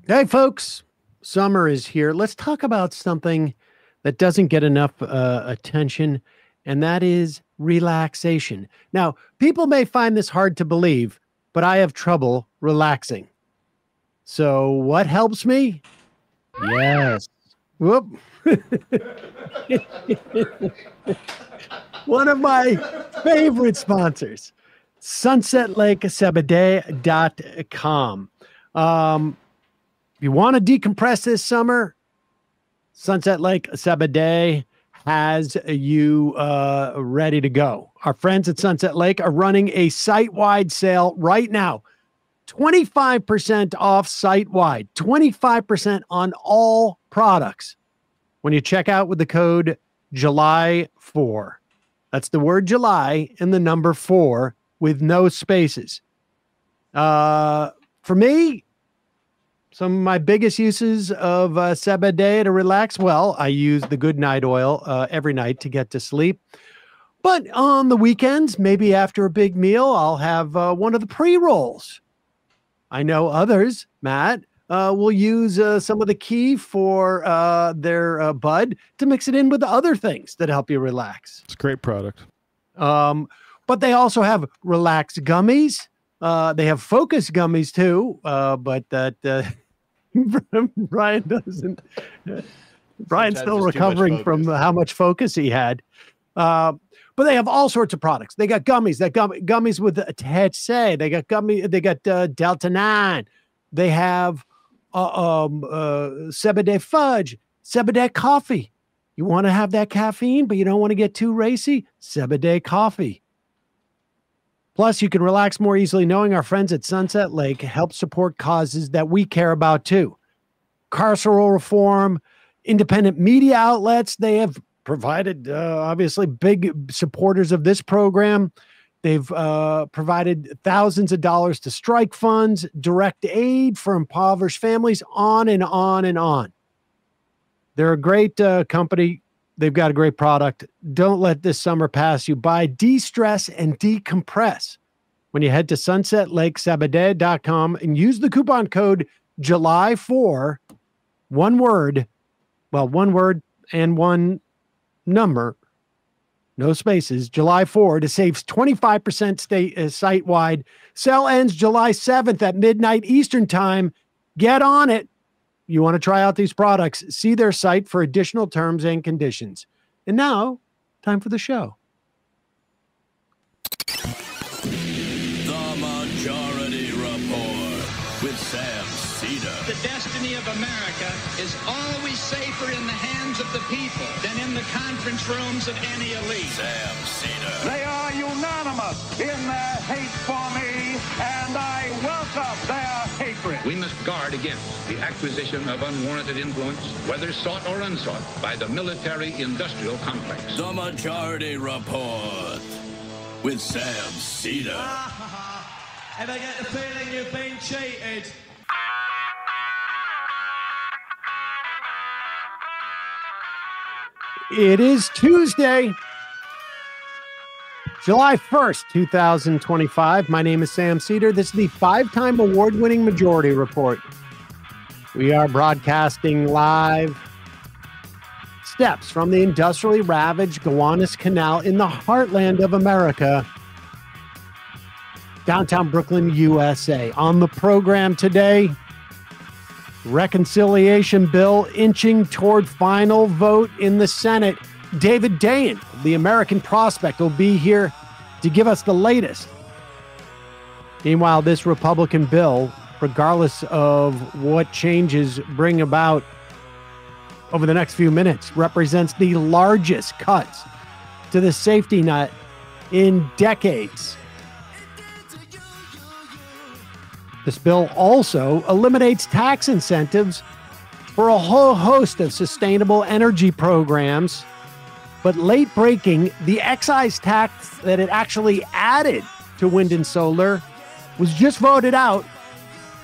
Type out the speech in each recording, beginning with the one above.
Hey, folks, summer is here. Let's talk about something that doesn't get enough attention, and that is relaxation. Now, people may find this hard to believe, but I have trouble relaxing. So, what helps me? Yes. Whoop. One of my favorite sponsors, sunsetlakesabade.com. If you want to decompress this summer, Sunset Lake Sabade has you ready to go. Our friends at Sunset Lake are running a site-wide sale right now. 25% off site-wide, 25% on all products when you check out with the code July4. That's the word July and the number 4 with no spaces. For me, some of my biggest uses of Sabade to relax, well, I use the good night oil every night to get to sleep. But on the weekends, maybe after a big meal, I'll have one of the pre-rolls. I know others, Matt, will use some of the key for their bud to mix it in with the other things that help you relax. It's a great product. But they also have relax gummies. They have focus gummies too, but that Brian doesn't. Brian's still recovering from how much focus he had. But they have all sorts of products. They got gummies. That gummies with THC. They got They got Delta 9. They have Sebede fudge, Sebede coffee. You want to have that caffeine, but you don't want to get too racy? Sebede coffee. Plus, you can relax more easily knowing our friends at Sunset Lake help support causes that we care about too. Carceral reform, independent media outlets, they have provided, obviously, big supporters of this program. They've provided thousands of dollars to strike funds, direct aid for impoverished families, on and on and on. They're a great company. They've got a great product. Don't let this summer pass you by. De-stress and decompress when you head to sunsetlakesabade.com and use the coupon code July4, one word and one number, no spaces, July4, to save 25% site-wide. Sale ends July 7th at midnight Eastern time. Get on it. You want to try out these products, see their site for additional terms and conditions. And now, time for the show. The Majority Report with Sam Seder. The destiny of America is always safer in the hands of the people than in the conference rooms of any elite. Sam Seder. They are unanimous in their hate for me, and I welcome their hatred. We must guard against the acquisition of unwarranted influence, whether sought or unsought, by the military-industrial complex. The Majority Report with Sam Seder. Ever get the feeling you've been cheated? It is Tuesday, July 1st, 2025. My name is Sam Seder. This is the 5-time award-winning Majority Report. We are broadcasting live steps from the industrially ravaged Gowanus Canal in the heartland of America, downtown Brooklyn, USA. On the program today, reconciliation bill inching toward final vote in the Senate. David Dayen, the American Prospect, will be here to give us the latest. Meanwhile, this Republican bill, regardless of what changes bring about over the next few minutes, represents the largest cuts to the safety net in decades. This bill also eliminates tax incentives for a whole host of sustainable energy programs, but late breaking, the excise tax that it actually added to wind and solar was just voted out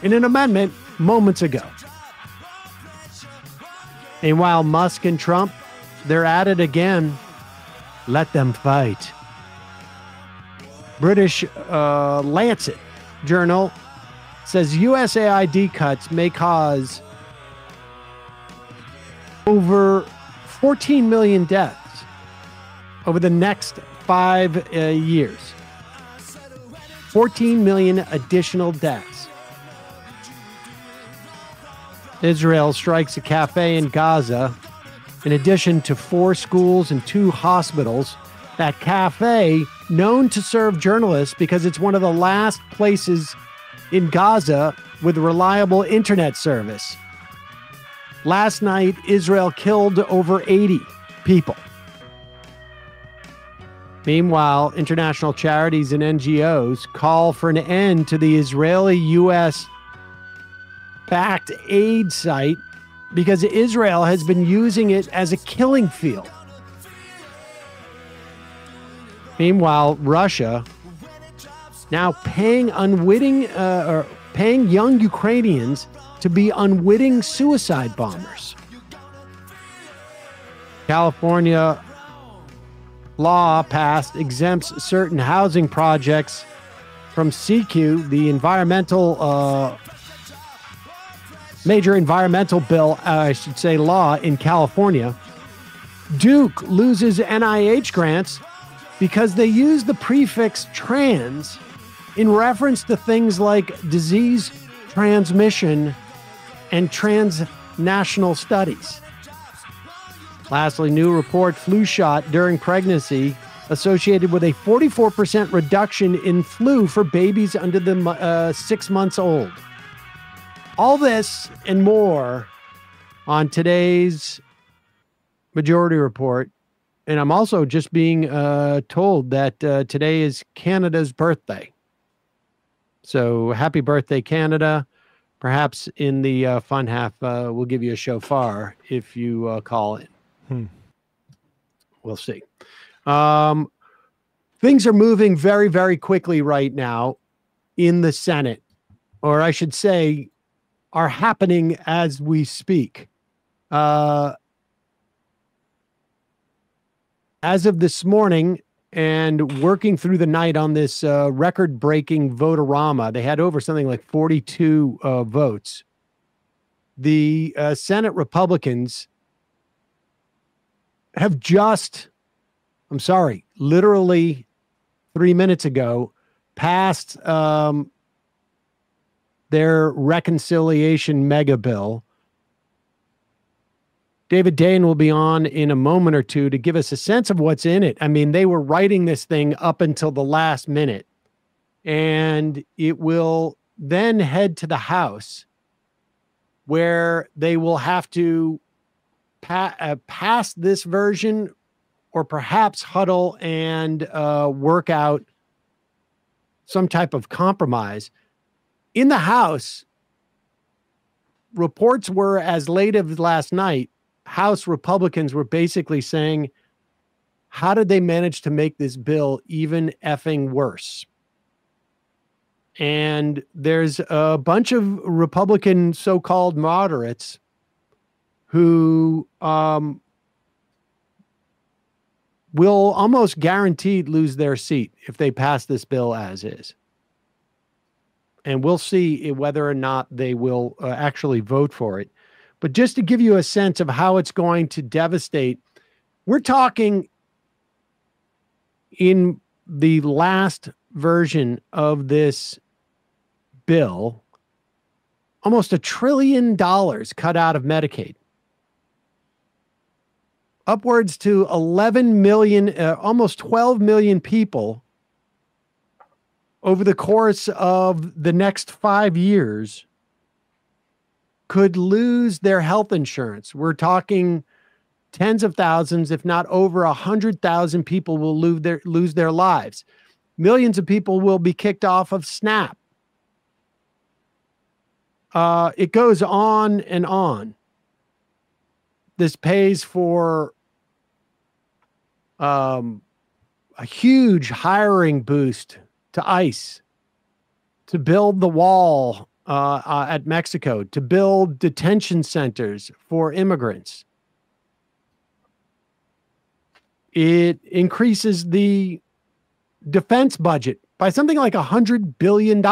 in an amendment moments ago. And while Musk and Trump, they're at it again, let them fight. British Lancet journal says USAID cuts may cause over 14 million deaths over the next 5 years. 14 million additional deaths. Israel strikes a cafe in Gaza. In addition to 4 schools and 2 hospitals, that cafe, known to serve journalists because it's one of the last places in Gaza with reliable internet service. Last night, Israel killed over 80 people. Meanwhile, international charities and NGOs call for an end to the Israeli-U.S. backed aid site because Israel has been using it as a killing field. Meanwhile, Russia now paying young Ukrainians to be unwitting suicide bombers. California law passed exempts certain housing projects from CQ, the major environmental bill, law in California. Duke loses NIH grants because they use the prefix trans in reference to things like disease transmission and transnational studies. Lastly, new report, flu shot during pregnancy associated with a 44% reduction in flu for babies under the 6 months old. All this and more on today's Majority Report. And I'm also just being told that today is Canada's birthday. So happy birthday, Canada. Perhaps in the fun half, we'll give you a shofar if you call in. We'll see. Things are moving very, very quickly right now in the Senate, or I should say, are happening as we speak. As of this morning and working through the night on this record-breaking vote-a-rama, they had over something like 42 votes. The Senate Republicans have just, literally 3 minutes ago, passed their reconciliation mega bill. David Dane will be on in a moment or two to give us a sense of what's in it. I mean, they were writing this thing up until the last minute, and it will then head to the House, where they will have to pass this version, or perhaps huddle and work out some type of compromise. In the House, reports were as late as last night, House Republicans were basically saying, how did they manage to make this bill even effing worse? And there's a bunch of Republican so-called moderates who will almost guaranteed lose their seat if they pass this bill as is. And we'll see whether or not they will actually vote for it. But just to give you a sense of how it's going to devastate, we're talking in the last version of this bill, almost $1 trillion cut out of Medicaid. Upwards to 11 million, almost 12 million people over the course of the next 5 years could lose their health insurance. We're talking tens of thousands, if not over 100,000 people will lose their lives. Millions of people will be kicked off of SNAP. It goes on and on. This pays for a huge hiring boost to ICE, to build the wall at Mexico, to build detention centers for immigrants. It increases the defense budget by something like $100 billion.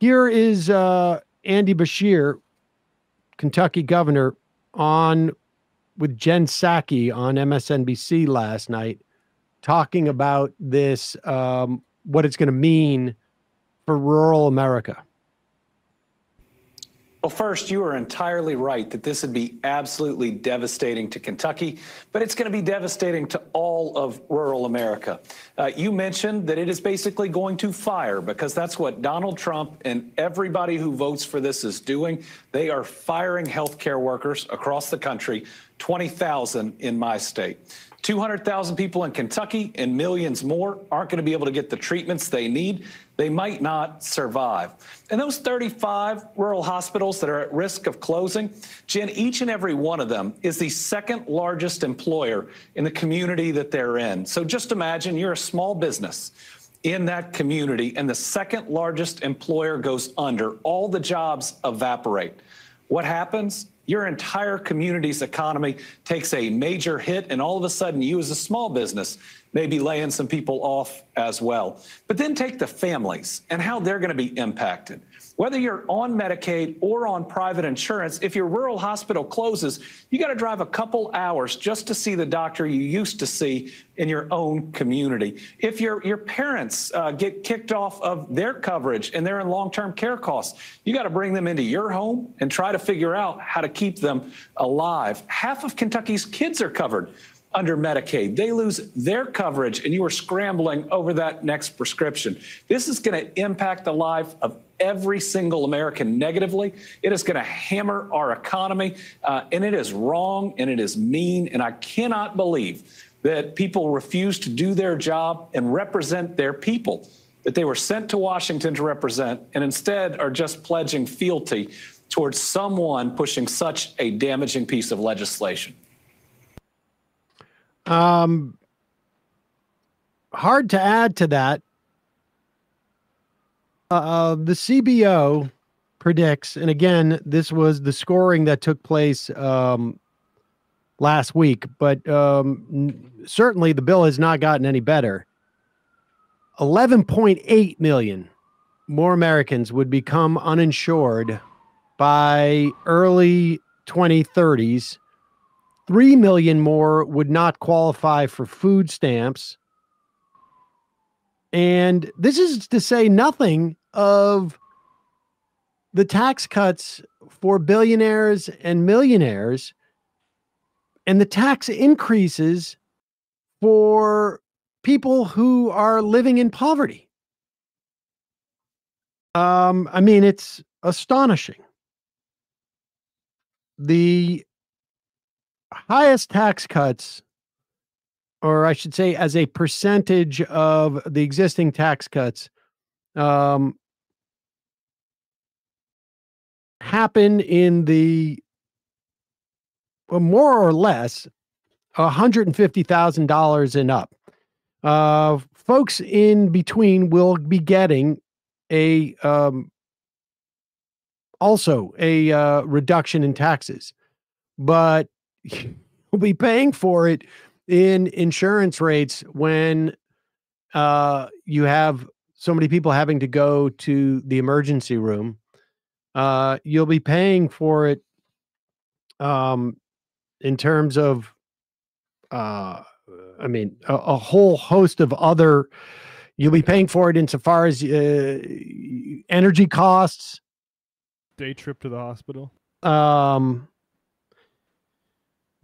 Here is Andy Beshear, Kentucky governor, on with Jen Psaki on MSNBC last night, talking about this, what it's going to mean for rural America. Well, first, you are entirely right that this would be absolutely devastating to Kentucky, but it's going to be devastating to all of rural America. You mentioned that it is basically going to fire, because that's what Donald Trump and everybody who votes for this is doing. They are firing healthcare workers across the country, 20,000 in my state. 200,000 people in Kentucky and millions more aren't going to be able to get the treatments they need. They might not survive. And those 35 rural hospitals that are at risk of closing, Jen, each and every one of them is the second largest employer in the community that they're in. So just imagine you're a small business in that community and the second largest employer goes under. All the jobs evaporate. What happens? Your entire community's economy takes a major hit, and all of a sudden you as a small business may be laying some people off as well. But then take the families and how they're going to be impacted. Whether you're on Medicaid or on private insurance, if your rural hospital closes, you got to drive a couple hours just to see the doctor you used to see in your own community. If your parents get kicked off of their coverage and they're in long-term care costs, you got to bring them into your home and try to figure out how to keep them alive. Half of Kentucky's kids are covered under Medicaid. They lose their coverage, and you are scrambling over that next prescription. This is going to impact the life of every single American negatively. It is going to hammer our economy, and it is wrong, and it is mean, and I cannot believe that people refuse to do their job and represent their people that they were sent to Washington to represent, and instead are just pledging fealty towards someone pushing such a damaging piece of legislation. Hard to add to that. The CBO predicts, and again, this was the scoring that took place last week, but certainly the bill has not gotten any better. 11.8 million more Americans would become uninsured by early 2030s. 3 million more would not qualify for food stamps. And this is to say nothing of the tax cuts for billionaires and millionaires and the tax increases for people who are living in poverty. I mean, it's astonishing. The highest tax cuts, or I should say as a percentage of the existing tax cuts, happen in the, well, more or less $150,000 and up. Folks in between will be getting a also a reduction in taxes, but you'll be paying for it in insurance rates when you have so many people having to go to the emergency room. You'll be paying for it in terms of, I mean, a whole host of other, you'll be paying for it insofar as energy costs. Day trip to the hospital.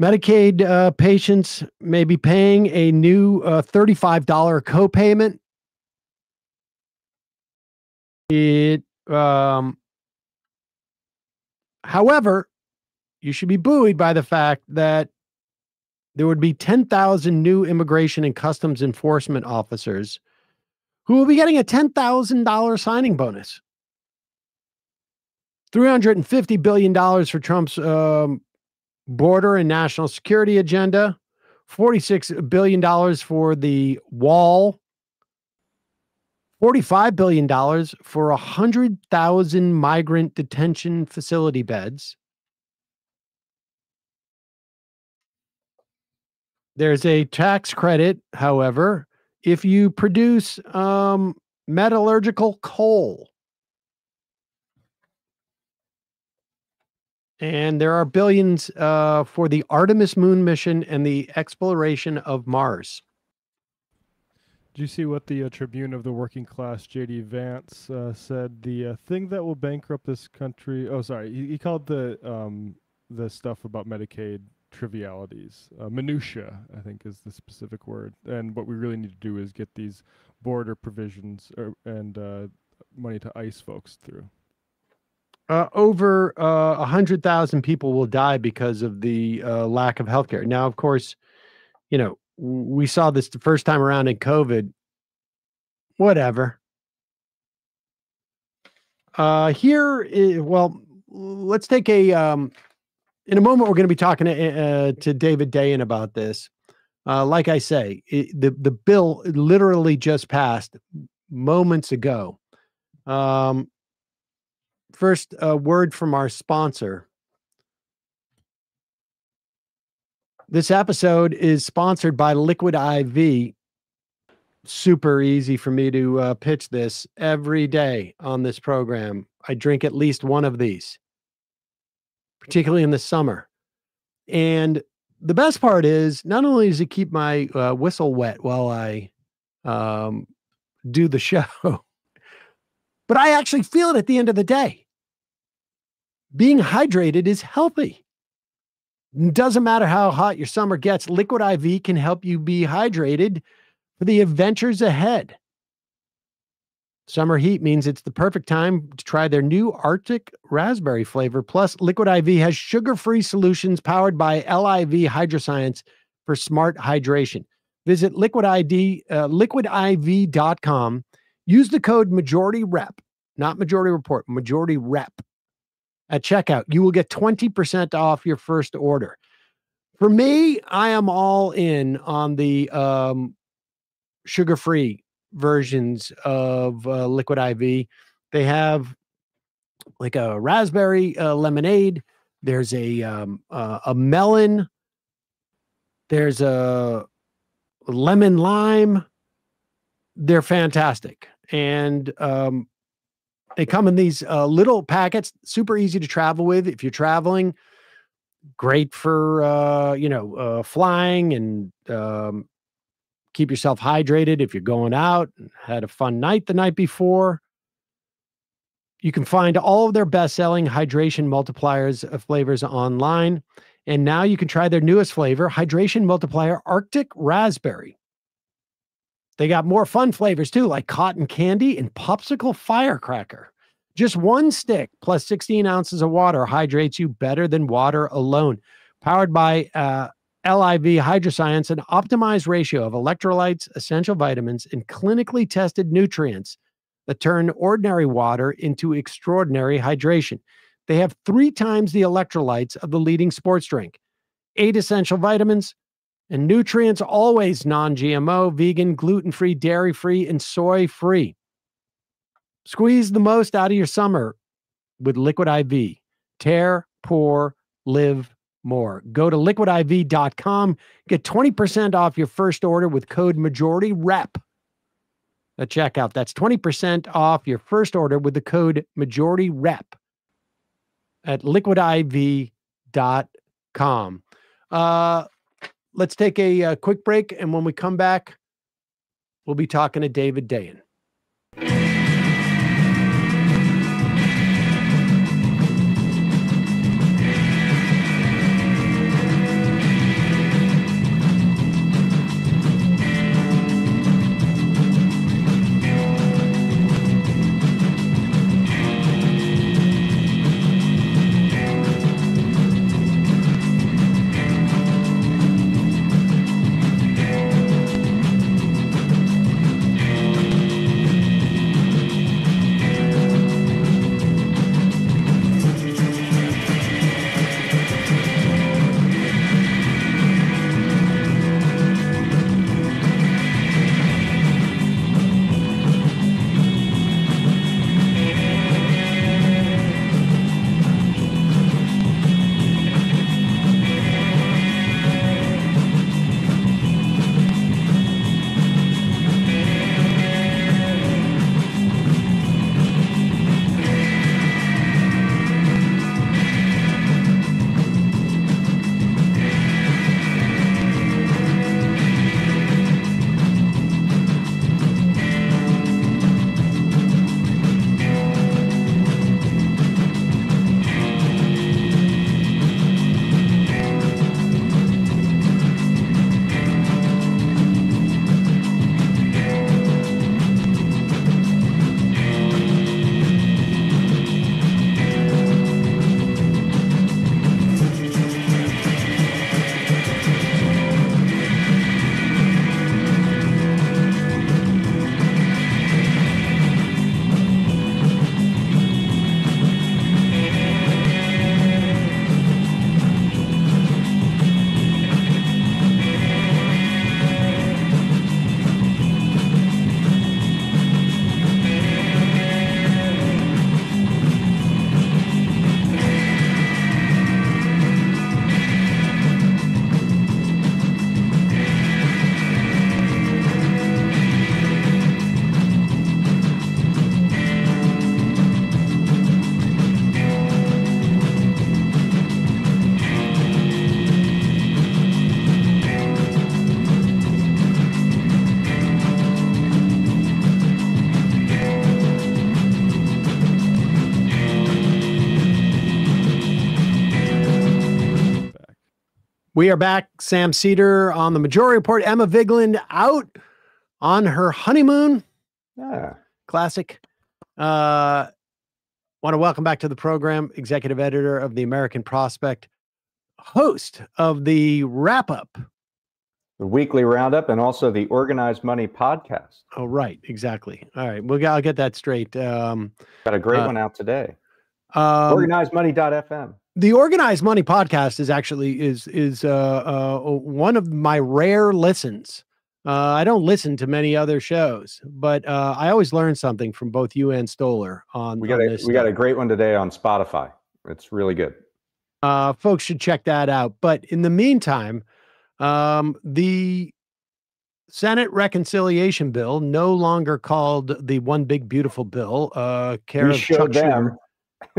Medicaid patients may be paying a new $35 copayment. However, you should be buoyed by the fact that there would be 10,000 new immigration and customs enforcement officers who will be getting a $10,000 signing bonus. $350 billion for Trump's border and national security agenda, $46 billion for the wall, $45 billion for 100,000 migrant detention facility beds. There's a tax credit, however, if you produce metallurgical coal. And there are billions for the Artemis moon mission and the exploration of Mars. Did you see what the Tribune of the Working Class, J.D. Vance, said? The thing that will bankrupt this country. Oh, sorry. He called the stuff about Medicaid trivialities. Minutia, I think, is the specific word. And what we really need to do is get these border provisions and money to ICE folks through. Over 100,000 people will die because of the lack of healthcare. Now, of course, we saw this the first time around in COVID. Whatever. Let's take in a moment, we're going to be talking to David Dayen about this. Like I say, the bill literally just passed moments ago. First, a word from our sponsor. This episode is sponsored by Liquid IV. Super easy for me to pitch this every day on this program. I drink at least one of these, particularly in the summer. And the best part is, not only does it keep my whistle wet while I do the show, but I actually feel it at the end of the day. Being hydrated is healthy. It doesn't matter how hot your summer gets, Liquid IV can help you be hydrated for the adventures ahead. Summer heat means it's the perfect time to try their new Arctic raspberry flavor. Plus, Liquid IV has sugar-free solutions powered by LIV Hydroscience for smart hydration. Visit liquidiv.com. Use the code MajorityRep, not Majority Report, MajorityRep. At checkout, you will get 20% off your first order. For me, I am all in on the sugar-free versions of Liquid IV. They have like a raspberry lemonade. There's a melon. There's a lemon lime. They're fantastic. And they come in these little packets, super easy to travel with. If you're traveling, great for, flying and keep yourself hydrated. If you're going out and had a fun night the night before, you can find all of their best-selling hydration multipliers flavors online. And now you can try their newest flavor, Hydration Multiplier Arctic Raspberry. They got more fun flavors too, like cotton candy and popsicle firecracker. Just one stick plus 16 ounces of water hydrates you better than water alone. Powered by LIV Hydroscience, an optimized ratio of electrolytes, essential vitamins, and clinically tested nutrients that turn ordinary water into extraordinary hydration. They have 3 times the electrolytes of the leading sports drink, 8 essential vitamins, and nutrients, always non-GMO, vegan, gluten-free, dairy-free, and soy-free. Squeeze the most out of your summer with Liquid IV. Tear, pour, live more. Go to liquidiv.com. Get 20% off your first order with code MajorityRep at checkout. That's 20% off your first order with the code MajorityRep at liquidiv.com. Let's take a quick break, and when we come back, we'll be talking to David Dayen. We are back. Sam Seder on the Majority Report. Emma Vigeland out on her honeymoon. Yeah. Classic. Want to welcome back to the program, executive editor of the American Prospect, host of the Wrap-Up. The weekly roundup and also the Organized Money podcast. Oh, right. Exactly. All right. I'll get that straight. Got a great one out today. OrganizedMoney.fm. The Organized Money podcast is actually is one of my rare listens. I don't listen to many other shows, but I always learn something from both you and Stoller on this. We got a great one today on Spotify. It's really good. Folks should check that out. But in the meantime, the Senate reconciliation bill, no longer called the One Big Beautiful Bill, care of Chuck Schumer.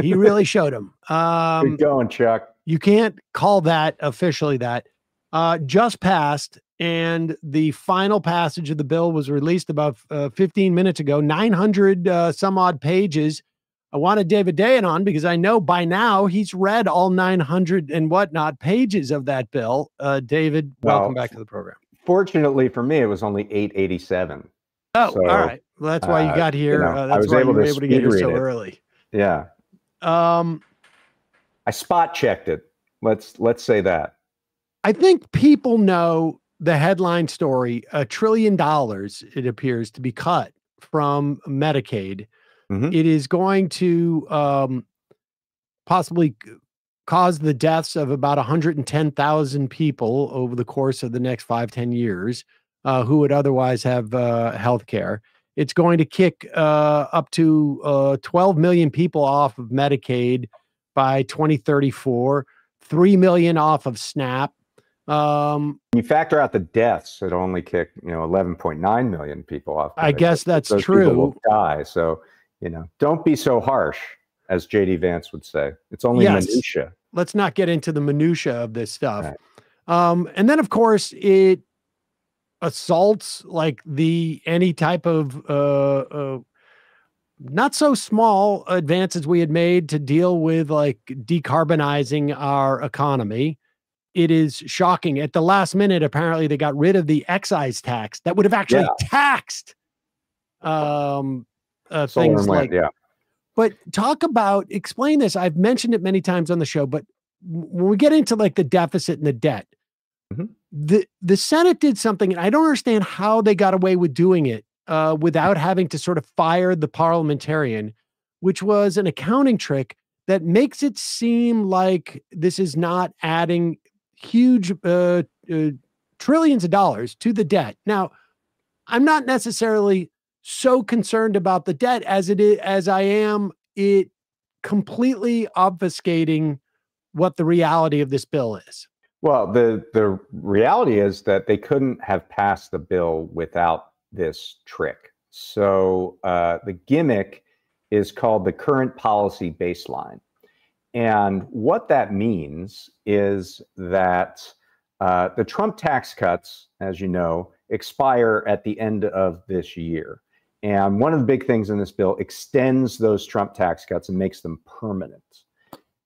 He really showed him. Good going, Chuck. You can't call that officially that. Just passed, and the final passage of the bill was released about 15 minutes ago. 900 some odd pages. I wanted David Dayen on because I know by now he's read all 900 and whatnot pages of that bill. David, welcome back to the program. Fortunately for me, it was only 887. Oh, so, all right. Well, that's why you got here. That's why you were able to get here so early. Yeah. I spot checked it. Let's say that. I think people know the headline story. $1 trillion, it appears, to be cut from Medicaid. Mm-hmm. It is going to possibly cause the deaths of about 110,000 people over the course of the next 5-10 years who would otherwise have health care. It's going to kick up to 12 million people off of Medicaid by 2034, 3 million off of SNAP. You factor out the deaths, it'll only kick 11.9 million people off. I guess that's Those true. People will die. So don't be so harsh, as JD Vance would say. It's only minutia. Let's not get into the minutia of this stuff. Right. And then, of course, it assaults like any type of not so small advances we had made to deal with like decarbonizing our economy. It is shocking. At the last minute, apparently they got rid of the excise tax that would have actually taxed things like. But explain this. I've mentioned it many times on the show, but when we get into like the deficit and the debt, the Senate did something, and I don't understand how they got away with doing it without having to sort of fire the parliamentarian, which was an accounting trick that makes it seem like this is not adding huge trillions of dollars to the debt. Now, I'm not necessarily so concerned about the debt as I am it completely obfuscating what the reality of this bill is. Well, the reality is that they couldn't have passed the bill without this trick. So the gimmick is called the current policy baseline. And what that means is that the Trump tax cuts, as you know, expire at the end of this year. And one of the big things in this bill extends those Trump tax cuts and makes them permanent.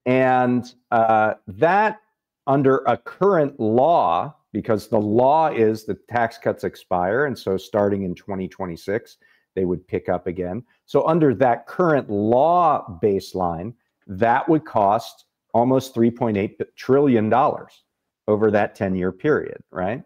And that, under a current law, because the law is the tax cuts expire, and so starting in 2026, they would pick up again. So under that current law baseline, that would cost almost $3.8 trillion over that 10-year period, right?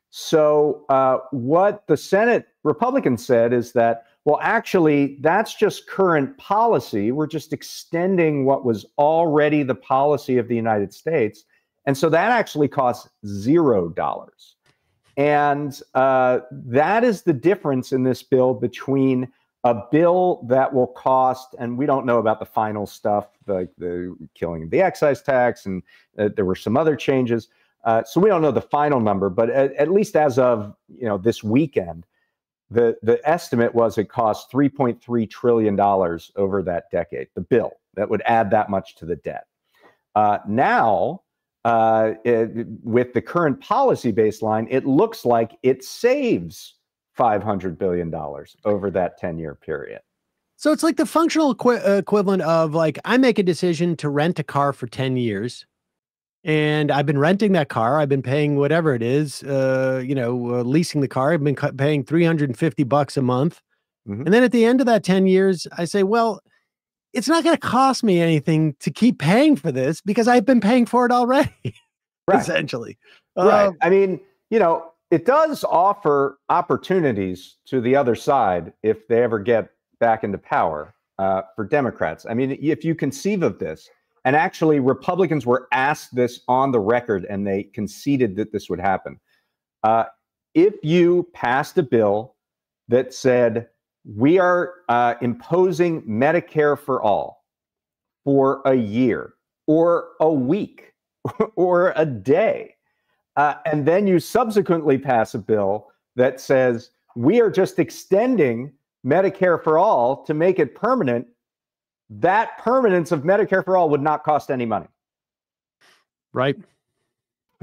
So what the Senate Republicans said is that, well, actually, that's just current policy. We're just extending what was already the policy of the United States. And so that actually costs $0. And that is the difference in this bill between a bill that will cost, and we don't know about the final stuff, like the killing of the excise tax, and there were some other changes. So we don't know the final number, but at least as of this weekend, the estimate was it cost $3.3 trillion over that decade, the bill that would add that much to the debt. Now, with the current policy baseline, it looks like it saves $500 billion over that 10-year period. So it's like the functional equivalent of like, I make a decision to rent a car for 10 years. and I've been renting that car. I've been paying whatever it is, leasing the car. I've been paying $350 a month. Mhm. And then at the end of that 10 years, I say, well, it's not going to cost me anything to keep paying for this because I've been paying for it already, Right. essentially. Right. I mean, it does offer opportunities to the other side if they ever get back into power for Democrats. I mean, if you conceive of this, and actually Republicans were asked this on the record and they conceded that this would happen. If you passed a bill that said, we are imposing Medicare for all for a year or a week or a day, and then you subsequently pass a bill that says we are just extending Medicare for all to make it permanent, that permanence of Medicare for all would not cost any money. Right.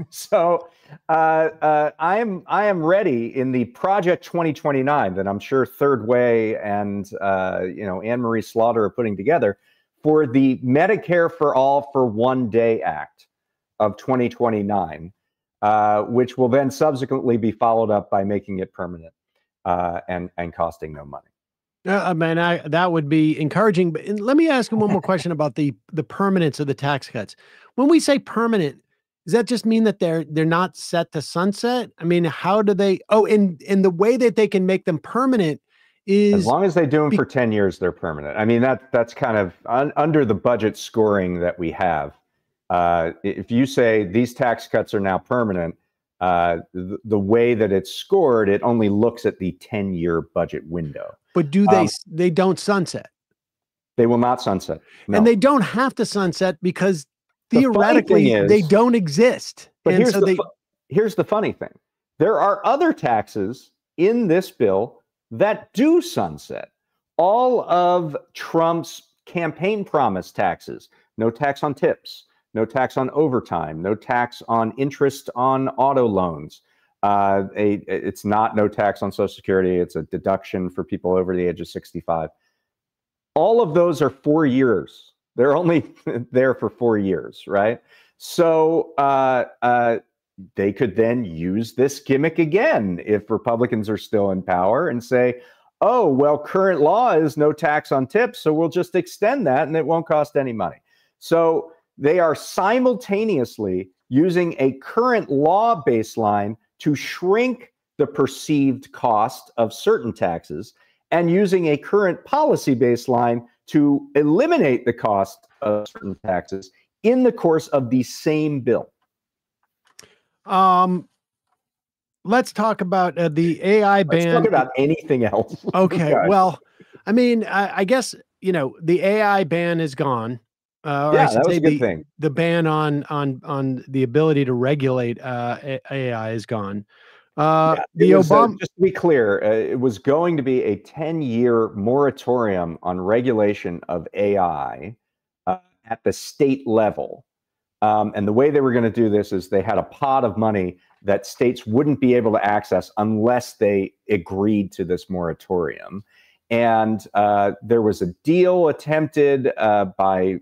So I am ready in the Project 2029 that I'm sure Third Way and Anne Marie Slaughter are putting together for the Medicare for All for One Day Act of 2029, which will then subsequently be followed up by making it permanent and costing no money. That would be encouraging. But let me ask you one more question about the permanence of the tax cuts. When we say permanent, does that just mean that they're not set to sunset? I mean, how do they? Oh, in the way that they can make them permanent is as long as they do them for 10 years, they're permanent. I mean, that's kind of under the budget scoring that we have. If you say these tax cuts are now permanent, the way that it's scored, it only looks at the 10-year budget window. But do they don't sunset? They will not sunset. No. And they don't have to sunset because theoretically they don't exist. But here's the funny thing. There are other taxes in this bill that do sunset. All of Trump's campaign promise taxes, no tax on tips, no tax on overtime, no tax on interest on auto loans. It's not no tax on Social Security. It's a deduction for people over the age of 65. All of those are 4 years. They're only there for 4 years, right? So they could then use this gimmick again if Republicans are still in power and say, oh, well, current law is no tax on tips, so we'll just extend that and it won't cost any money. So they are simultaneously using a current law baseline to shrink the perceived cost of certain taxes and using a current policy baseline to eliminate the cost of certain taxes in the course of the same bill. Let's talk about the AI ban. Let's talk about anything else. Okay. Well, I mean, I guess, the AI ban is gone. That was a good thing. The ban on the ability to regulate AI is gone. Just to be clear, it was going to be a 10-year moratorium on regulation of AI at the state level. And the way they were going to do this is they had a pot of money that states wouldn't be able to access unless they agreed to this moratorium. And there was a deal attempted by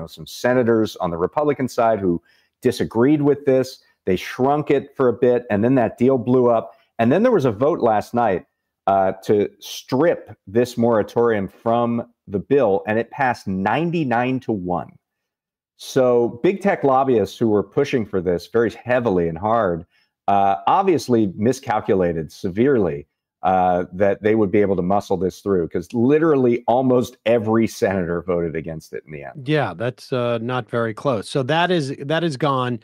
some senators on the Republican side who disagreed with this. They shrunk it for a bit, and then that deal blew up. And then there was a vote last night to strip this moratorium from the bill, and it passed 99-1. So big tech lobbyists who were pushing for this very heavily and hard obviously miscalculated severely that they would be able to muscle this through, because literally almost every senator voted against it in the end. Yeah, that's not very close. So that is gone.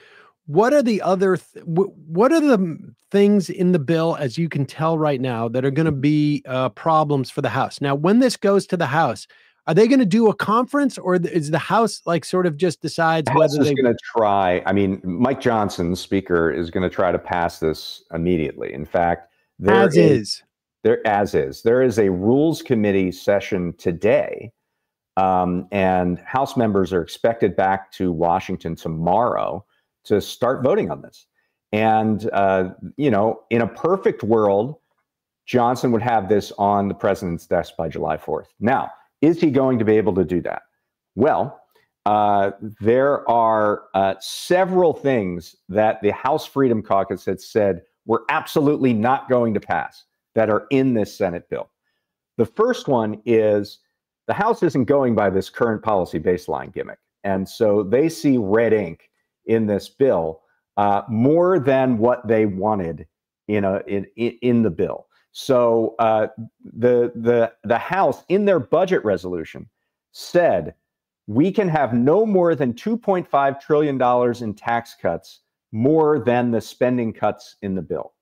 What are the other what are the things in the bill, as you can tell right now, that are going to be problems for the House? Now, when this goes to the House, are they going to do a conference, or is the House sort of just decides whether they're going to try? I mean, Mike Johnson, the Speaker, is going to try to pass this immediately. In fact, there is a Rules Committee session today, and House members are expected back to Washington tomorrow to start voting on this. And, in a perfect world, Johnson would have this on the president's desk by July 4th. Now, is he going to be able to do that? Well, there are several things that the House Freedom Caucus had said we're absolutely not going to pass that are in this Senate bill. The first one is the House isn't going by this current policy baseline gimmick. And so they see red ink in this bill more than what they wanted in the bill. So the House, in their budget resolution, said we can have no more than $2.5 trillion in tax cuts more than the spending cuts in the bill.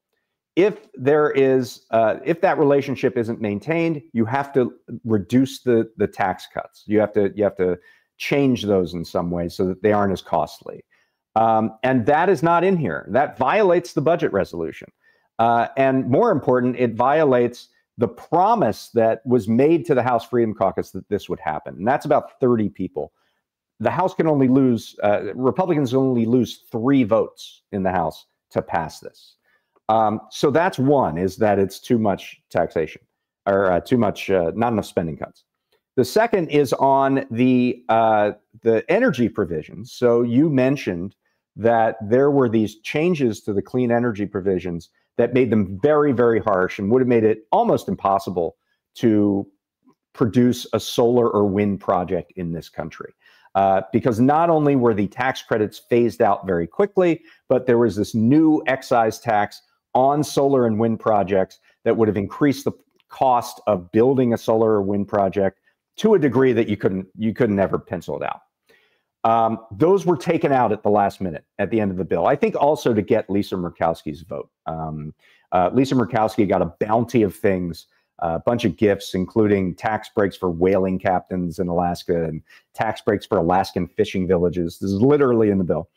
If that relationship isn't maintained, you have to reduce the tax cuts. You have to change those in some way so that they aren't as costly. And that is not in here. That violates the budget resolution. And more important, it violates the promise that was made to the House Freedom Caucus that this would happen. And that's about 30 people. The House can only lose, Republicans only lose 3 votes in the House to pass this. So that's one, is that it's too much taxation, or too much, not enough spending cuts. The second is on the energy provisions. So you mentioned that there were these changes to the clean energy provisions that made them very, very harsh and would have made it almost impossible to produce a solar or wind project in this country. Because not only were the tax credits phased out very quickly, but there was this new excise tax on solar and wind projects that would have increased the cost of building a solar or wind project to a degree that you couldn't ever pencil it out. Those were taken out at the last minute at the end of the bill. I think also to get Lisa Murkowski's vote. Lisa Murkowski got a bounty of things, a bunch of gifts, including tax breaks for whaling captains in Alaska and tax breaks for Alaskan fishing villages. This is literally in the bill.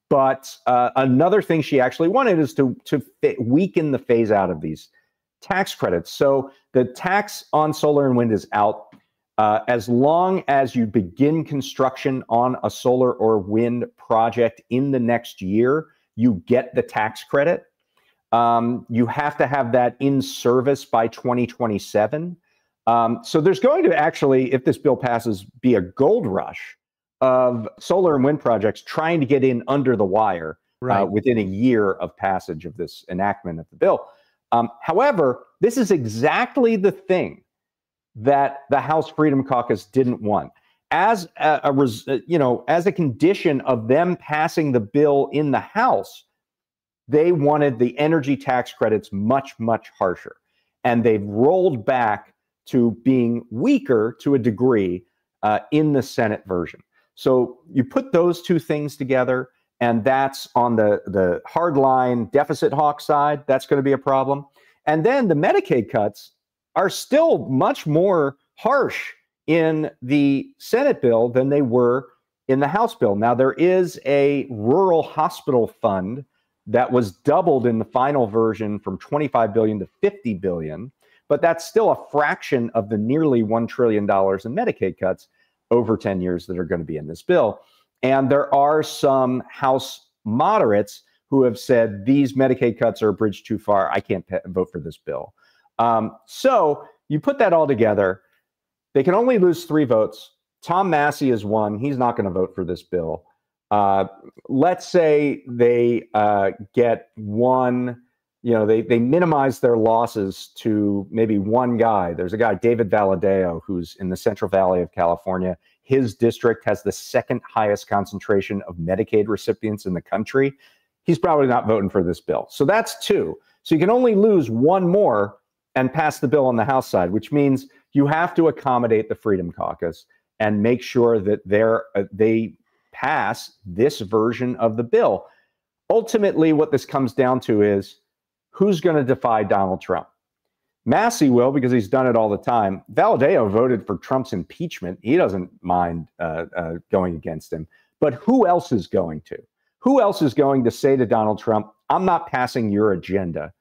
But another thing she actually wanted is to weaken the phase out of these tax credits. So the tax on solar and wind is out. As long as you begin construction on a solar or wind project in the next year, you get the tax credit. You have to have that in service by 2027. So there's going to actually, if this bill passes, be a gold rush of solar and wind projects trying to get in under the wire within a year of passage of this enactment of the bill. However, this is exactly the thing that the House Freedom Caucus didn't want. As a condition of them passing the bill in the House, they wanted the energy tax credits much, much harsher. And they've rolled back to being weaker to a degree in the Senate version. So you put those two things together, and that's on the hardline deficit hawk side. That's going to be a problem. And then the Medicaid cuts are still much more harsh in the Senate bill than they were in the House bill. Now, there is a rural hospital fund that was doubled in the final version from $25 billion to $50 billion, but that's still a fraction of the nearly $1 trillion in Medicaid cuts over 10 years that are going to be in this bill. And there are some House moderates who have said these Medicaid cuts are a bridge too far. I can't vote for this bill. So you put that all together, they can only lose 3 votes. Tom Massey is one. He's not going to vote for this bill. Let's say they get one, they minimize their losses to maybe one guy. There's a guy, David Valadao, who's in the Central Valley of California. His district has the 2nd highest concentration of Medicaid recipients in the country. He's probably not voting for this bill. So that's 2. So you can only lose 1 more and pass the bill on the House side, which means you have to accommodate the Freedom Caucus and make sure that they pass this version of the bill. Ultimately, what this comes down to is who's going to defy Donald Trump. Massey will, because he's done it all the time. Valadao voted for Trump's impeachment. He doesn't mind going against him. But who else is going to? Who else is going to say to Donald Trump, I'm not passing your agenda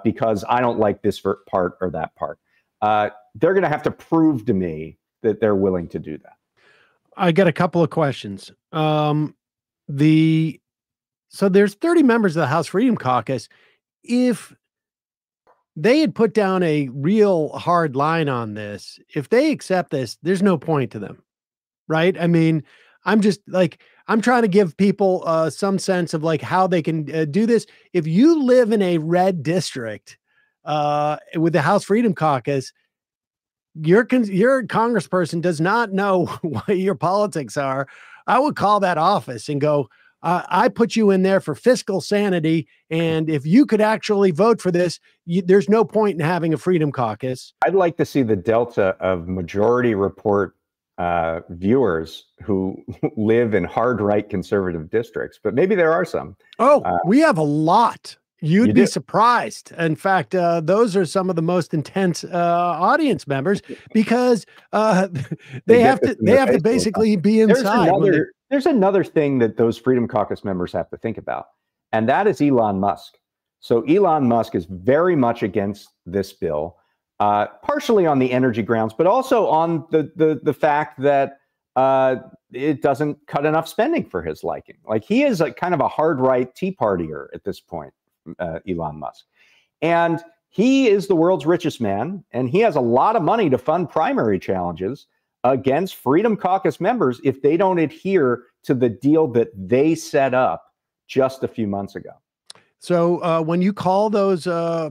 because I don't like this part or that part? They're going to have to prove to me that they're willing to do that. I got a couple of questions. So there's 30 members of the House Freedom Caucus. If they had put down a real hard line on this, if they accept this, there's no point to them. right? I mean, I'm just like, I'm trying to give people some sense of like how they can do this. If you live in a red district with the House Freedom Caucus, your congressperson does not know what your politics are. I would call that office and go, I put you in there for fiscal sanity. And if you could actually vote for this, there's no point in having a Freedom Caucus. I'd like to see the delta of Majority Report viewers who live in hard right conservative districts, but maybe there are some. Oh, we have a lot. You'd be do. surprised. In fact, those are some of the most intense audience members because they have to basically be inside. There's another thing that those Freedom Caucus members have to think about, and that is Elon Musk. So Elon Musk is very much against this bill, partially on the energy grounds, but also on the fact that it doesn't cut enough spending for his liking. Like, he is a kind of a hard right Tea Partier at this point. Elon Musk. And he is the world's richest man, and he has a lot of money to fund primary challenges against Freedom Caucus members if they don't adhere to the deal that they set up just a few months ago. So when you call those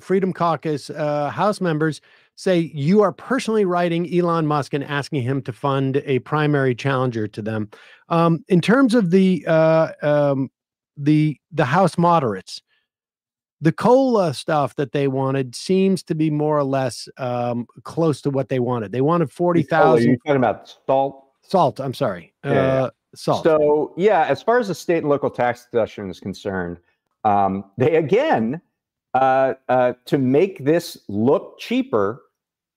Freedom Caucus House members, say you are personally writing Elon Musk and asking him to fund a primary challenger to them. In terms of the House moderates, the COLA stuff that they wanted seems to be more or less close to what they wanted. They wanted 40,000. You're talking about SALT? SALT, I'm sorry. SALT. So, yeah, as far as the state and local tax deduction is concerned, they again, to make this look cheaper,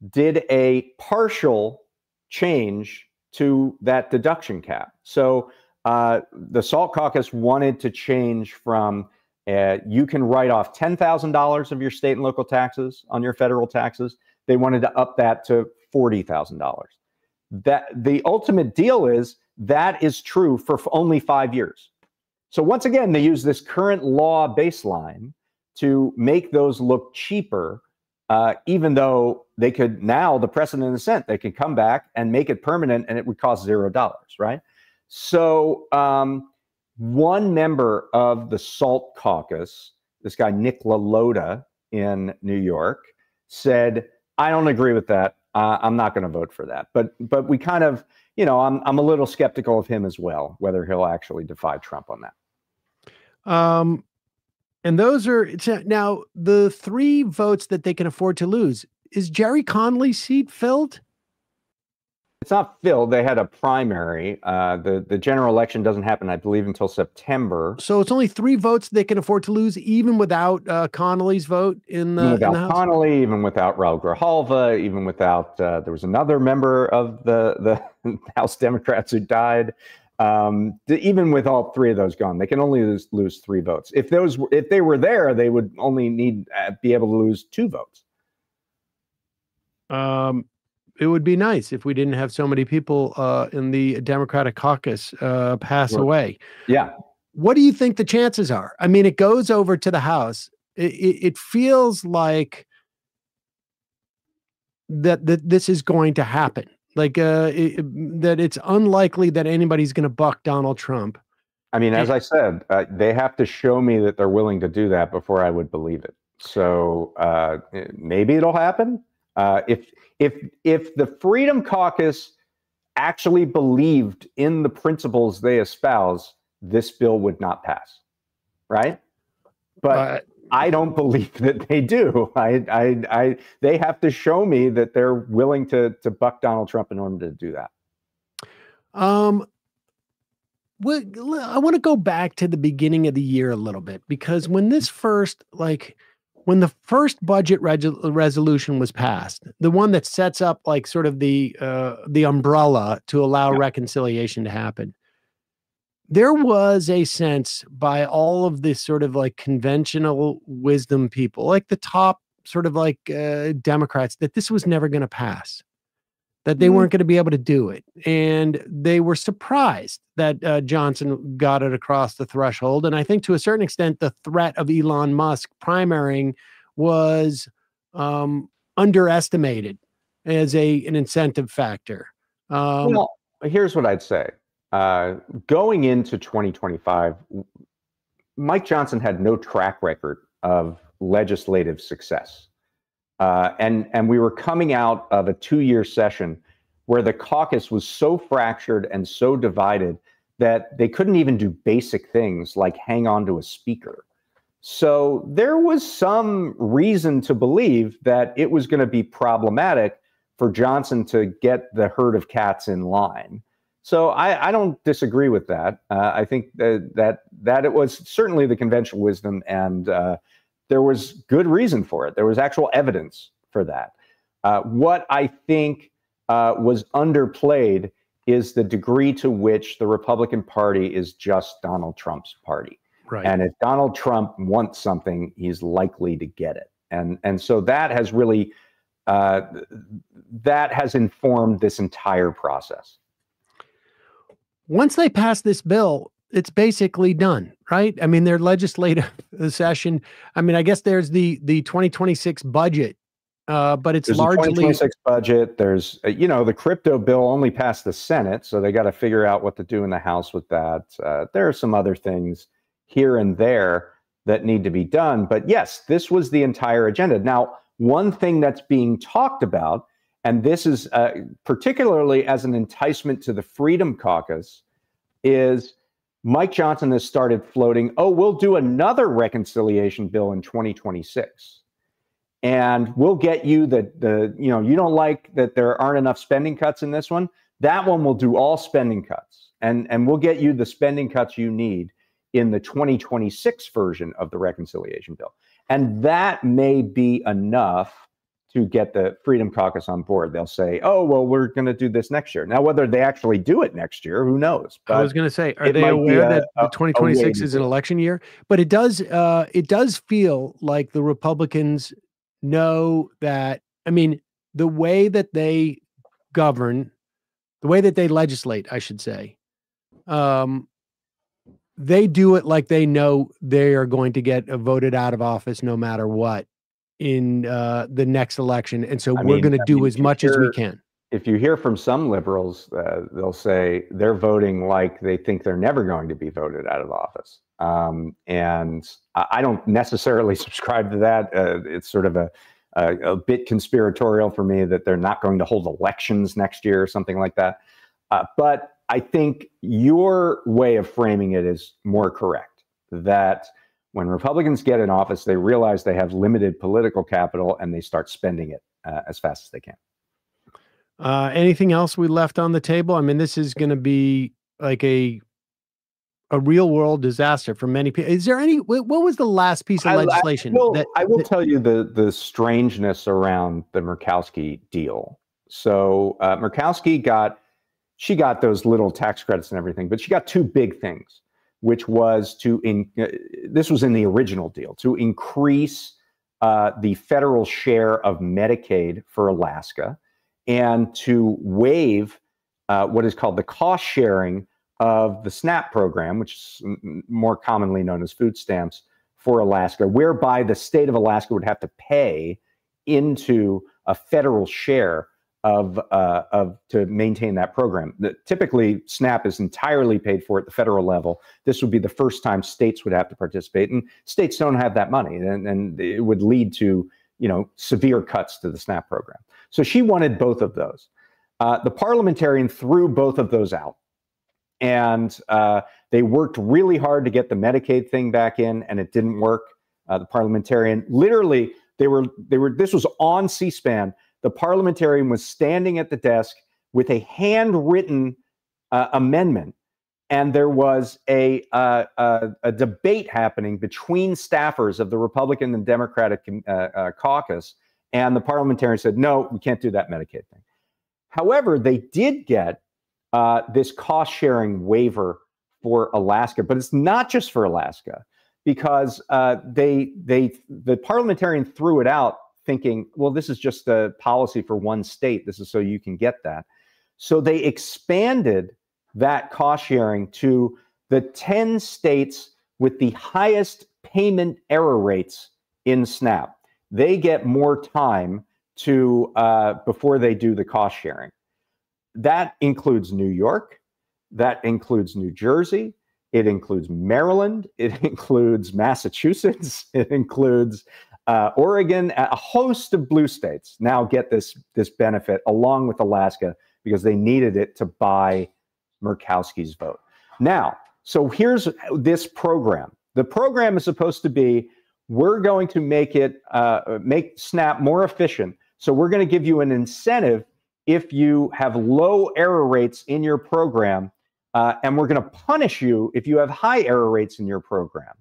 did a partial change to that deduction cap. So the SALT caucus wanted to change from you can write off $10,000 of your state and local taxes on your federal taxes. They wanted to up that to $40,000. That the ultimate deal is that is true for only 5 years. So once again, they use this current law baseline to make those look cheaper, even though they could now, the precedent in the Senate, they could come back and make it permanent and it would cost $0, right? So one member of the SALT caucus, this guy Nick LaLota in New York, said, I don't agree with that. I'm not going to vote for that. But we kind of, you know, I'm a little skeptical of him as well, whether he'll actually defy Trump on that. And those are now the 3 votes that they can afford to lose. Is Jerry Connolly's seat filled? It's not filled. They had a primary. The general election doesn't happen, I believe, until September. So it's only 3 votes they can afford to lose, even without Connolly's vote in the, without in the House? Connolly, even without Raul Grijalva, even without there was another member of the House Democrats who died. Even with all 3 of those gone, they can only lose 3 votes. If they were there, they would only be able to lose 2 votes. It would be nice if we didn't have so many people in the Democratic caucus pass away. Yeah. What do you think the chances are? I mean, it goes over to the House. It feels like that this is going to happen. Like that it's unlikely that anybody's going to buck Donald Trump. I mean, as I said, they have to show me that they're willing to do that before I would believe it. So maybe it'll happen. If the Freedom Caucus actually believed in the principles they espouse, this bill would not pass, right? But I don't believe that they do. They have to show me that they're willing to buck Donald Trump in order to do that. I want to go back to the beginning of the year a little bit, because when the first budget resolution was passed, the one that sets up like sort of the umbrella to allow reconciliation to happen, there was a sense by all of this sort of like conventional wisdom people, like the top sort of like Democrats, that this was never going to pass, that they weren't going to be able to do it. And they were surprised that Johnson got it across the threshold. And I think to a certain extent, the threat of Elon Musk primarying was underestimated as an incentive factor. Here's what I'd say. Going into 2025, Mike Johnson had no track record of legislative success. And we were coming out of a 2-year session where the caucus was so fractured and so divided that they couldn't even do basic things like hang on to a speaker. So there was some reason to believe that it was going to be problematic for Johnson to get the herd of cats in line. So I don't disagree with that. I think that it was certainly the conventional wisdom, and there was good reason for it. There was actual evidence for that. What I think was underplayed is the degree to which the Republican Party is just Donald Trump's party. Right. And if Donald Trump wants something, he's likely to get it. And so that has really that has informed this entire process. Once they pass this bill, it's basically done, right? I mean, their legislative session. I mean, I guess there's the 2026 budget, but it's there's largely the 2026 budget. There's the crypto bill only passed the Senate, so they got to figure out what to do in the House with that. There are some other things here and there that need to be done, but yes, this was the entire agenda. Now, one thing that's being talked about, and this is particularly as an enticement to the Freedom Caucus, is Mike Johnson has started floating, oh, we'll do another reconciliation bill in 2026. And we'll get you you don't like that there aren't enough spending cuts in this one. That one will do all spending cuts. And we'll get you the spending cuts you need in the 2026 version of the reconciliation bill. And that may be enough to get the Freedom Caucus on board. They'll say, oh, well, we're going to do this next year. Now, whether they actually do it next year, who knows? But I was going to say, are they aware that the 2026 is an election year? But it does feel like the Republicans know that, I mean, the way that they govern, the way that they legislate, I should say, they do it like they know they are going to get voted out of office no matter what in the next election. And so we're going to do as much as we can. If you hear from some liberals, they'll say they're voting like they think they're never going to be voted out of office. And I don't necessarily subscribe to that. It's sort of a bit conspiratorial for me that they're not going to hold elections next year or something like that. But I think your way of framing it is more correct, that when Republicans get in office, they realize they have limited political capital and they start spending it as fast as they can. Anything else we left on the table? I mean, this is going to be like a real world disaster for many people. Is there any, what was the last piece of legislation? I will tell you the strangeness around the Murkowski deal. So Murkowski got those little tax credits and everything, but she got two big things, which was this was in the original deal, to increase the federal share of Medicaid for Alaska and to waive what is called the cost sharing of the SNAP program, which is more commonly known as food stamps for Alaska, whereby the state of Alaska would have to pay into a federal share to maintain that program. Typically, SNAP is entirely paid for at the federal level. This would be the first time states would have to participate, and states don't have that money, and it would lead to severe cuts to the SNAP program. So she wanted both of those. The parliamentarian threw both of those out, and they worked really hard to get the Medicaid thing back in, and it didn't work. The parliamentarian literally this was on C-SPAN. The parliamentarian was standing at the desk with a handwritten amendment, and there was a debate happening between staffers of the Republican and Democratic caucus, and the parliamentarian said, no, we can't do that Medicaid thing. However, they did get this cost-sharing waiver for Alaska, but it's not just for Alaska, because the parliamentarian threw it out thinking, well, this is just a policy for one state. This is so you can get that. So they expanded that cost sharing to the 10 states with the highest payment error rates in SNAP. They get more time to before they do the cost sharing. that includes New York, that includes New Jersey, it includes Maryland, it includes Massachusetts, it includes Oregon. A host of blue states now get this benefit along with Alaska because they needed it to buy Murkowski's vote. Now, so here's this program. The program is supposed to be, we're going to make it make SNAP more efficient. So we're going to give you an incentive if you have low error rates in your program, and we're going to punish you if you have high error rates in your program.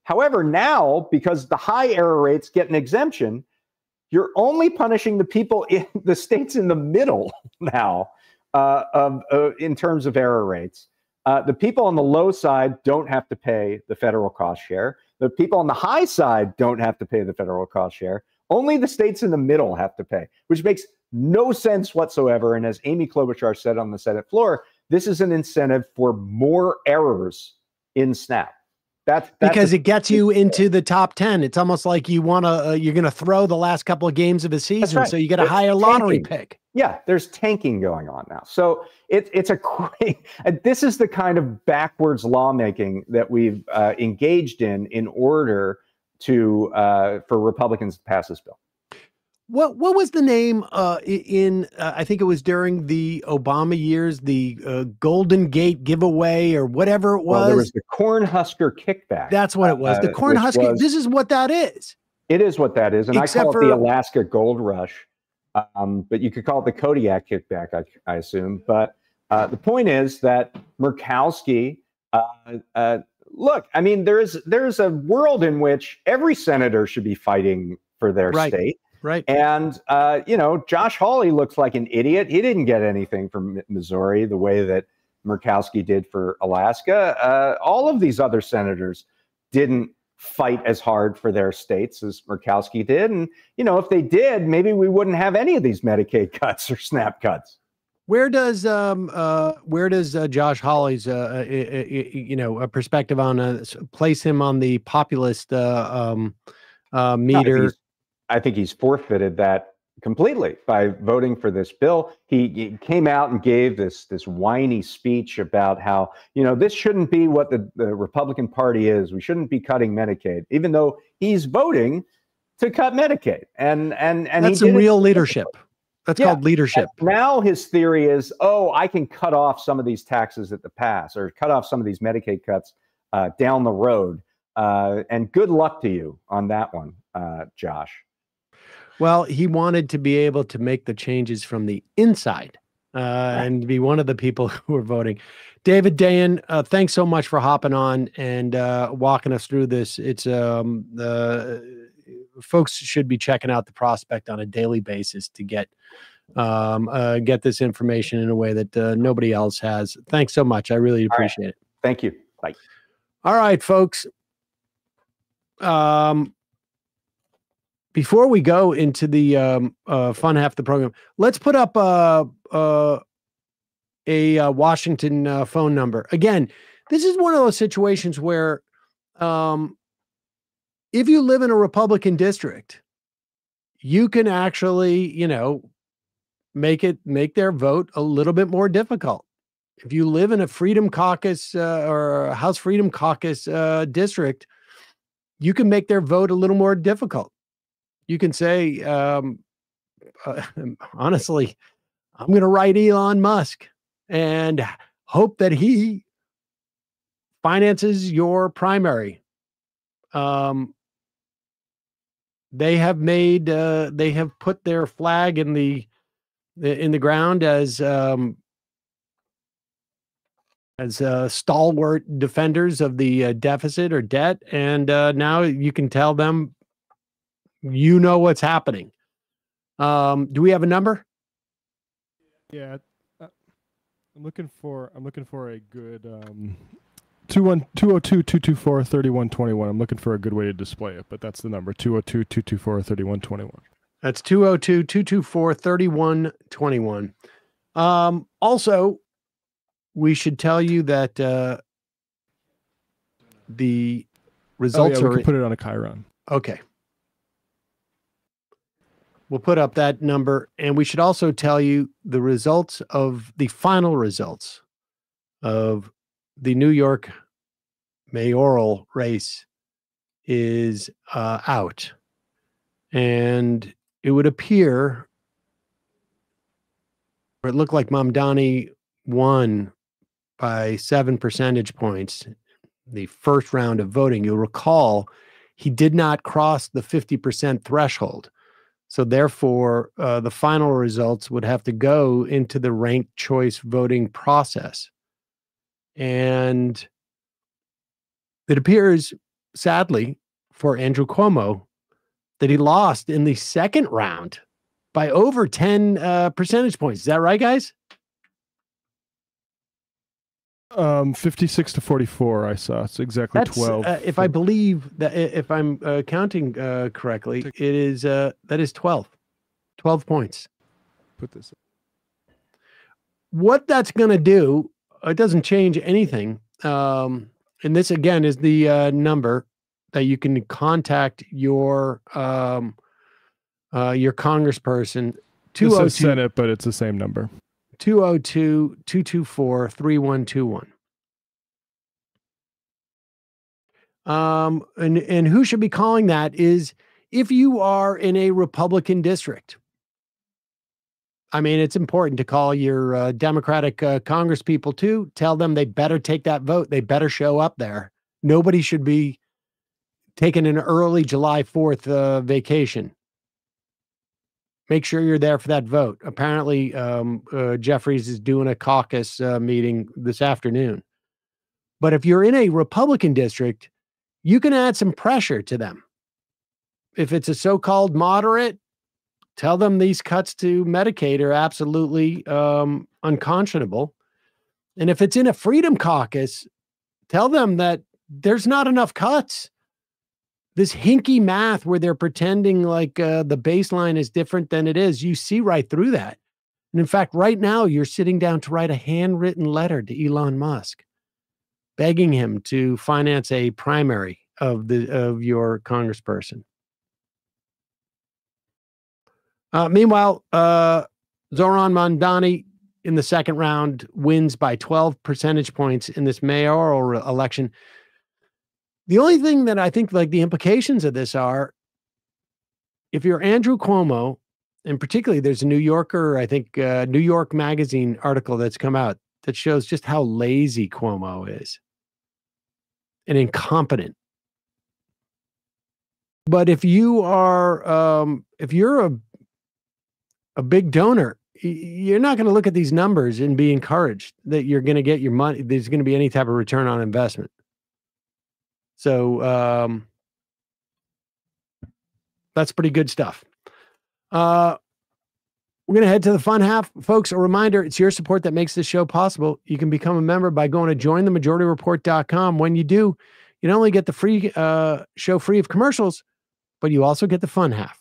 However, now, because the high error rates get an exemption, you're only punishing the people in the states in the middle now in terms of error rates. The people on the low side don't have to pay the federal cost share. The people on the high side don't have to pay the federal cost share. Only the states in the middle have to pay, which makes no sense whatsoever. And as Amy Klobuchar said on the Senate floor, this is an incentive for more errors in SNAP. That's because it gets you into the top 10. It's almost like you want to, you're going to throw the last couple of games of a season, right. So you get a higher lottery pick. Yeah, there's tanking going on now. So it's a great, this is the kind of backwards lawmaking that we've engaged in order to for Republicans to pass this bill. What was the name in I think it was during the Obama years, the Golden Gate giveaway or whatever it was? Well, there was the Cornhusker kickback. That's what it was. The Cornhusker. This is what that is. It is what that is, and I call it the Alaska Gold Rush. But you could call it the Kodiak kickback, I assume. But the point is that Murkowski. Look, I mean, there's a world in which every senator should be fighting for their state. Right. And, Josh Hawley looks like an idiot. He didn't get anything from Missouri the way that Murkowski did for Alaska. All of these other senators didn't fight as hard for their states as Murkowski did. And, if they did, maybe we wouldn't have any of these Medicaid cuts or SNAP cuts. Where does Josh Hawley's perspective on place him on the populist meter? I think he's forfeited that completely by voting for this bill. He came out and gave this whiny speech about how, this shouldn't be what the Republican Party is. We shouldn't be cutting Medicaid, even though he's voting to cut Medicaid. And that's some real leadership. That's called leadership. And now his theory is, I can cut off some of these taxes at the pass or cut off some of these Medicaid cuts down the road. And good luck to you on that one, Josh. Well, he wanted to be able to make the changes from the inside and be one of the people who are voting. David Dayen, thanks so much for hopping on and walking us through this. It's folks should be checking out the Prospect on a daily basis to get this information in a way that nobody else has. Thanks so much. I really appreciate it. Thank you. Bye. All right, folks. Before we go into the fun half of the program, let's put up a Washington phone number. Again, this is one of those situations where if you live in a Republican district, you can actually, make their vote a little bit more difficult. If you live in a Freedom Caucus or a House Freedom Caucus district, you can make their vote a little more difficult. You can say, honestly, I'm going to write Elon Musk and hope that he finances your primary. They have put their flag in the ground as stalwart defenders of the deficit or debt, and now you can tell them, what's happening. Do we have a number? Yeah, I'm looking for a good 202-224-3121. I'm looking for a good way to display it, but that's the number, 202-224-3121. That's 202-224-3121. Also, we should tell you that the results we can put it on a Chiron. Okay. We'll put up that number, and we should also tell you the final results of the New York mayoral race is out. And it would appear, or it looked like Mamdani won by 7 percentage points the first round of voting. You'll recall he did not cross the 50% threshold. So therefore, the final results would have to go into the ranked choice voting process. And it appears, sadly, for Andrew Cuomo, that he lost in the second round by over 10 percentage points. Is that right, guys? 56-44, I saw. It's exactly That's, 12. If I believe that, if I'm counting correctly, it is that is 12 points. Put this. What that's going to do, it doesn't change anything. And this again is the number that you can contact your congressperson. This is Senate, but it's the same number. 202-224-3121. And who should be calling that is if you are in a Republican district. I mean, it's important to call your Democratic Congress people too. Tell them they better take that vote. They better show up there. Nobody should be taking an early July 4th vacation. Make sure you're there for that vote. Apparently, Jeffries is doing a caucus meeting this afternoon. But if you're in a Republican district, you can add some pressure to them. If it's a so-called moderate, tell them these cuts to Medicaid are absolutely unconscionable. And if it's in a Freedom Caucus, tell them that there's not enough cuts. This hinky math where they're pretending like the baseline is different than it is, you see right through that. And in fact, right now, you're sitting down to write a handwritten letter to Elon Musk, begging him to finance a primary of your congressperson. Meanwhile, Zohran Mamdani in the second round wins by 12 percentage points in this mayoral election. The only thing that I think like the implications of this are, if you're Andrew Cuomo, and particularly there's a New Yorker, I think New York Magazine article that's come out that shows just how lazy Cuomo is and incompetent. But if you are, if you're a big donor, you're not going to look at these numbers and be encouraged that you're going to get your money. There's going to be any type of return on investment. So that's pretty good stuff. We're going to head to the fun half. Folks, a reminder, it's your support that makes this show possible. You can become a member by going to jointhemajorityreport.com. When you do, you not only get the free show free of commercials, but you also get the fun half.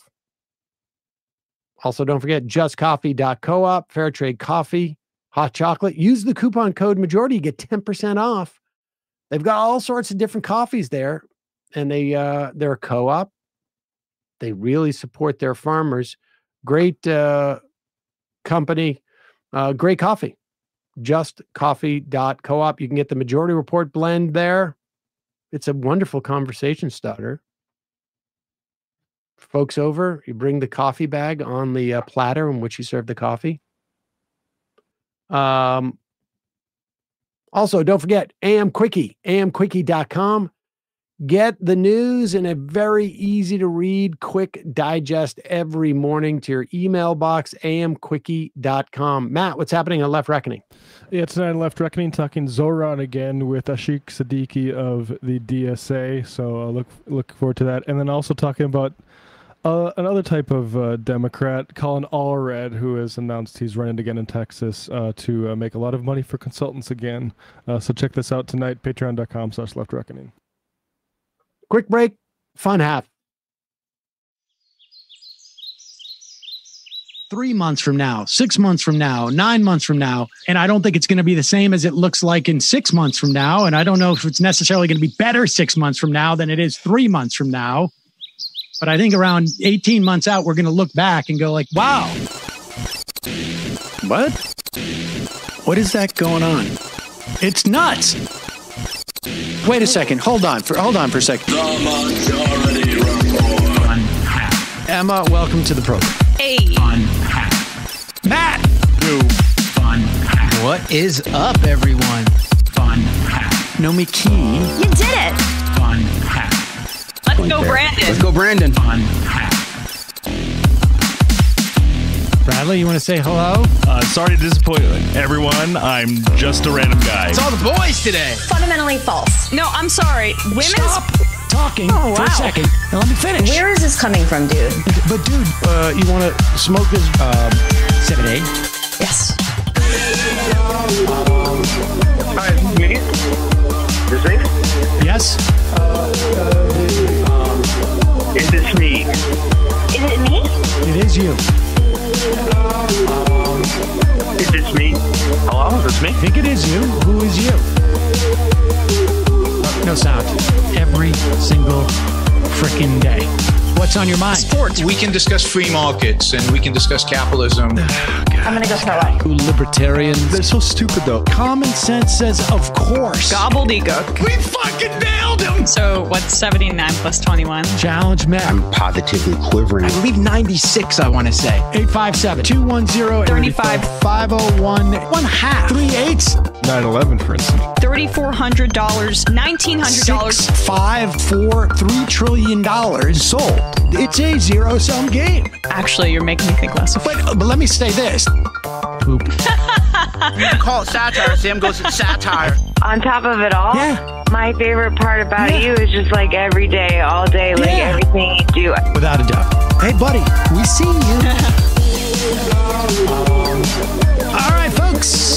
Also, don't forget justcoffee.coop, fair trade coffee, hot chocolate. Use the coupon code majority, you get 10% off. They've got all sorts of different coffees there, and they're a co-op. They really support their farmers. Great company, great coffee. Justcoffee.coop. You can get the Majority Report blend there. It's a wonderful conversation starter. Folks over, you bring the coffee bag on the platter in which you serve the coffee. Also, don't forget AM Quickie, amquickie.com. Get the news in a very easy to read, quick digest every morning to your email box, amquickie.com. Matt, what's happening on Left Reckoning? Yeah, tonight on Left Reckoning, talking Zohran again with Ashik Siddiqui of the DSA. So look forward to that. And then also talking about another type of Democrat, Colin Allred, who has announced he's running again in Texas to make a lot of money for consultants again. So check this out tonight, patreon.com/leftreckoning. Quick break, fun half. 3 months from now, 6 months from now, 9 months from now. And I don't think it's going to be the same as it looks like in 6 months from now. And I don't know if it's necessarily going to be better 6 months from now than it is 3 months from now. But I think around 18 months out, we're going to look back and go like, wow. What? What is that going on? It's nuts. Wait a second. Hold on for a second. The Majority Report. Emma, welcome to the program. Hey. Matt. What is up, everyone? Nomi Key. You did it. Let's go, Brandon. Let's go, Brandon. Bradley, you want to say hello? Sorry to disappoint everyone. I'm just a random guy. It's all the boys today. Fundamentally false. No, I'm sorry. Women's. Stop talking for a second. Now let me finish. Where is this coming from, dude? But dude, you want to smoke this 7A? Yes. Hi, me? This me? Yes. Is this me? Is it me? It is you. Is this me? Hello? Is this me? I think it is you. Who is you? No sound. Every single freaking day. What's on your mind? Sports. We can discuss free markets and we can discuss capitalism. I'm going to go start watching. Libertarians. They're so stupid, though. Common sense says, of course. Gobbledygook. We fucking nailed him. So what's 79 plus 21? Challenge Matt. I'm positively quivering. I believe 96, I want to say. 857-210-35 501 1 half 3 8s 9/11, for instance. $3,400, $1,900. 6 5 4 $3 trillion sold. It's a zero-sum game. Actually, you're making me think less of it. But let me say this. Poop. You can call it satire. Sam goes, it's satire. On top of it all, Yeah. my favorite part about you is just like every day, all day, like everything you do. Without a doubt. Hey, buddy, we see you. All right, folks.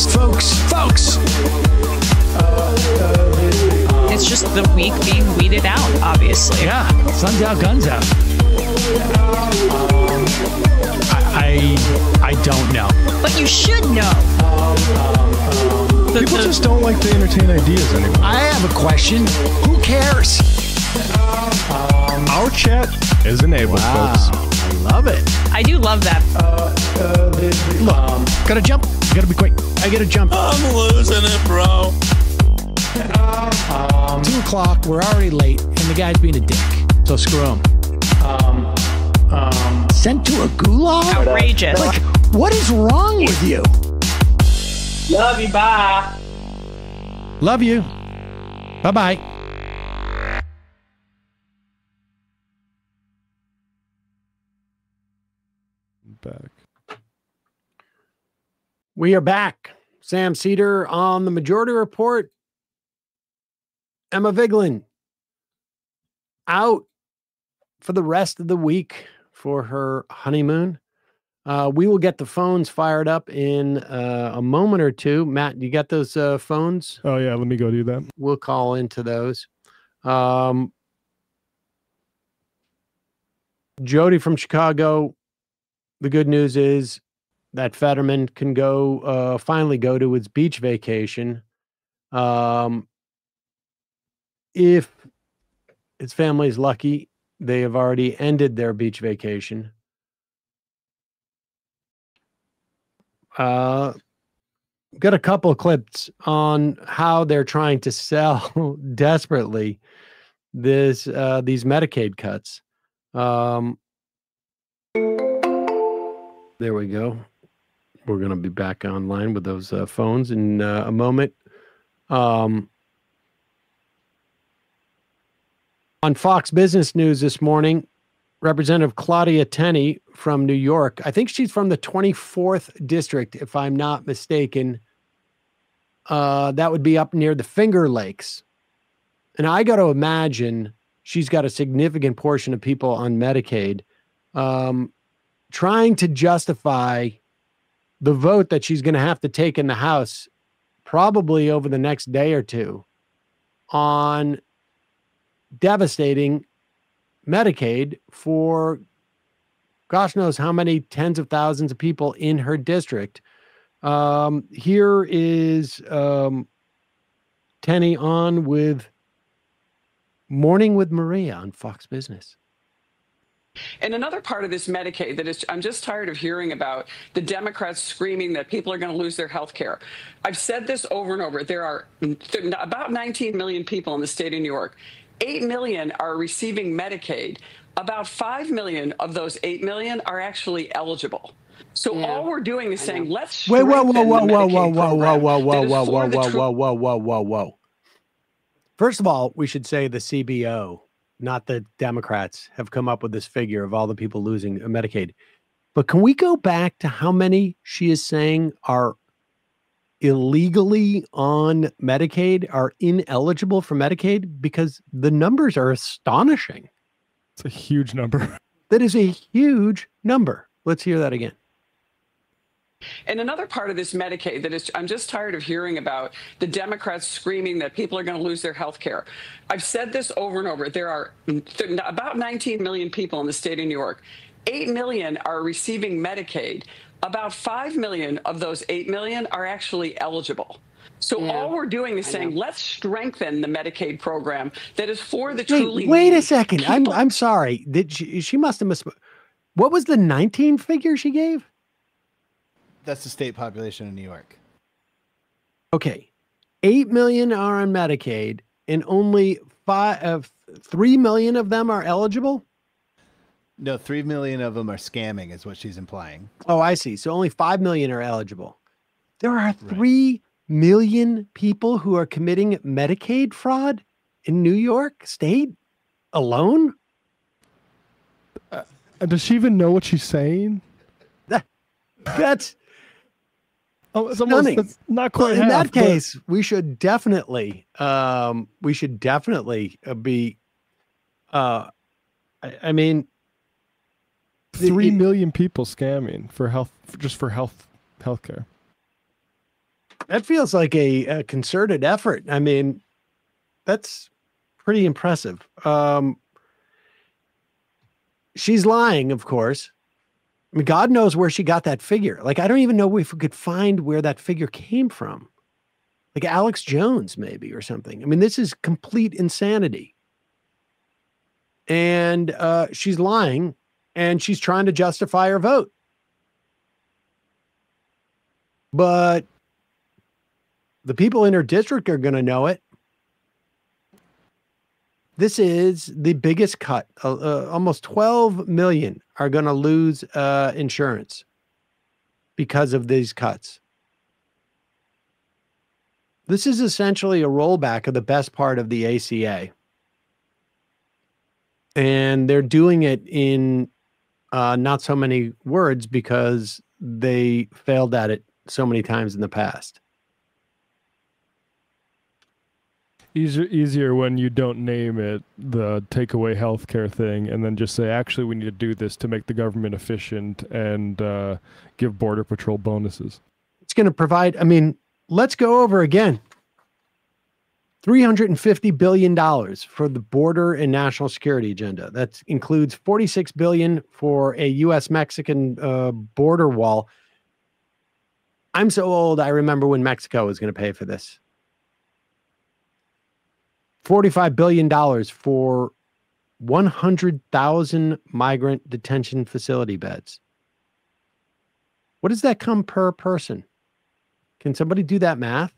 It's just the weak being weeded out, obviously. Yeah, sun's out, guns out. I don't know. But you should know. People just don't like to entertain ideas anymore. I have a question. Who cares? Our chat is enabled, folks. I love it. I do love that. Look, gotta jump. Gotta be quick. I gotta jump. I'm losing it, bro. 2 o'clock. We're already late, and the guy's being a dick. So screw him. Sent to a gulag? Outrageous. Like, what is wrong with you? Love you, bye. Love you. Bye-bye. Back. We are back. Sam Seder on the Majority Report. Emma Vigeland out for the rest of the week for her honeymoon. We will get the phones fired up in a moment or two. Matt, you got those phones? Oh, yeah. Let me go do that. We'll call into those. Jody from Chicago. The good news is that Fetterman can go, finally go to his beach vacation. If his family is lucky, they have already ended their beach vacation. Got a couple of clips on how they're trying to sell desperately these Medicaid cuts. There we go. We're going to be back online with those phones in a moment. On Fox Business News this morning, Representative Claudia Tenney from New York, I think she's from the 24th district, if I'm not mistaken. That would be up near the Finger Lakes. And I got to imagine she's got a significant portion of people on Medicaid, trying to justify the vote that she's going to have to take in the House probably over the next day or two on devastating Medicaid for gosh knows how many tens of thousands of people in her district. Here is Tenney on with Morning with Maria on Fox Business. And another part of this Medicaid that is, I'm just tired of hearing about the Democrats screaming that people are going to lose their health care. I've said this over and over. There are about 19 million people in the state of New York. 8 million are receiving Medicaid. About 5 million of those 8 million are actually eligible. So all we're doing is saying, let's strengthen the Medicaid program. Whoa. First of all, we should say the CBO, not the Democrats, have come up with this figure of all the people losing Medicaid. But can we go back to how many she is saying are illegally on Medicaid, are ineligible for Medicaid? Because the numbers are astonishing. It's a huge number. That is a huge number. Let's hear that again. And another part of this Medicaid that is, I'm just tired of hearing about the Democrats screaming that people are going to lose their health care. I've said this over and over. There are about 19 million people in the state of New York. 8 million are receiving Medicaid. About 5 million of those 8 million are actually eligible. So all we're doing is saying, let's strengthen the Medicaid program that is for the truly. Wait a second. I'm sorry. She must have missed. What was the 19 figure she gave? That's the state population in New York. Okay. 8 million are on Medicaid and only 3 million of them are eligible? No, 3 million of them are scamming is what she's implying. Oh, I see. So only 5 million are eligible. There are 3 million people who are committing Medicaid fraud in New York State alone? Does she even know what she's saying? That's stunning. That's not quite in half, that case, we should definitely be I mean 3 million people scamming for healthcare. That feels like a concerted effort. I mean, that's pretty impressive. She's lying, of course. I mean, God knows where she got that figure. Like, I don't even know if we could find where that figure came from. Like Alex Jones, maybe, or something. I mean, this is complete insanity. And she's lying, and she's trying to justify her vote. But the people in her district are going to know it. This is the biggest cut. Almost 12 million are going to lose insurance because of these cuts. This is essentially a rollback of the best part of the ACA. And they're doing it in not so many words because they failed at it so many times in the past. Easier when you don't name it the takeaway healthcare thing and then just say, actually, we need to do this to make the government efficient and give Border Patrol bonuses. It's going to provide, I mean, let's go over again. $350 billion for the border and national security agenda. That includes $46 billion for a U.S.-Mexican border wall. I'm so old, I remember when Mexico was going to pay for this. $45 billion for 100,000 migrant detention facility beds. What does that come per person? Can somebody do that math?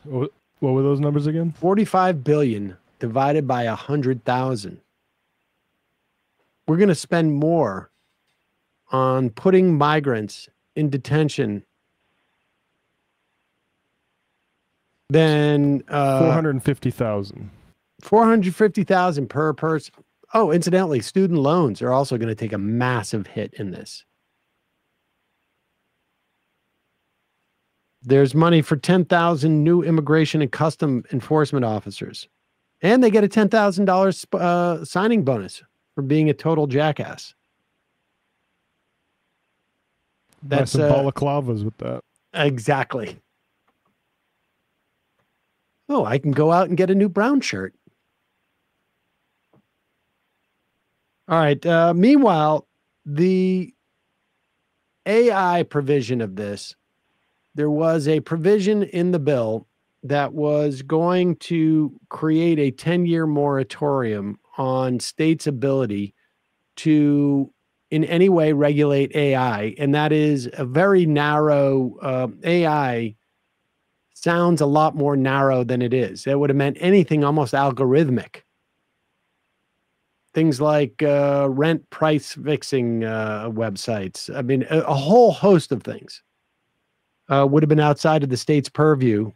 What were those numbers again? 45 billion divided by 100,000. We're going to spend more on putting migrants in detention than 450,000. 450,000 per person. Oh, incidentally, student loans are also going to take a massive hit in this. There's money for 10,000 new immigration and custom enforcement officers. And they get a $10,000 signing bonus for being a total jackass. That's some balaclavas with that. Exactly. Oh, I can go out and get a new brown shirt. All right. Meanwhile, the AI provision of this, there was a provision in the bill that was going to create a 10-year moratorium on states' ability to in any way regulate AI, and that is a very narrow AI sounds a lot more narrow than it is. That would have meant anything almost algorithmic. Things like rent price fixing websites. I mean, a whole host of things would have been outside of the state's purview.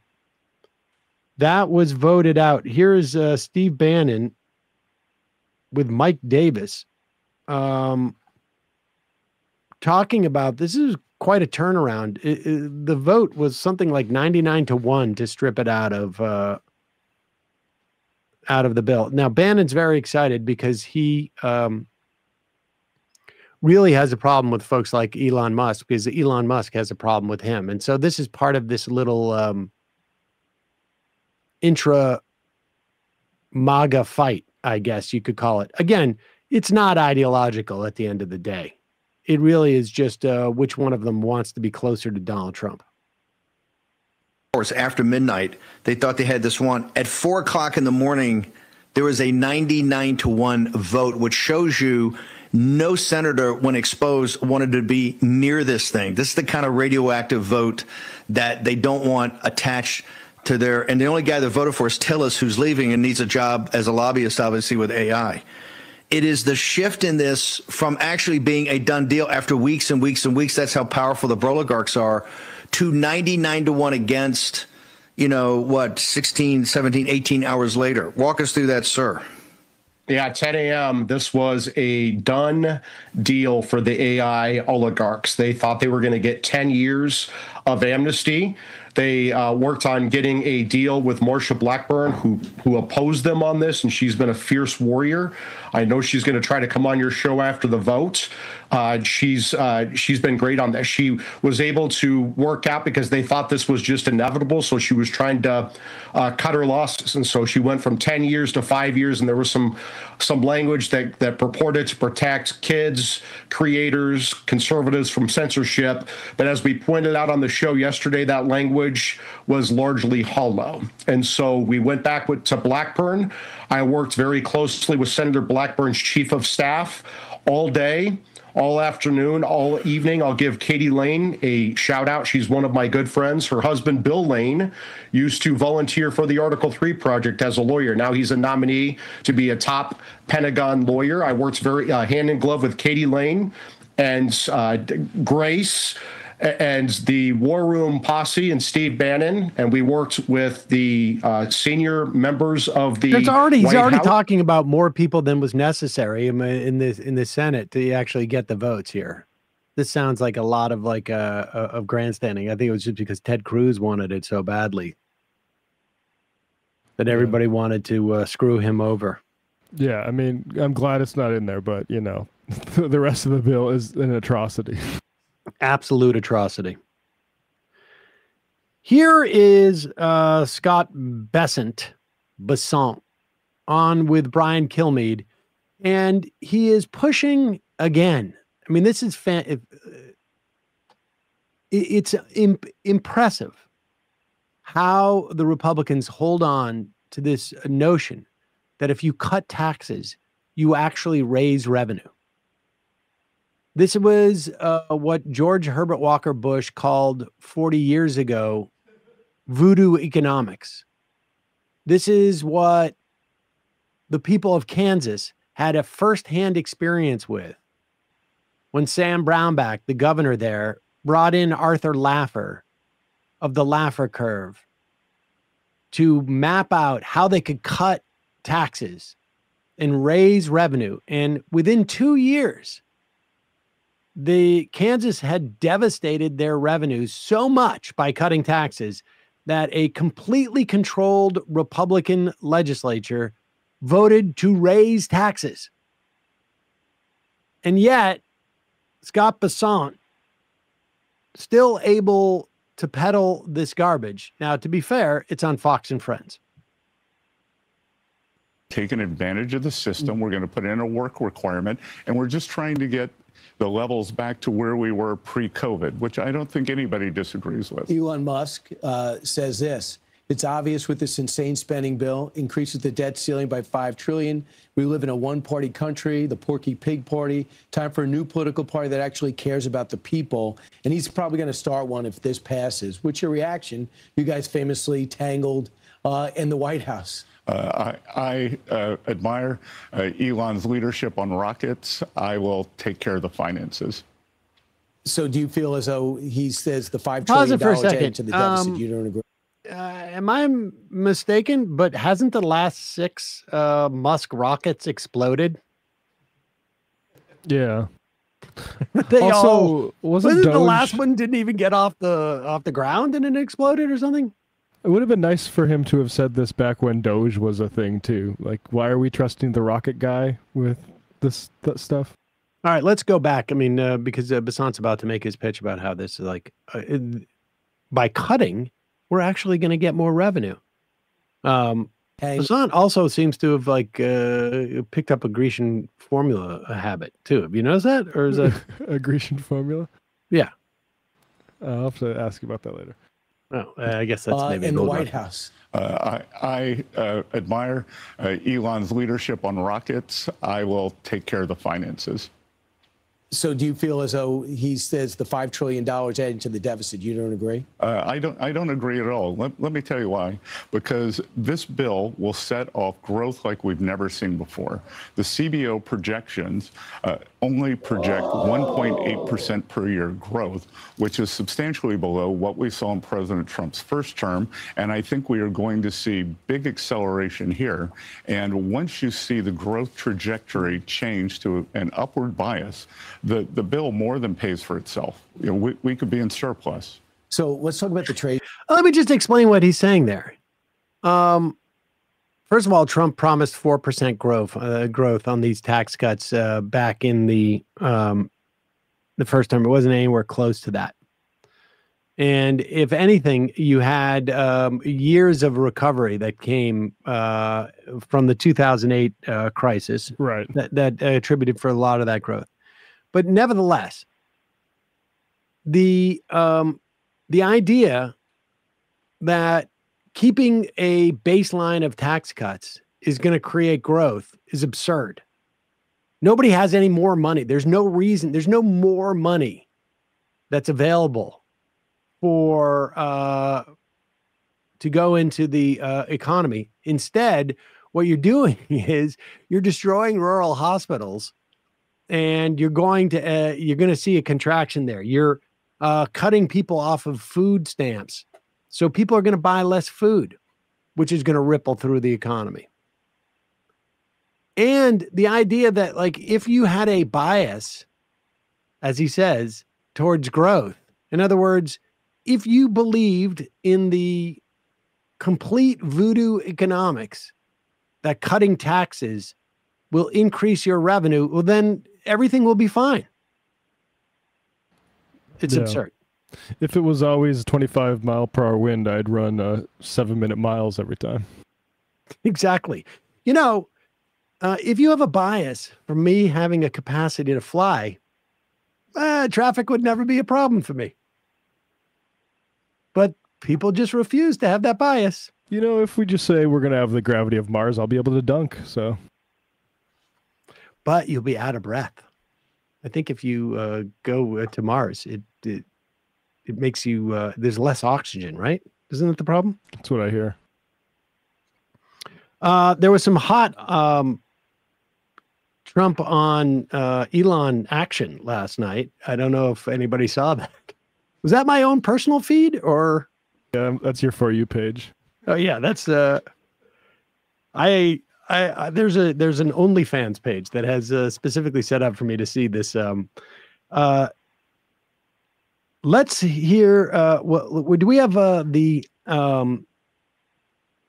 That was voted out. Here's Steve Bannon with Mike Davis talking about this is quite a turnaround. The vote was something like 99-1 to strip it out of the bill. Now, Bannon's very excited because he really has a problem with folks like Elon Musk, because Elon Musk has a problem with him. And so this is part of this little intra-MAGA fight, I guess you could call it. Again, it's not ideological at the end of the day. It really is just which one of them wants to be closer to Donald Trump. Hours after midnight, they thought they had this one. At 4 o'clock in the morning, there was a 99-1 vote, which shows you no senator, when exposed, wanted to be near this thing. This is the kind of radioactive vote that they don't want attached to their, and the only guy that voted for is Tillis, who's leaving and needs a job as a lobbyist, obviously, with AI. It is the shift in this from actually being a done deal after weeks and weeks and weeks, that's how powerful the oligarchs are, to 99-1 against, 16, 17, 18 hours later. Walk us through that, sir. Yeah, 10 a.m., this was a done deal for the AI oligarchs. They thought they were going to get 10 years of amnesty. They worked on getting a deal with Marsha Blackburn, who opposed them on this, and she's been a fierce warrior. I know she's going to try to come on your show after the vote. She's been great on that. She was able to work out because they thought this was just inevitable, so she was trying to cut her losses, and so she went from 10 years to 5 years, and there was some language that purported to protect kids, creators, conservatives from censorship. But as we pointed out on the show yesterday, that language was largely hollow. And so we went back to Blackburn. I worked very closely with Senator Blackburn's chief of staff all day, all afternoon, all evening. I'll give Katie Lane a shout out. She's one of my good friends. Her husband, Bill Lane, used to volunteer for the Article 3 project as a lawyer. Now he's a nominee to be a top Pentagon lawyer. I worked very hand in glove with Katie Lane and Grace and the War Room posse and Steve Bannon, and we worked with the senior members of the he's already House. Talking about more people than was necessary in the Senate to actually get the votes here. This sounds like a lot of of grandstanding. I think it was just because Ted Cruz wanted it so badly that everybody wanted to screw him over. Yeah, I mean, I'm glad it's not in there, but the rest of the bill is an atrocity. Absolute atrocity. Here is Scott Bessent on with Brian Kilmeade, and he is pushing again. I mean, this is it's impressive how the Republicans hold on to this notion that if you cut taxes, you actually raise revenue. This was what George Herbert Walker Bush called 40 years ago voodoo economics. This is what the people of Kansas had a firsthand experience with when Sam Brownback, the governor there, brought in Arthur Laffer of the Laffer curve to map out how they could cut taxes and raise revenue. And within 2 years, the Kansas had devastated their revenues so much by cutting taxes that a completely controlled Republican legislature voted to raise taxes. And yet, Scott Bessent still able to peddle this garbage. Now, to be fair, it's on Fox and Friends. Taking advantage of the system. We're going to put in a work requirement, and we're just trying to get the levels back to where we were pre-COVID, which I don't think anybody disagrees with. Elon Musk says this. It's obvious with this insane spending bill, increases the debt ceiling by $5 trillion. We live in a one-party country, the Porky Pig Party. Time for a new political party that actually cares about the people. And he's probably going to start one if this passes. What's your reaction? You guys famously tangled in the White House. I admire Elon's leadership on rockets. I will take care of the finances. So do you feel as though he says the $5 Pause it trillion for a second. added to the deficit, you don't agree? Am I mistaken? But hasn't the last 6 Musk rockets exploded? Yeah. They Also, all wasn't the Doge- last one didn't even get off the ground and it exploded or something? It would have been nice for him to have said this back when Doge was a thing too. Like, why are we trusting the rocket guy with that stuff? All right, let's go back. I mean, because Basant's about to make his pitch about how this is like by cutting, we're actually going to get more revenue. Basant also seems to have like picked up a Grecian formula habit too. Have you noticed that, or is that a Grecian formula? Yeah, I'll have to ask you about that later. Oh, I guess that's maybe in the White House. I admire Elon's leadership on rockets. I will take care of the finances. So do you feel as though he says the $5 trillion added to the deficit, you don't agree? I don't agree at all. Let me tell you why. Because this bill will set off growth like we've never seen before. The CBO projections only project 1.8% per year growth, which is substantially below what we saw in President Trump's first term. And I think we are going to see big acceleration here. And once you see the growth trajectory change to an upward bias, the bill more than pays for itself. You know, we could be in surplus. So let's talk about the trade. Let me just explain what he's saying there. First of all, Trump promised 4% growth on these tax cuts back in the first term. It wasn't anywhere close to that. And if anything, you had years of recovery that came from the 2008 crisis, right? That attributed for a lot of that growth. But nevertheless, the idea that keeping a baseline of tax cuts is going to create growth is absurd. Nobody has any more money. There's no reason. There's no more money that's available for to go into the economy. Instead, what you're doing is you're destroying rural hospitals. And you're going to see a contraction there. You're cutting people off of food stamps. So people are going to buy less food, which is going to ripple through the economy. And the idea that, like, if you had a bias, as he says, towards growth, in other words, if you believed in the complete voodoo economics that cutting taxes will increase your revenue, well, then everything will be fine. It's absurd. If it was always 25-mile-per-hour wind, I'd run 7-minute miles every time. Exactly. You know, if you have a bias for me having a capacity to fly, traffic would never be a problem for me. But people just refuse to have that bias. You know, if we just say we're going to have the gravity of Mars, I'll be able to dunk, so... But you'll be out of breath. I think if you go to Mars, it makes you, there's less oxygen, right? Isn't that the problem? That's what I hear. There was some hot Trump on Elon action last night. I don't know if anybody saw that. Was that my own personal feed or? Yeah, that's your For You page. Oh yeah, that's there's an OnlyFans page that has specifically set up for me to see this. Let's hear. Do we have do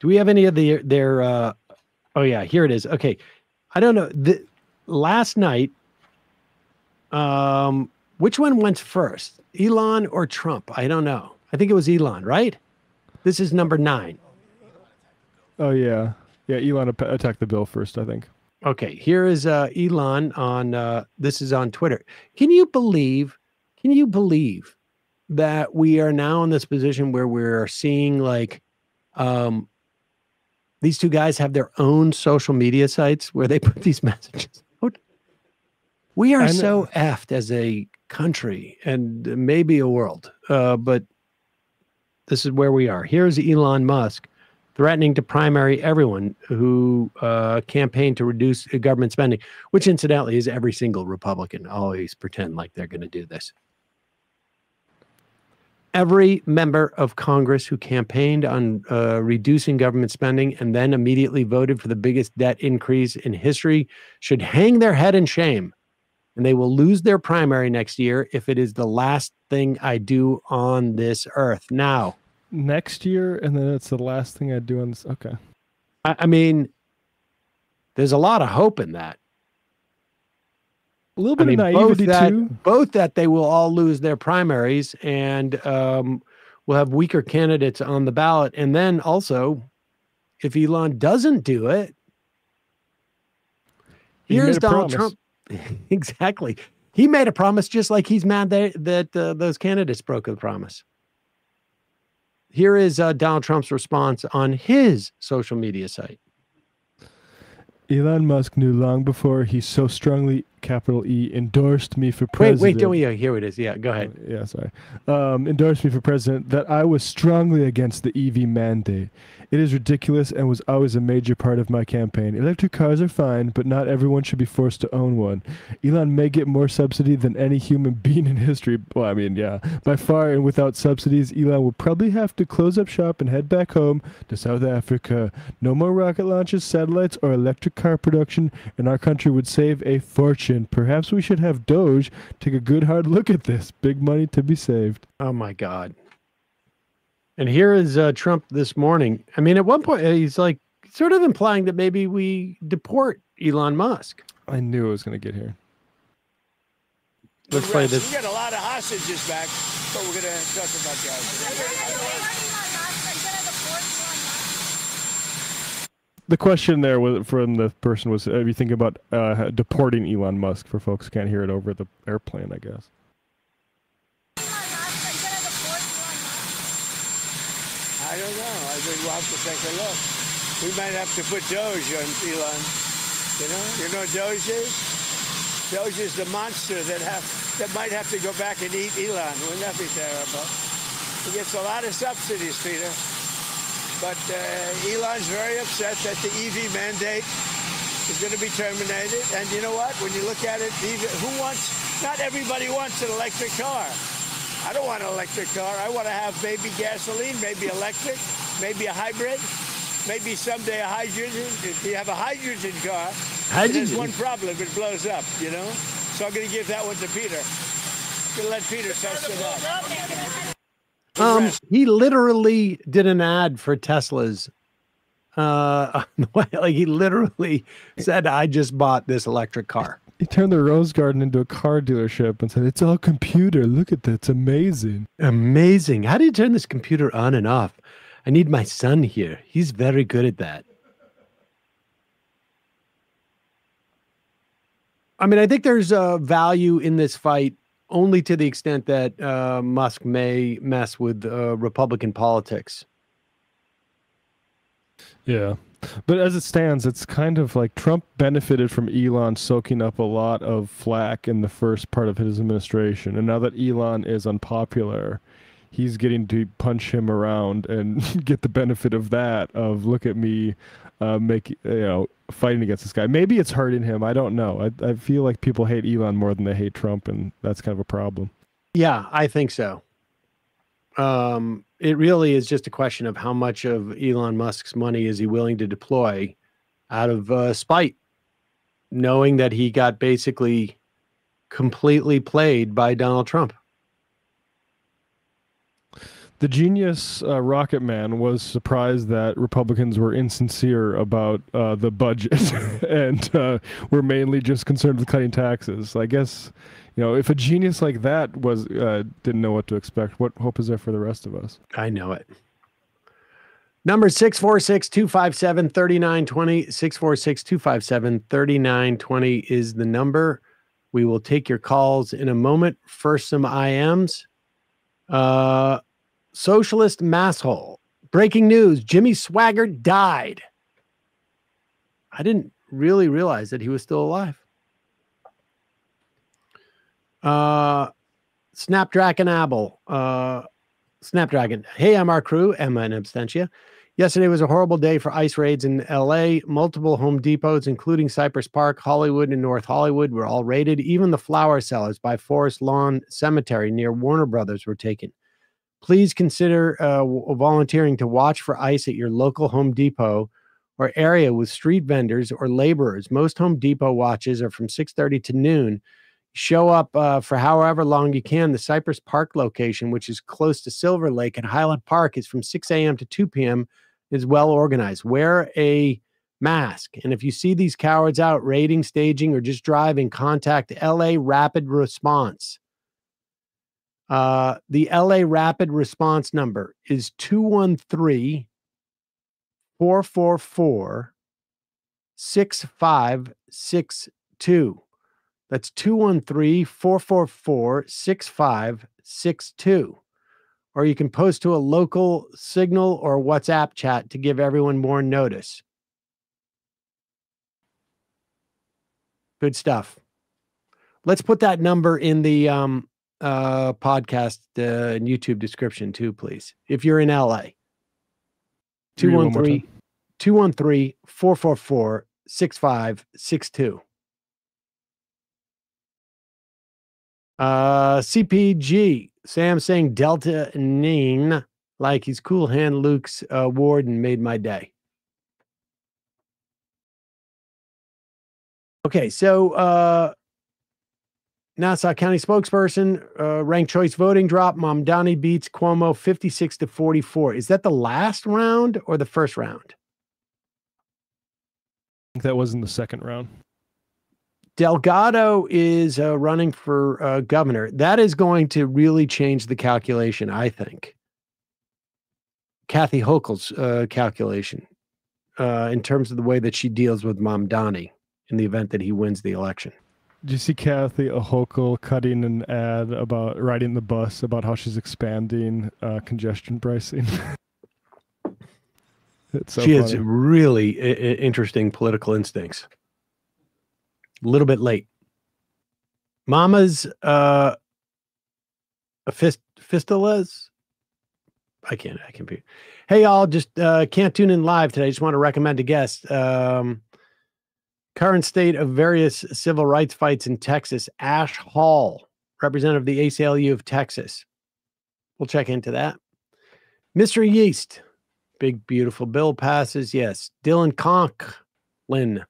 we have any of their? Oh yeah, here it is. Okay, I don't know. Last night, which one went first, Elon or Trump? I don't know. I think it was Elon, right? This is number 9. Oh yeah. Yeah, Elon attacked the bill first, I think. Okay, here is Elon on, this is on Twitter. Can you believe that we are now in this position where we're seeing like These two guys have their own social media sites where they put these messages out. We are so effed as a country and maybe a world, but this is where we are. Here's Elon Musk threatening to primary everyone who campaigned to reduce government spending, which incidentally is every single Republican always pretend like they're going to do this. Every member of Congress who campaigned on reducing government spending and then immediately voted for the biggest debt increase in history should hang their head in shame. And they will lose their primary next year if it is the last thing I do on this earth. Now, next year, and then it's the last thing I do on this. Okay. I mean, there's a lot of hope in that. A little bit of naivety too. Both that they will all lose their primaries and we'll have weaker candidates on the ballot. And then also, if Elon doesn't do it, here's Donald Trump. Exactly. He made a promise just like he's mad that those candidates broke the promise. Here is Donald Trump's response on his social media site. Elon Musk knew long before he so strongly, capital E, endorsed me for president. Wait, don't we? Here it is. Yeah, go ahead. Yeah, sorry. Endorsed me for president that I was strongly against the EV mandate. It is ridiculous and was always a major part of my campaign. Electric cars are fine, but not everyone should be forced to own one. Elon may get more subsidy than any human being in history. Well, I mean, yeah. By far, and without subsidies, Elon will probably have to close up shop and head back home to South Africa. No more rocket launches, satellites, or electric car production, and our country would save a fortune. Perhaps we should have Doge take a good hard look at this. Big money to be saved. Oh, my God. And here is Trump this morning. I mean, at one point, he's like sort of implying that maybe we deport Elon Musk. I knew it was going to get here. Let's play this. We got a lot of hostages back, but we're going to talk about the hostages. The question there was from the person was, are you thinking about deporting Elon Musk for folks who can't hear it over the airplane, I guess. I don't know. I think we'll have to take a look. We might have to put Doge on Elon. You know what Doge is? Doge is the monster that might have to go back and eat Elon. Wouldn't that be terrible? He gets a lot of subsidies, Peter. But Elon's very upset that the EV mandate is going to be terminated. And you know what? When you look at it, not everybody wants an electric car. I don't want an electric car. I want to have maybe gasoline, maybe electric, maybe a hybrid, maybe someday a hydrogen. If you have a hydrogen car, there's one problem. It blows up, So I'm going to give that one to Peter. I'm going to let Peter test it out. He literally did an ad for Teslas. Like he literally said, I just bought this electric car. He turned the Rose Garden into a car dealership and said, it's all computer. Look at that. It's amazing. Amazing. How do you turn this computer on and off? I need my son here. He's very good at that. I mean, I think there's value in this fight only to the extent that Musk may mess with Republican politics. Yeah. But as it stands, it's kind of like Trump benefited from Elon soaking up a lot of flack in the first part of his administration. And now that Elon is unpopular, he's getting to punch him around and get the benefit of that, of look at me fighting against this guy. Maybe it's hurting him. I don't know. I feel like people hate Elon more than they hate Trump, and that's kind of a problem. Yeah, I think so. It really is just a question of how much of Elon Musk's money is he willing to deploy out of spite, knowing that he got basically completely played by Donald Trump. The genius Rocket Man was surprised that Republicans were insincere about the budget and were mainly just concerned with cutting taxes. I guess, if a genius like that was didn't know what to expect, what hope is there for the rest of us? I know it. Number 646-257-3920. 646-257-3920 is the number. We will take your calls in a moment. First, some IMs. Socialist Masshole Breaking news, Jimmy Swaggart died. I didn't really realize that he was still alive. Snapdragon Abel. Snapdragon. Hey, I'm our crew, Emma and Abstentia. Yesterday was a horrible day for ICE raids in LA. Multiple Home Depots, including Cypress Park, Hollywood, and North Hollywood, were all raided. Even the flower sellers by Forest Lawn Cemetery near Warner Brothers were taken. Please consider volunteering to watch for ICE at your local Home Depot or area with street vendors or laborers. Most Home Depot watches are from 6:30 to noon. Show up for however long you can. The Cypress Park location, which is close to Silver Lake and Highland Park, is from 6 a.m. to 2 p.m. is well organized. Wear a mask. And if you see these cowards out raiding, staging, or just driving, contact LA Rapid Response. The LA Rapid Response number is 213-444-6562. That's 213-444-6562. Or you can post to a local Signal or WhatsApp chat to give everyone more notice. Good stuff. Let's put that number in the podcast and YouTube description too, please. If you're in LA. 213-444-6562. CPG, Sam saying Delta Nine, like he's Cool Hand Luke's warden, made my day. Okay, so Nassau County spokesperson, ranked choice voting drop. Mamdani beats Cuomo 56-44. Is that the last round or the first round? I think that was in the second round. Delgado is running for governor. That is going to really change the calculation, I think. Kathy Hochul's calculation in terms of the way that she deals with Mamdani in the event that he wins the election. Did you see Kathy Hochul cutting an ad about riding the bus about how she's expanding congestion pricing? It's so she funny. has really interesting political instincts. A little bit late. Mama's fistulas. I can't be. Hey, y'all, just can't tune in live today. Just want to recommend a guest. Current state of various civil rights fights in Texas. Ash Hall, representative of the ACLU of Texas. We'll check into that. Mr. Yeast. Big, beautiful bill passes. Yes. Dylan Conklin.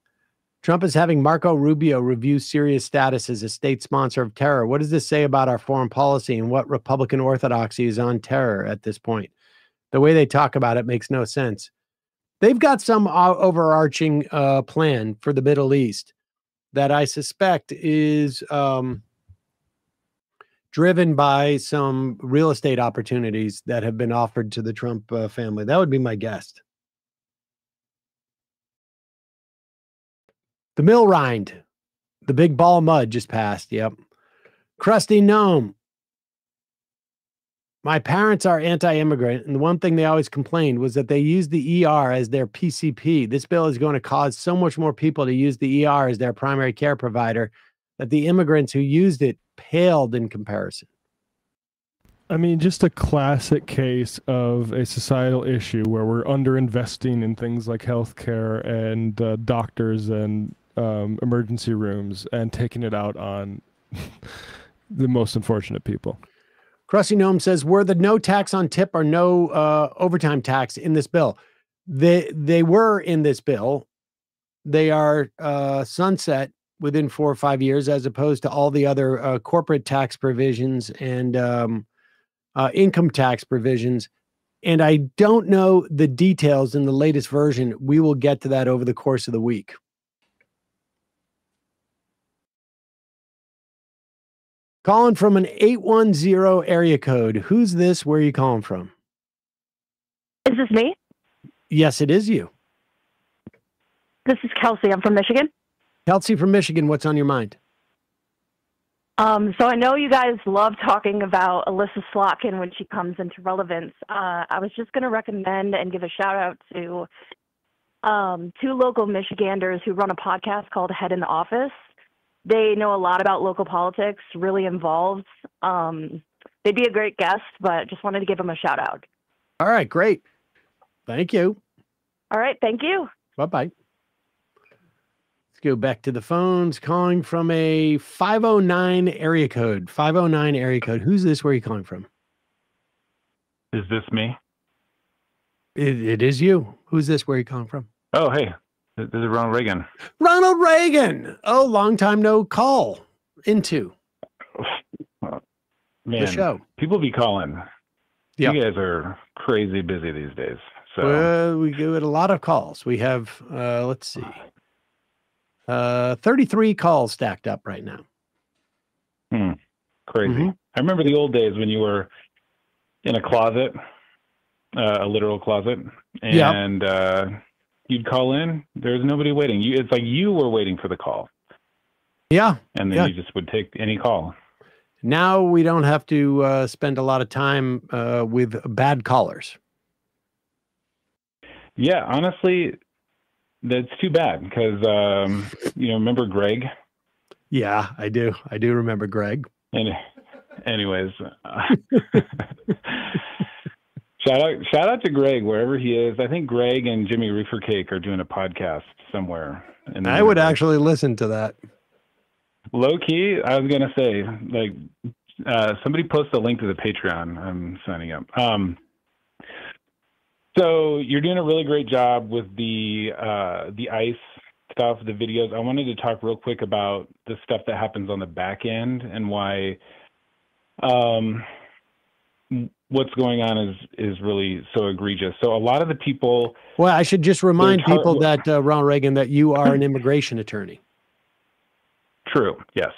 Trump is having Marco Rubio review Syria's status as a state sponsor of terror. What does this say about our foreign policy and what Republican orthodoxy is on terror at this point? The way they talk about it makes no sense. They've got some overarching plan for the Middle East that I suspect is driven by some real estate opportunities that have been offered to the Trump family. That would be my guess. The Mill Rind, the big ball of mud just passed. Yep. Crusty Gnome. My parents are anti-immigrant, and the one thing they always complained was that they used the ER as their PCP. This bill is going to cause so much more people to use the ER as their primary care provider that the immigrants who used it paled in comparison. I mean, just a classic case of a societal issue where we're underinvesting in things like healthcare and doctors and emergency rooms and taking it out on the most unfortunate people. Crusty Gnome says, were the no tax on tip or no overtime tax in this bill? They were in this bill. They are sunset within 4 or 5 years, as opposed to all the other corporate tax provisions and income tax provisions. And I don't know the details in the latest version. We will get to that over the course of the week. Calling from an 810 area code. Who's this? Where are you calling from? Is this me? Yes, it is you. This is Kelsey. I'm from Michigan. Kelsey from Michigan. What's on your mind? So I know you guys love talking about Alyssa Slotkin when she comes into relevance. I was just going to recommend and give a shout out to two local Michiganders who run a podcast called Head in the Office. They know a lot about local politics, really involved. They'd be a great guest, but just wanted to give them a shout out. All right, great. Thank you. All right, thank you. Bye-bye. Let's go back to the phones. Calling from a 509 area code. 509 area code. Who's this? Where are you calling from? Is this me? It is you. Who's this? Where are you calling from? Oh, hey. This is Ronald Reagan. Ronald Reagan. Oh, long time no call into Man, the show. People be calling. Yep. You guys are crazy busy these days. So Well, we get a lot of calls. We have, let's see, 33 calls stacked up right now. Crazy. I remember the old days when you were in a closet, a literal closet, and you'd call in. There's nobody waiting. It's like you were waiting for the call. Yeah. And then you just would take any call. Now we don't have to spend a lot of time with bad callers. Yeah, honestly, that's too bad because, remember Greg? Yeah, I do. I do remember Greg. And anyways, shout out to Greg wherever he is. I think Greg and Jimmy Reefercake are doing a podcast somewhere. I would actually listen to that. Low key, I was gonna say, like, somebody post a link to the Patreon. I'm signing up. So you're doing a really great job with the ICE stuff, the videos. I wanted to talk real quick about the stuff that happens on the back end and why what's going on is really so egregious. So a lot of the people. Well, I should just remind people that Ronald Reagan, that you are an immigration attorney. True. Yes.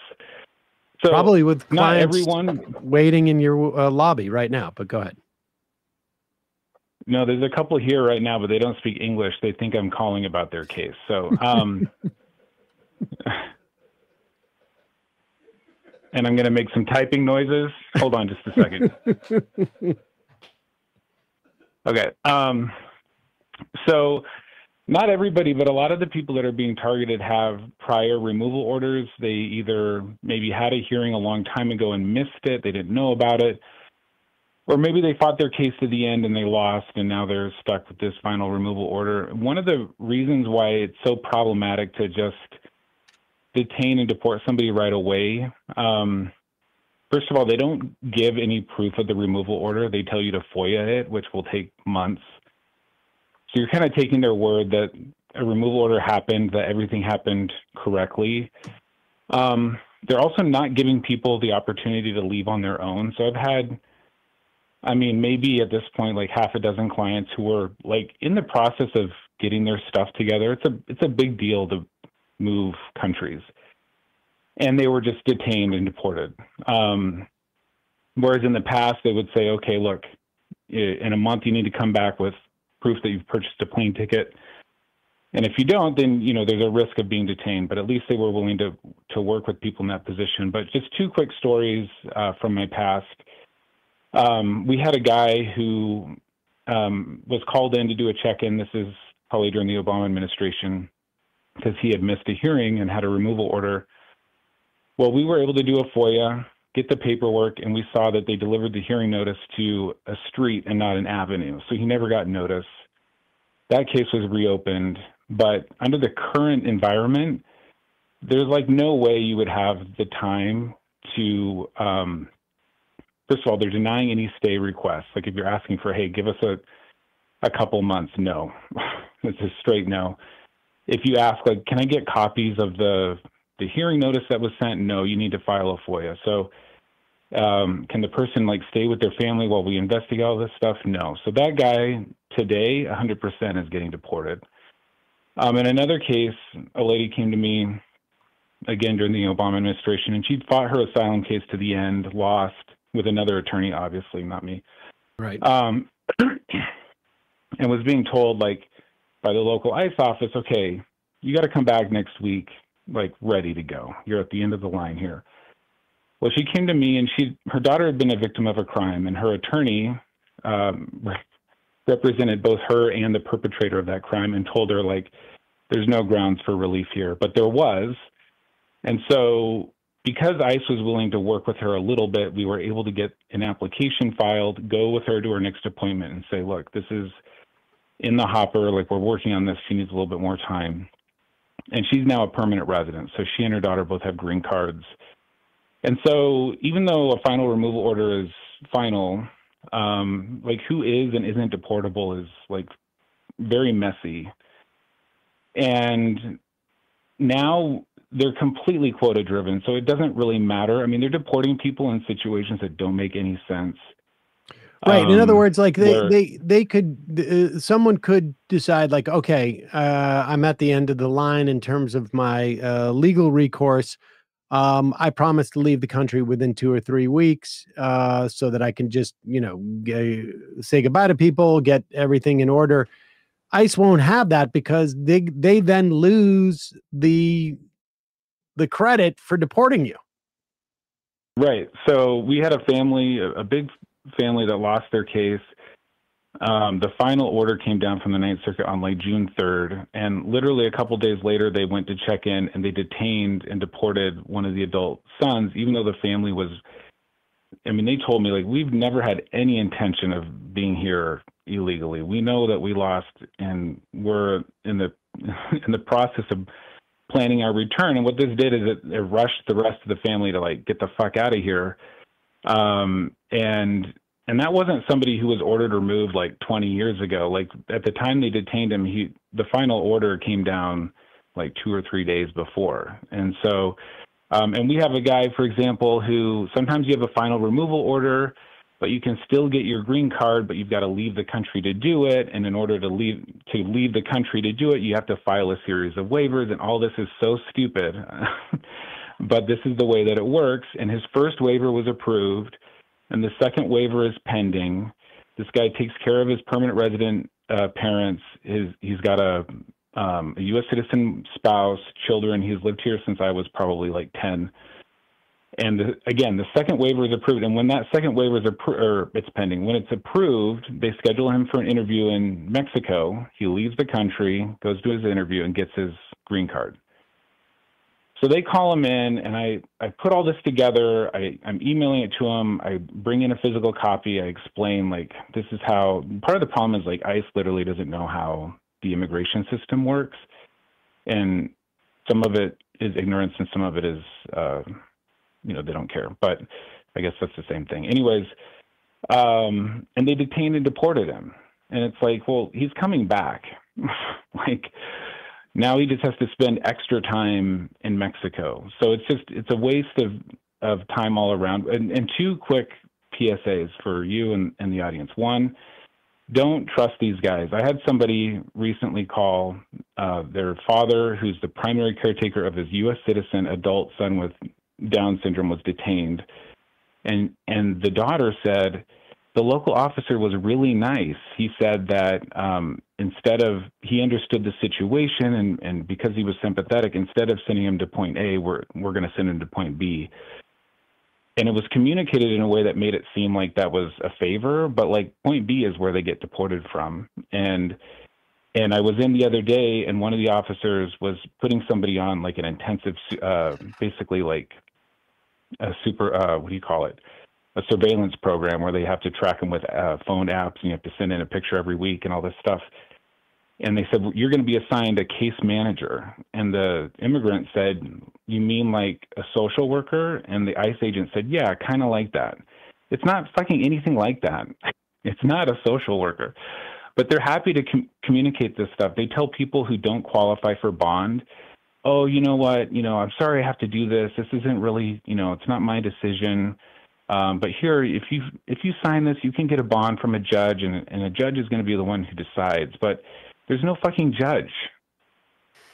So probably with not clients everyone waiting in your lobby right now. But go ahead. No, there's a couple here right now, but they don't speak English. They think I'm calling about their case. So, and I'm going to make some typing noises. Hold on just a second. Okay. So not everybody, but a lot of the people that are being targeted have prior removal orders. They either maybe had a hearing a long time ago and missed it. They didn't know about it. Or maybe they fought their case to the end and they lost, and now they're stuck with this final removal order. One of the reasons why it's so problematic to just detain and deport somebody right away, first of all, they don't give any proof of the removal order. They tell you to FOIA it, which will take months. So you're kind of taking their word that a removal order happened, that everything happened correctly. They're also not giving people the opportunity to leave on their own. So I've had, maybe at this point, like half a dozen clients who were like in the process of getting their stuff together. It's a big deal to move countries, and they were just detained and deported. Whereas in the past, they would say, okay, look, in a month, you need to come back with proof that you've purchased a plane ticket. And if you don't, then, there's a risk of being detained, but at least they were willing to work with people in that position. But just two quick stories from my past. We had a guy who was called in to do a check-in. This is probably during the Obama administration, because he had missed a hearing and had a removal order. Well, we were able to do a FOIA, get the paperwork, and we saw that they delivered the hearing notice to a street and not an avenue. So he never got notice. That case was reopened. But under the current environment, there's like no way you would have the time to first of all, they're denying any stay requests. Like if you're asking for, hey, give us a couple months, no. It's a straight no. If you ask, like, can I get copies of the hearing notice that was sent? No, you need to file a FOIA. So can the person like stay with their family while we investigate all this stuff? No. So that guy today, 100% is getting deported. In another case, a lady came to me again during the Obama administration, and she'd fought her asylum case to the end, lost, with another attorney, obviously, not me. Right. And was being told, like, by the local ICE office, okay, you got to come back next week, like, ready to go. You're at the end of the line here. Well, she came to me, and her daughter had been a victim of a crime, and her attorney represented both her and the perpetrator of that crime and told her, like, there's no grounds for relief here, but there was. And so because ICE was willing to work with her a little bit, we were able to get an application filed, go with her to her next appointment and say, look, this is in the hopper, like, we're working on this, she needs a little bit more time. And she's now a permanent resident, so she and her daughter both have green cards. And so even though a final removal order is final, like, who is and isn't deportable is, like, very messy. And now they're completely quota driven, so it doesn't really matter. I mean, they're deporting people in situations that don't make any sense. Right. In other words, like they could, someone could decide, like, okay, I'm at the end of the line in terms of my legal recourse. I promise to leave the country within 2 or 3 weeks, so that I can just, say goodbye to people, get everything in order. ICE won't have that because they then lose the credit for deporting you. Right. So we had a family, a big family that lost their case. The final order came down from the Ninth Circuit on, like, June 3rd. And literally a couple days later, they went to check in and they detained and deported one of the adult sons, even though the family was, I mean, they told me, like, we've never had any intention of being here illegally. We know that we lost and we're in the in the process of planning our return. And what this did is it rushed the rest of the family to, like, get the fuck out of here. And that wasn't somebody who was ordered removed like 20 years ago. Like, at the time they detained him, the final order came down like 2 or 3 days before. And so, and we have a guy, for example, who sometimes you have a final removal order, but you can still get your green card, but you've got to leave the country to do it. And in order to leave the country to do it, you have to file a series of waivers, and all this is so stupid. But this is the way that it works. And his first waiver was approved, and the second waiver is pending. This guy takes care of his permanent resident parents. He's got a U.S. citizen spouse, children. He's lived here since I was probably like 10. And again, the second waiver is approved. And when that second waiver is it's pending. When it's approved, they schedule him for an interview in Mexico. He leaves the country, goes to his interview, and gets his green card. So they call him in, and I put all this together. I'm emailing it to him. I bring in a physical copy. I explain, like, this is how, part of the problem is, like, ICE literally doesn't know how the immigration system works. And some of it is ignorance and some of it is, they don't care. But I guess that's the same thing. Anyways, and they detained and deported him. And it's like, well, he's coming back. Like, now he just has to spend extra time in Mexico. So it's a waste of time all around. And 2 quick PSAs for you and the audience. One, don't trust these guys. I had somebody recently call their father, who's the primary caretaker of his U.S. citizen adult son with Down syndrome, was detained. And the daughter said, the local officer was really nice. He said that he understood the situation, and because he was sympathetic, instead of sending him to point A, we're going to send him to point B. And it was communicated in a way that made it seem like that was a favor, but, like, point B is where they get deported from. And I was in the other day, and one of the officers was putting somebody on, like, an intensive, basically like a super, what do you call it? A surveillance program where they have to track them with phone apps, and you have to send in a picture every week and all this stuff. And they said, well, you're going to be assigned a case manager. And the immigrant said, you mean like a social worker? And the ICE agent said, yeah, kind of like that. It's not fucking anything like that. It's not a social worker. But they're happy to communicate this stuff. They tell people who don't qualify for bond, oh, you know what, I'm sorry I have to do this. This isn't really, it's not my decision. But here, if you sign this, you can get a bond from a judge, and a judge is going to be the one who decides. But there's no fucking judge.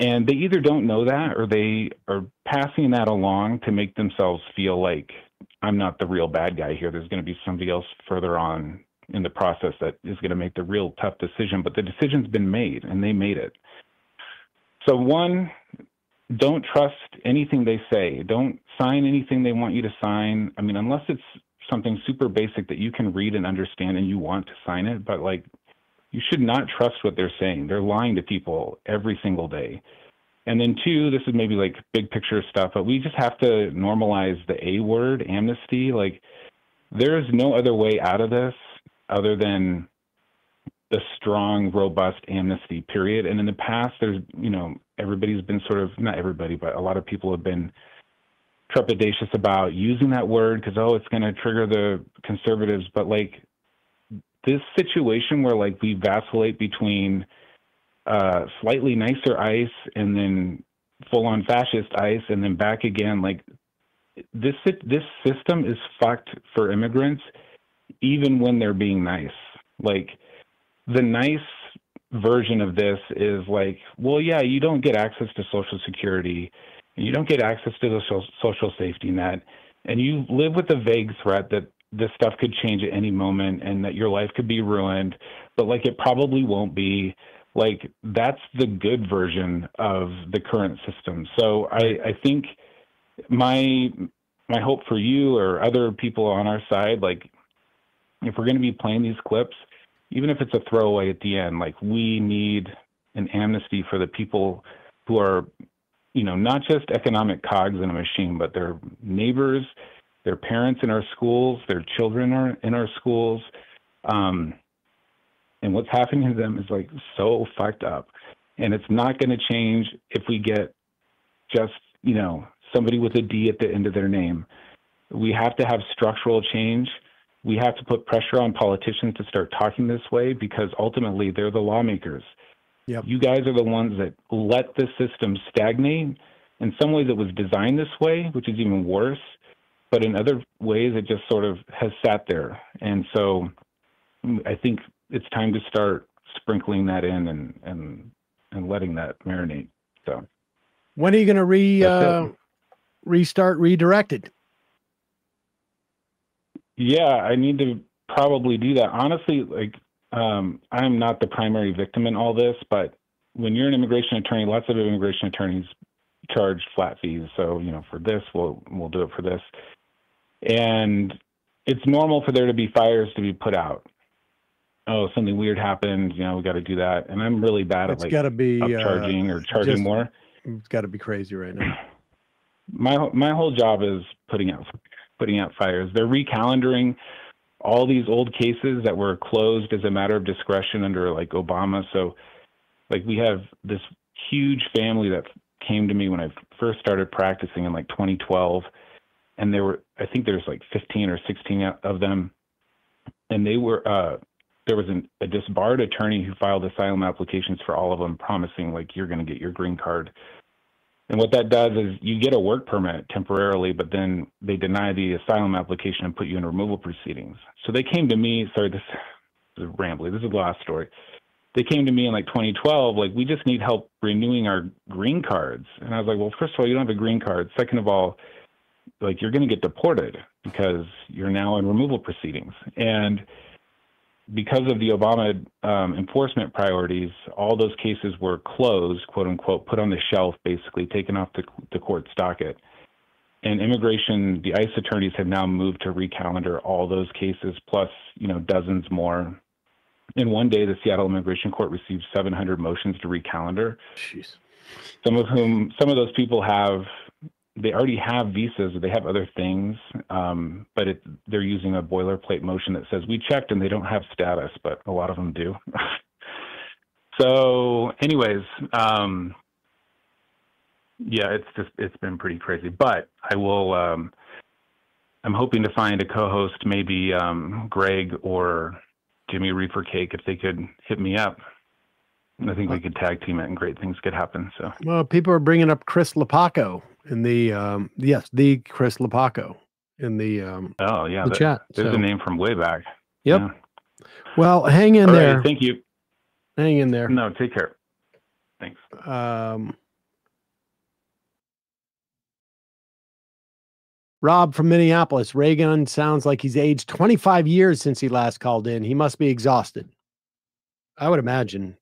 And they either don't know that, or they are passing that along to make themselves feel like, I'm not the real bad guy here. There's going to be somebody else further on in the process that is going to make the real tough decision. But the decision's been made, and they made it. So one, don't trust anything they say. Don't sign anything they want you to sign. I mean, unless it's something super basic that you can read and understand and you want to sign it, but like, you should not trust what they're saying. They're lying to people every single day. And then two, this is maybe like big picture stuff, but we just have to normalize the A word, amnesty. Like, there is no other way out of this other than the strong, robust amnesty, period. And in the past, there's, you know, everybody's been sort of, not everybody, but a lot of people have been trepidatious about using that word because, oh, it's going to trigger the conservatives. But like, this situation where like we vacillate between slightly nicer ICE and then full-on fascist ICE and then back again, like this system is fucked for immigrants even when they're being nice. Like, the nice version of this is like, well, yeah, you don't get access to Social Security and you don't get access to the social safety net, and you live with the vague threat that this stuff could change at any moment and that your life could be ruined, but like it probably won't be. Like, that's the good version of the current system. So I think my hope for you or other people on our side, like, if we're going to be playing these clips, even if it's a throwaway at the end, like, we need an amnesty for the people who are, you know, not just economic cogs in a machine, but their neighbors, their parents in our schools, their children are in our schools. And what's happening to them is like so fucked up. And it's not going to change if we get just, you know, somebody with a D at the end of their name. We have to have structural change. We have to put pressure on politicians to start talking this way because ultimately they're the lawmakers. Yep. You guys are the ones that let the system stagnate. In some ways it was designed this way, which is even worse. But in other ways it just sort of has sat there. And so I think it's time to start sprinkling that in and letting that marinate. So when are you going to restart Redirected? Yeah, I need to probably do that. Honestly, like, I'm not the primary victim in all this, but when you're an immigration attorney, lots of immigration attorneys charge flat fees. So, you know, for this, we'll do it for this. And it's normal for there to be fires to be put out. Oh, something weird happened, you know, we got to do that. And I'm really bad at like got to be upcharging or charging more. It's got to be crazy right now. My whole job is putting out fires. They're recalendaring all these old cases that were closed as a matter of discretion under like Obama. So like we have this huge family that came to me when I first started practicing in like 2012. And I think there's like 15 or 16 of them. And they were, there was a disbarred attorney who filed asylum applications for all of them, promising like, you're going to get your green card. And what that does is you get a work permit temporarily, but then they deny the asylum application and put you in removal proceedings. So they came to me, sorry, this is rambling. This is the last story. They came to me in like 2012, like, we just need help renewing our green cards. And I was like, well, first of all, you don't have a green card. Second of all, like, you're going to get deported because you're now in removal proceedings. And because of the Obama enforcement priorities, all those cases were closed, quote unquote, put on the shelf, basically taken off the court's docket. And immigration, the ICE attorneys have now moved to recalendar all those cases, plus, you know, dozens more. In one day, the Seattle Immigration Court received 700 motions to recalendar. Jeez. Some of those people they already have visas, or they have other things, but they're using a boilerplate motion that says, we checked and they don't have status, but a lot of them do. So anyways, yeah, it's been pretty crazy, but I will, I'm hoping to find a co-host, maybe Greg or Jimmy Reefer Cake, if they could hit me up. I think we could tag team it and great things could happen. So, well, people are bringing up Chris Lapaco in the the Chris Lapaco in the the chat. There's a name from way back. Yep. Yeah. Well, hang in All there. right, thank you. Hang in there. No, take care. Thanks. Rob from Minneapolis. Reagan sounds like he's aged 25 years since he last called in. He must be exhausted. I would imagine.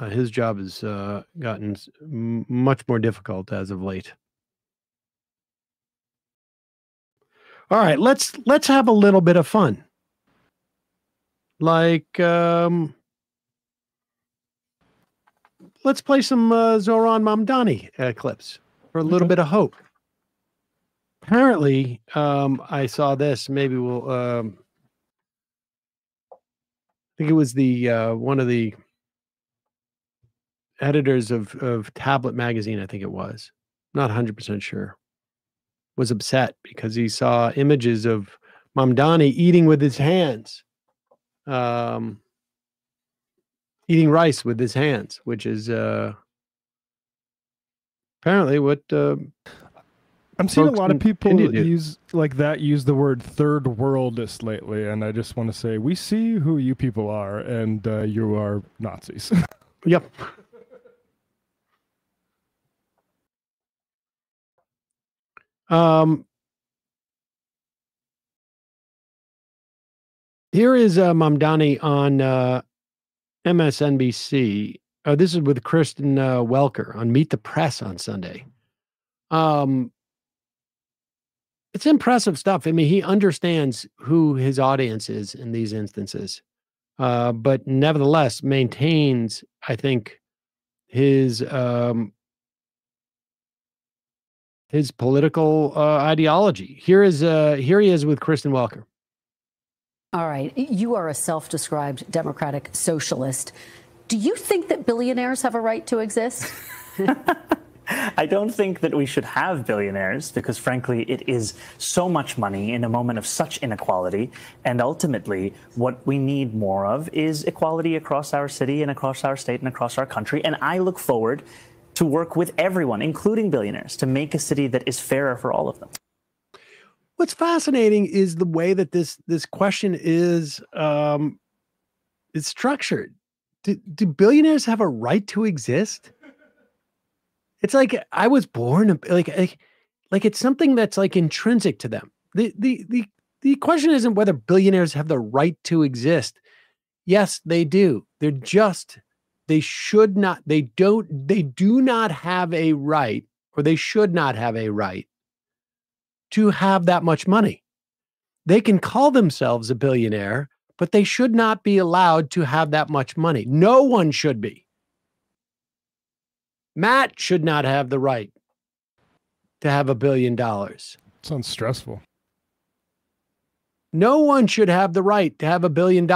His job has gotten much more difficult as of late. All right, let's have a little bit of fun. Like, let's play some Zoran Mamdani clips for a little bit of hope. Apparently, I saw this. Maybe we'll. I think it was the one of the editors of Tablet magazine. I think it was. Not 100% sure. Was upset because he saw images of Mamdani eating with his hands, eating rice with his hands, which is apparently what. I'm seeing a lot of people use the word third worldist lately, and I just want to say we see who you people are, and you are Nazis. Yep. Here is Mamdani on MSNBC. This is with Kristen Welker on Meet the Press on Sunday. It's impressive stuff. I mean, he understands who his audience is in these instances, but nevertheless maintains, I think, his political ideology. Here he is with Kristen Welker. All right. You are a self-described democratic socialist. Do you think that billionaires have a right to exist? I don't think that we should have billionaires because, frankly, it is so much money in a moment of such inequality. And ultimately, what we need more of is equality across our city and across our state and across our country. And I look forward to work with everyone, including billionaires, to make a city that is fairer for all of them. What's fascinating is the way that this question is structured. Do billionaires have a right to exist? It's like I was born like it's something that's like intrinsic to them. The question isn't whether billionaires have the right to exist. Yes, they do. They do not have a right, or they should not have a right to have that much money. They can call themselves a billionaire, but they should not be allowed to have that much money. No one should be. Matt should not have the right to have $1 billion. Sounds stressful. No one should have the right to have $1 billion.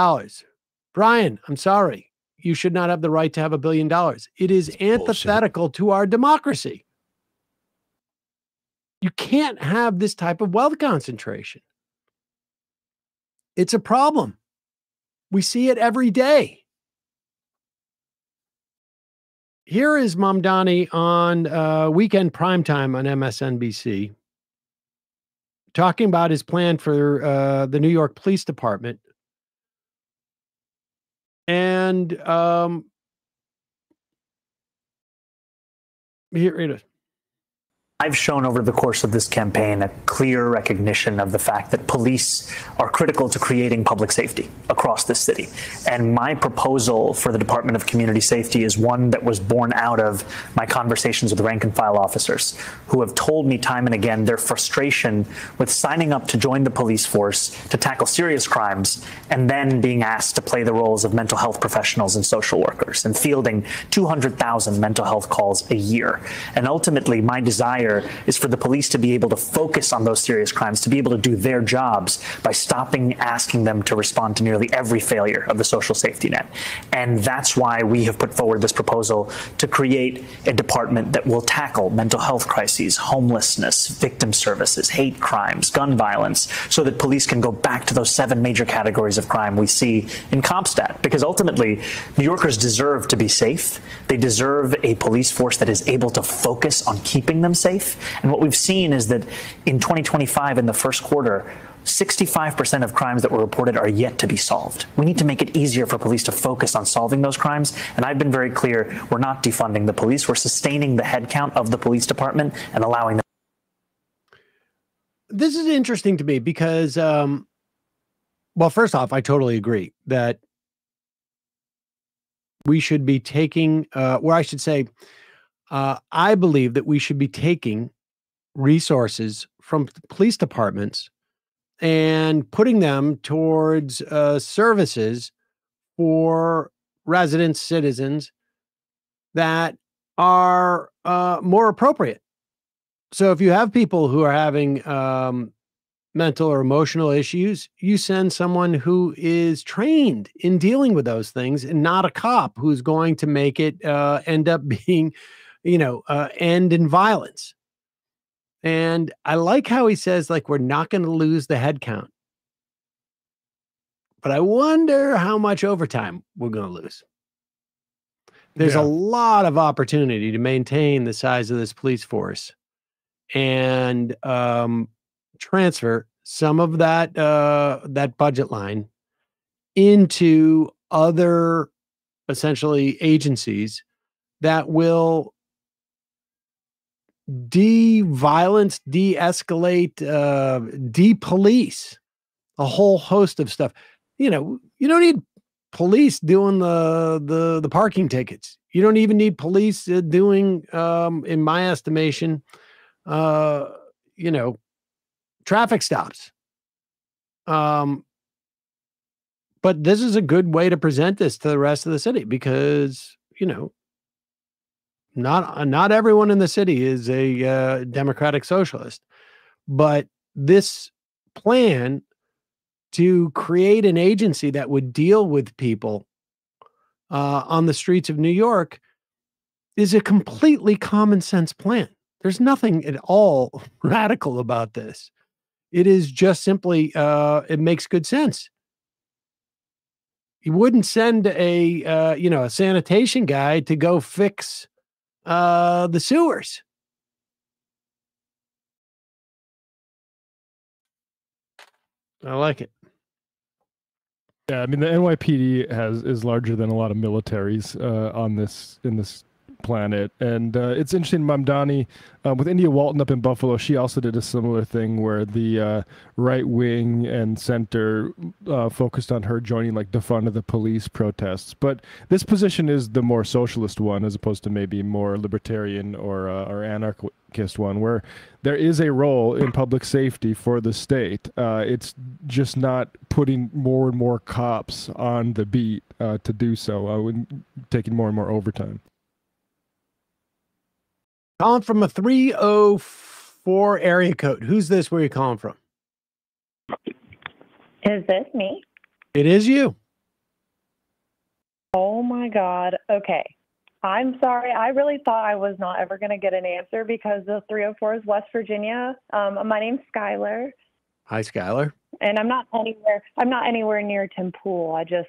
Brian, I'm sorry. You should not have the right to have $1 billion. It is antithetical to our democracy. You can't have this type of wealth concentration. It's a problem. We see it every day. Here is Mamdani on weekend primetime on MSNBC talking about his plan for the New York Police Department. And here it is. I've shown over the course of this campaign a clear recognition of the fact that police are critical to creating public safety across this city. And my proposal for the Department of Community Safety is one that was born out of my conversations with rank and file officers who have told me time and again their frustration with signing up to join the police force to tackle serious crimes and then being asked to play the roles of mental health professionals and social workers and fielding 200,000 mental health calls a year. And ultimately, my desire is for the police to be able to focus on those serious crimes, to be able to do their jobs by stopping asking them to respond to nearly every failure of the social safety net. And that's why we have put forward this proposal to create a department that will tackle mental health crises, homelessness, victim services, hate crimes, gun violence, so that police can go back to those 7 major categories of crime we see in CompStat. Because ultimately, New Yorkers deserve to be safe. They deserve a police force that is able to focus on keeping them safe. And what we've seen is that in 2025, in the first quarter, 65% of crimes that were reported are yet to be solved. We need to make it easier for police to focus on solving those crimes. And I've been very clear, we're not defunding the police. We're sustaining the headcount of the police department and allowing them. This is interesting to me because, well, first off, I totally agree that we should be taking, or I should say, I believe that we should be taking resources from police departments and putting them towards services for residents, citizens that are more appropriate. So if you have people who are having mental or emotional issues, you send someone who is trained in dealing with those things and not a cop who's going to make it end up being, end in violence. And I like how he says, like, we're not going to lose the head count. But I wonder how much overtime we're going to lose. There's a lot of opportunity to maintain the size of this police force and transfer some of that that budget line into other essentially agencies that will de-violence, de-escalate, de-police a whole host of stuff. You don't need police doing the parking tickets. You don't even need police doing, in my estimation, traffic stops. But this is a good way to present this to the rest of the city because, not everyone in the city is a democratic socialist, but this plan to create an agency that would deal with people on the streets of New York is a completely common sense plan. There's nothing at all radical about this. It is just simply, it makes good sense. You wouldn't send a sanitation guy to go fix the sewers. I like it. Yeah, I mean the NYPD is larger than a lot of militaries in this planet, and it's interesting. Mamdani with India Walton up in Buffalo, she also did a similar thing where the right wing and center focused on her joining like defund the police protests. But this position is the more socialist one, as opposed to maybe more libertarian or anarchist one, where there is a role in public safety for the state. It's just not putting more and more cops on the beat to do so, taking more and more overtime. Calling from a 304 area code. Who's this? Where are you calling from? Is this me? It is you. Oh my God. Okay. I'm sorry. I really thought I was not ever going to get an answer because the 304 is West Virginia. My name's Skylar. Hi, Skylar. And I'm not anywhere near Tim Pool. I just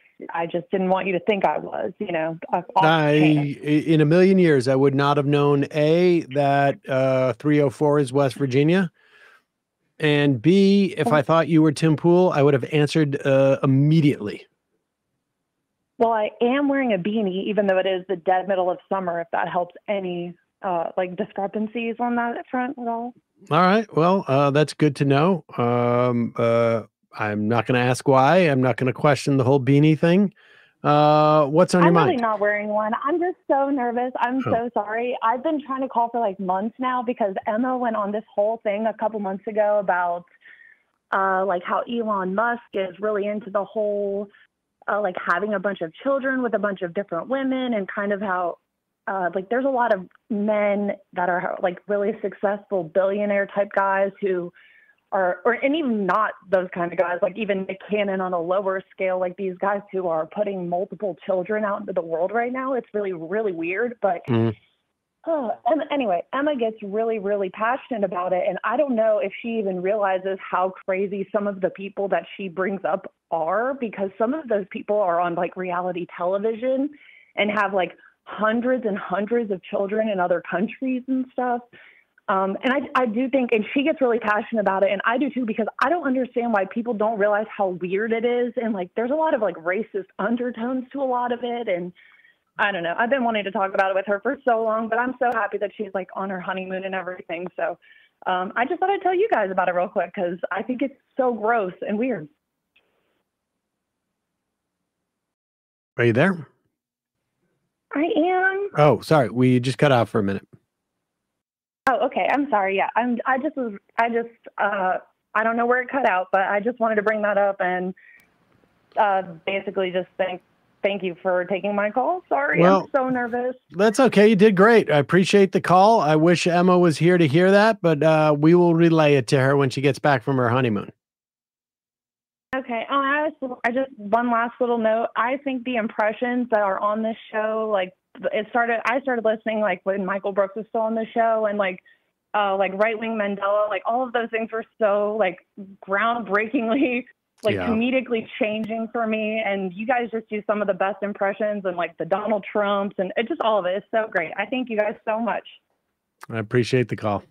didn't want you to think I was, in a million years, I would not have known A, that 304 is West Virginia. And B, if I thought you were Tim Pool, I would have answered immediately. Well, I am wearing a beanie, even though it is the dead middle of summer, if that helps any discrepancies on that front at all. All right. Well, that's good to know. I'm not going to ask why. I'm not going to question the whole beanie thing. What's on your mind? I'm really not wearing one. I'm just so nervous. I'm so sorry. I've been trying to call for like months now because Emma went on this whole thing a couple months ago about how Elon Musk is really into the whole having a bunch of children with a bunch of different women, and kind of how there's a lot of men that are really successful billionaire type guys who are, and even not those kind of guys, like even Nick Cannon on a lower scale, like these guys who are putting multiple children out into the world right now. It's really, really weird. But anyway, Emma gets really, really passionate about it. And I don't know if she even realizes how crazy some of the people that she brings up are, because some of those people are on reality television and have hundreds and hundreds of children in other countries and stuff. And I do think, and she gets really passionate about it, and I do too, because I don't understand why people don't realize how weird it is. And there's a lot of racist undertones to a lot of it. And I don't know. I've been wanting to talk about it with her for so long, but I'm so happy that she's on her honeymoon and everything. So I just thought I'd tell you guys about it real quick, because I think it's so gross and weird. Are you there? I am. Oh, sorry. We just cut out for a minute. Oh, okay. I'm sorry. Yeah, I don't know where it cut out, but I just wanted to bring that up and basically just thank you for taking my call. Sorry, Well, I'm so nervous. That's okay. You did great. I appreciate the call. I wish Emma was here to hear that, but we will relay it to her when she gets back from her honeymoon. Okay. I just one last little note. I think the impressions that are on this show, like I started listening like when Michael Brooks was still on the show, and like Right Wing Mandela, like all of those things were so like groundbreakingly, like comedically changing for me. And you guys just do some of the best impressions, and like the Donald Trumps, and it just all of it is so great. I thank you guys so much. I appreciate the call.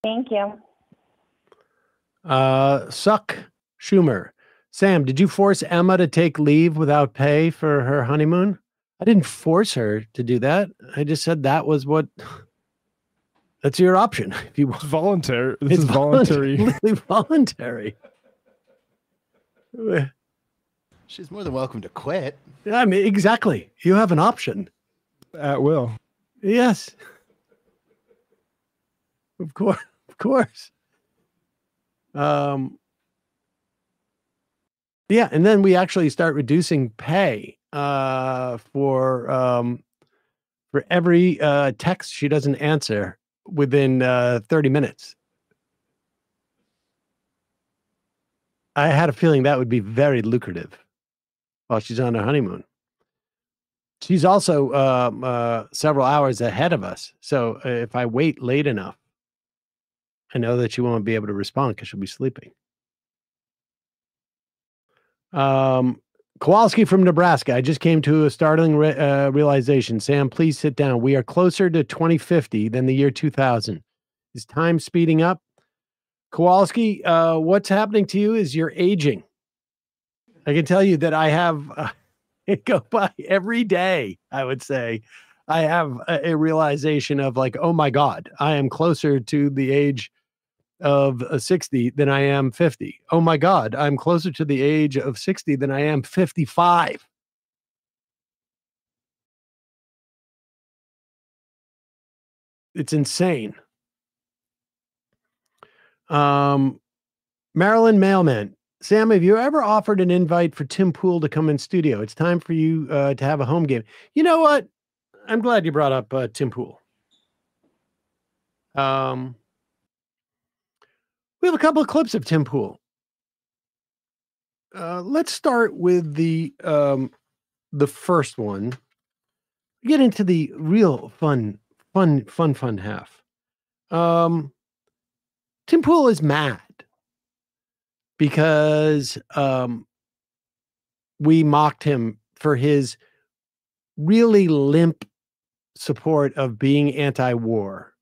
Thank you. Suck Schumer. Sam, did you force Emma to take leave without pay for her honeymoon? I didn't force her to do that. I just said that's your option. If you want. It's voluntary. This is voluntary. Voluntary. She's more than welcome to quit. I mean, exactly. You have an option. At will. Yes. Of course. Of course. Yeah, and then we actually start reducing pay for every text she doesn't answer within 30 minutes. I had a feeling that would be very lucrative while she's on her honeymoon. She's also several hours ahead of us. So if I wait late enough, I know that she won't be able to respond because she'll be sleeping. Kowalski from Nebraska. I just came to a startling realization. Sam, please sit down. We are closer to 2050 than the year 2000. Is time speeding up? Kowalski, what's happening to you is you're aging. I can tell you that I have it go by every day. I would say I have a realization of like, oh my God, I am closer to the age of 60 than I am 50. Oh my God, I'm closer to the age of 60 than I am 55. It's insane. Maryland Mailman. Sam, have you ever offered an invite for Tim Pool to come in studio? It's time for you to have a home game. You know what? I'm glad you brought up Tim Pool. We have a couple of clips of Tim Pool. Let's start with the first one. Get into the real fun half. Tim Pool is mad because we mocked him for his really limp support of being anti-war.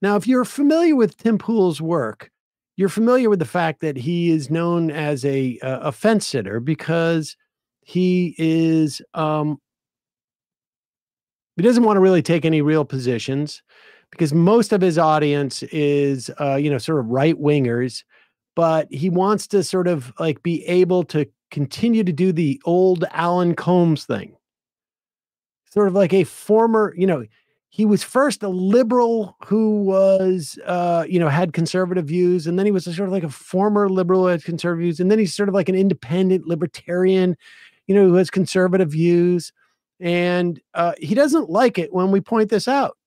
Now, if you're familiar with Tim Pool's work, you're familiar with the fact that he is known as a fence sitter because he is he doesn't want to really take any real positions because most of his audience is sort of right wingers, but he wants to sort of like be able to continue to do the old Alan Colmes thing. Sort of like a former, he was first a liberal who was, had conservative views. And then he was sort of like a former liberal who had conservative views. And then he's sort of like an independent libertarian, who has conservative views. And he doesn't like it when we point this out.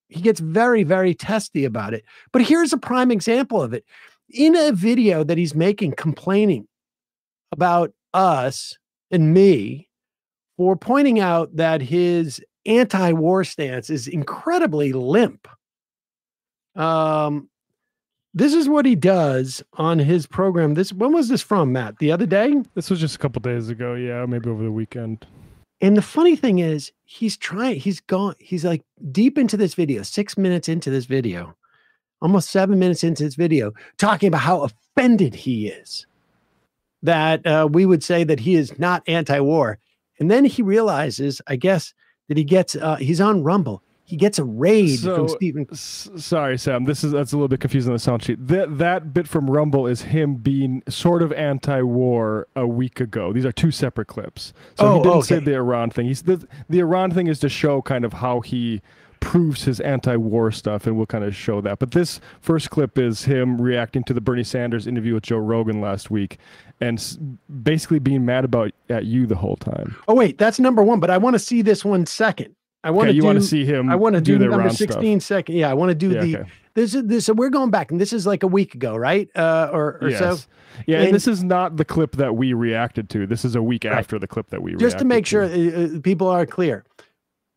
He gets very, very testy about it. But here's a prime example of it. In a video that he's making complaining about us and me for pointing out that his anti-war stance is incredibly limp. This is what he does on his program. When was this from, Matt? The other day? This was just a couple days ago. Yeah, maybe over the weekend. And the funny thing is, he's like deep into this video, 6 minutes into this video, almost 7 minutes into this video, talking about how offended he is that we would say that he is not anti-war. And then he realizes, I guess, that he's on Rumble. he gets a raid from Stephen. Sorry, Sam. That's a little bit confusing on the sound sheet. That bit from Rumble is him being sort of anti-war a week ago. These are two separate clips. So he didn't say the Iran thing. The Iran thing is to show kind of how he proves his anti-war stuff, and we'll kind of show that. But this first clip is him reacting to the Bernie Sanders interview with Joe Rogan last week, and basically being mad at you the whole time. Oh wait, that's number one. But I want to see this one second. I want to. You want to see him? I want to do number 16 stuff. second. Yeah, I want to do Okay. This is this. So we're going back, and this is like a week ago, right? Or yes. so. Yeah, and this is not the clip that we reacted to. This is a week after the clip that we reacted to. Just to make sure people are clear.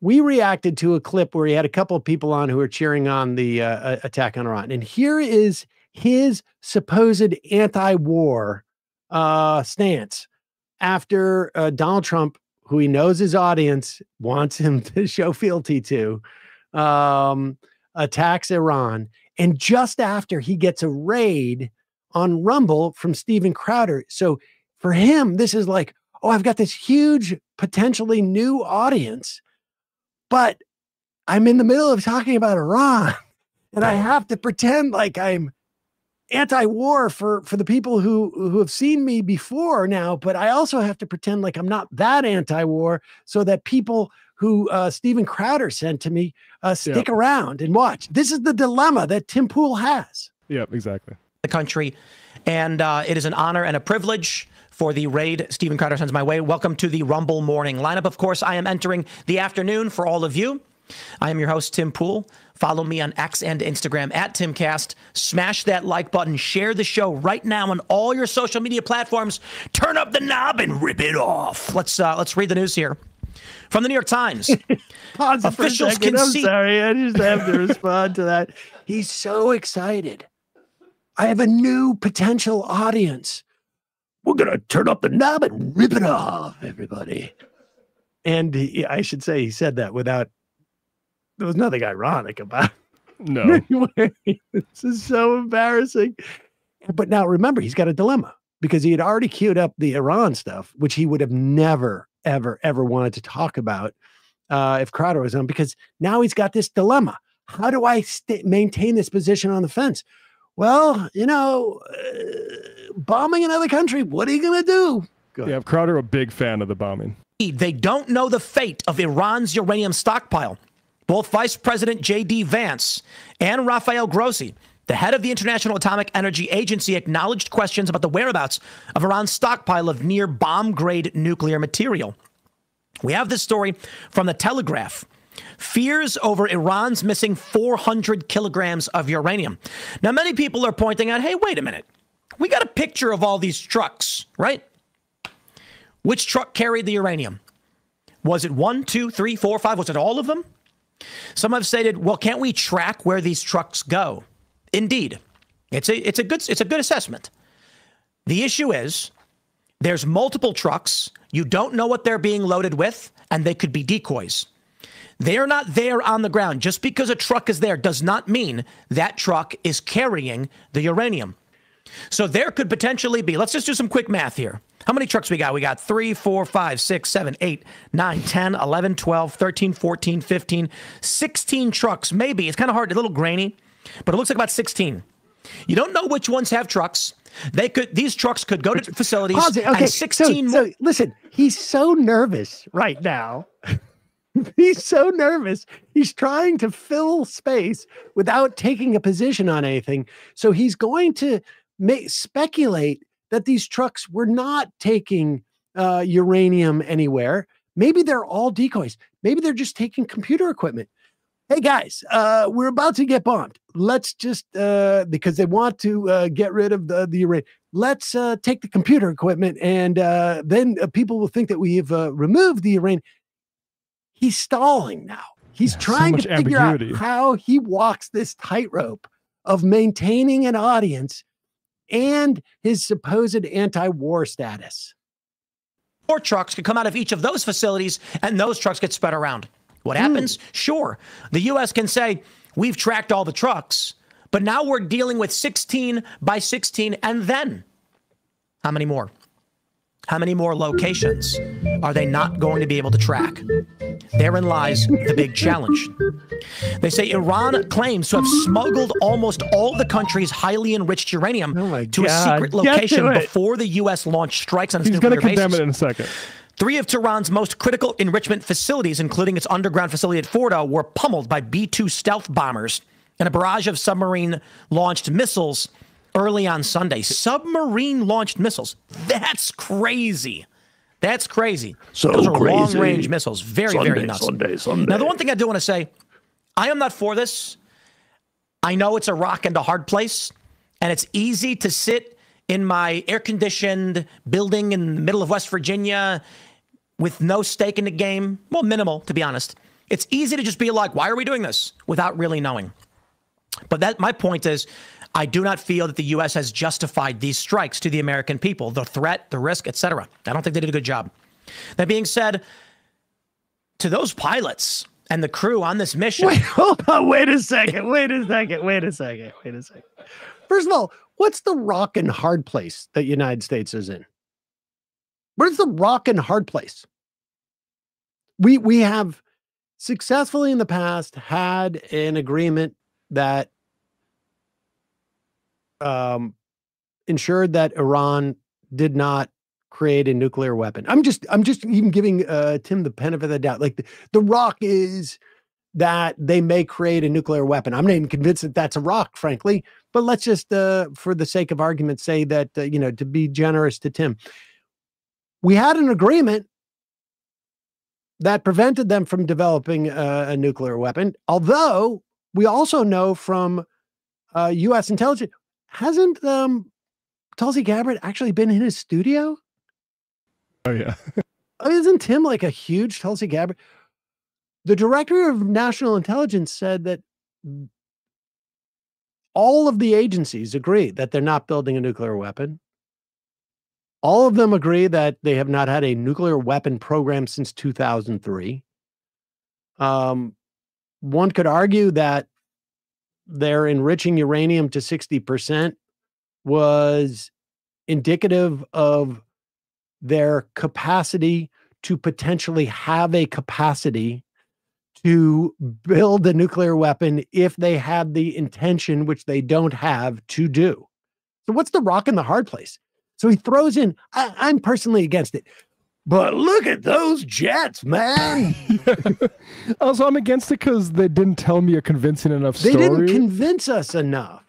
We reacted to a clip where he had a couple of people on who were cheering on the attack on Iran. And here is his supposed anti-war stance after Donald Trump, who he knows his audience wants him to show fealty to, attacks Iran. And just after he gets a raid on Rumble from Steven Crowder. So for him, this is like, oh, I've got this huge, potentially new audience. But I'm in the middle of talking about Iran, and I have to pretend like I'm anti-war for the people who have seen me before now. But I also have to pretend like I'm not that anti-war, so that people who Steven Crowder sent to me stick around and watch. This is the dilemma that Tim Pool has. Yep, exactly. The country, and it is an honor and a privilege for the raid Steven Crowder sends my way. Welcome to the Rumble Morning Lineup. Of course, I am entering the afternoon for all of you. I am your host, Tim Pool. Follow me on X and Instagram at TimCast. Smash that like button. Share the show right now on all your social media platforms. Turn up the knob and rip it off. Let's read the news here. From the New York Times. Officials can I'm see. sorry, I just have to respond to that. He's so excited. I have a new potential audience. We're going to turn up the knob and rip it off, everybody. And I should say he said that without, there was nothing ironic about it. No. This is so embarrassing. But now remember, he's got a dilemma because he had already queued up the Iran stuff, which he would have never, ever, ever wanted to talk about if Crowder was on, because now he's got this dilemma. How do I maintain this position on the fence? Well, bombing another country, what are you going to do? Yeah, Crowder, a big fan of the bombing. They don't know the fate of Iran's uranium stockpile. Both Vice President J.D. Vance and Rafael Grossi, the head of the International Atomic Energy Agency, acknowledged questions about the whereabouts of Iran's stockpile of near bomb-grade nuclear material. We have this story from The Telegraph. Fears over Iran's missing 400 kilograms of uranium. Now, many people are pointing out, hey, wait a minute. We got a picture of all these trucks, right? Which truck carried the uranium? Was it 1, 2, 3, 4, 5? Was it all of them? Some have stated, well, can't we track where these trucks go? Indeed. It's a good assessment. The issue is there's multiple trucks. You don't know what they're being loaded with, and they could be decoys. They're not there on the ground. Just because a truck is there does not mean that truck is carrying the uranium. So there could potentially be, let's just do some quick math here. How many trucks we got? We got 3, 4, 5, 6, 7, 8, 9, 10, 11, 12, 13, 14, 15, 16 trucks. Maybe. It's kind of hard, a little grainy, but it looks like about 16. You don't know which ones have trucks. These trucks could go to facilities. Pause it. Okay, and 16 more. So listen, he's so nervous right now. He's so nervous. He's trying to fill space without taking a position on anything. So he's going to speculate that these trucks were not taking uranium anywhere. Maybe they're all decoys. Maybe they're just taking computer equipment. Hey guys, we're about to get bombed. Let's just, because they want to get rid of the uranium. Let's take the computer equipment, and then people will think that we have removed the uranium. He's stalling now. He's trying to figure out how he walks this tightrope of maintaining an audience and his supposed anti-war status. 4 trucks could come out of each of those facilities, and those trucks get spread around. What happens? Sure, the U.S. can say, we've tracked all the trucks, but now we're dealing with 16 by 16, and then how many more? How many more locations are they not going to be able to track? Therein lies the big challenge. They say Iran claims to have smuggled almost all the country's highly enriched uranium to a secret location before the U.S. launched strikes on its nuclear bases. He's going to condemn it in a second. 3 of Tehran's most critical enrichment facilities, including its underground facility at Fordo, were pummeled by B-2 stealth bombers and a barrage of submarine-launched missiles early on Sunday. Submarine-launched missiles. That's crazy. That's crazy. So those are crazy. Long-range missiles. Very, very nuts. Sunday. Now, the one thing I do want to say, I am not for this. I know it's a rock and a hard place, and it's easy to sit in my air-conditioned building in the middle of West Virginia with no stake in the game. Well, minimal, to be honest. It's easy to just be like, why are we doing this? Without really knowing. But my point is, I do not feel that the U.S. has justified these strikes to the American people, the threat, the risk, etc. I don't think they did a good job. That being said, to those pilots and the crew on this mission. Wait, hold on. Wait a second. First of all, what's the rock and hard place that the United States is in? Where's the rock and hard place? We have successfully in the past had an agreement that ensured that Iran did not create a nuclear weapon. I'm just even giving Tim the benefit of the doubt. Like the rock is that they may create a nuclear weapon. I'm not even convinced that that's a rock, frankly. But let's just, for the sake of argument, say that to be generous to Tim, we had an agreement that prevented them from developing a nuclear weapon. Although we also know from U.S. intelligence, hasn't Tulsi Gabbard actually been in his studio? Oh, yeah. Isn't Tim like a huge Tulsi Gabbard? The director of national intelligence said that all of the agencies agree that they're not building a nuclear weapon. All of them agree that they have not had a nuclear weapon program since 2003. One could argue that their enriching uranium to 60% was indicative of their capacity to potentially have a capacity to build a nuclear weapon if they had the intention, which they don't have, to do. So what's the rock and the hard place? So he throws in, I'm personally against it, but look at those jets, man. Also, I'm against it because they didn't tell me a convincing enough story. They didn't convince us enough.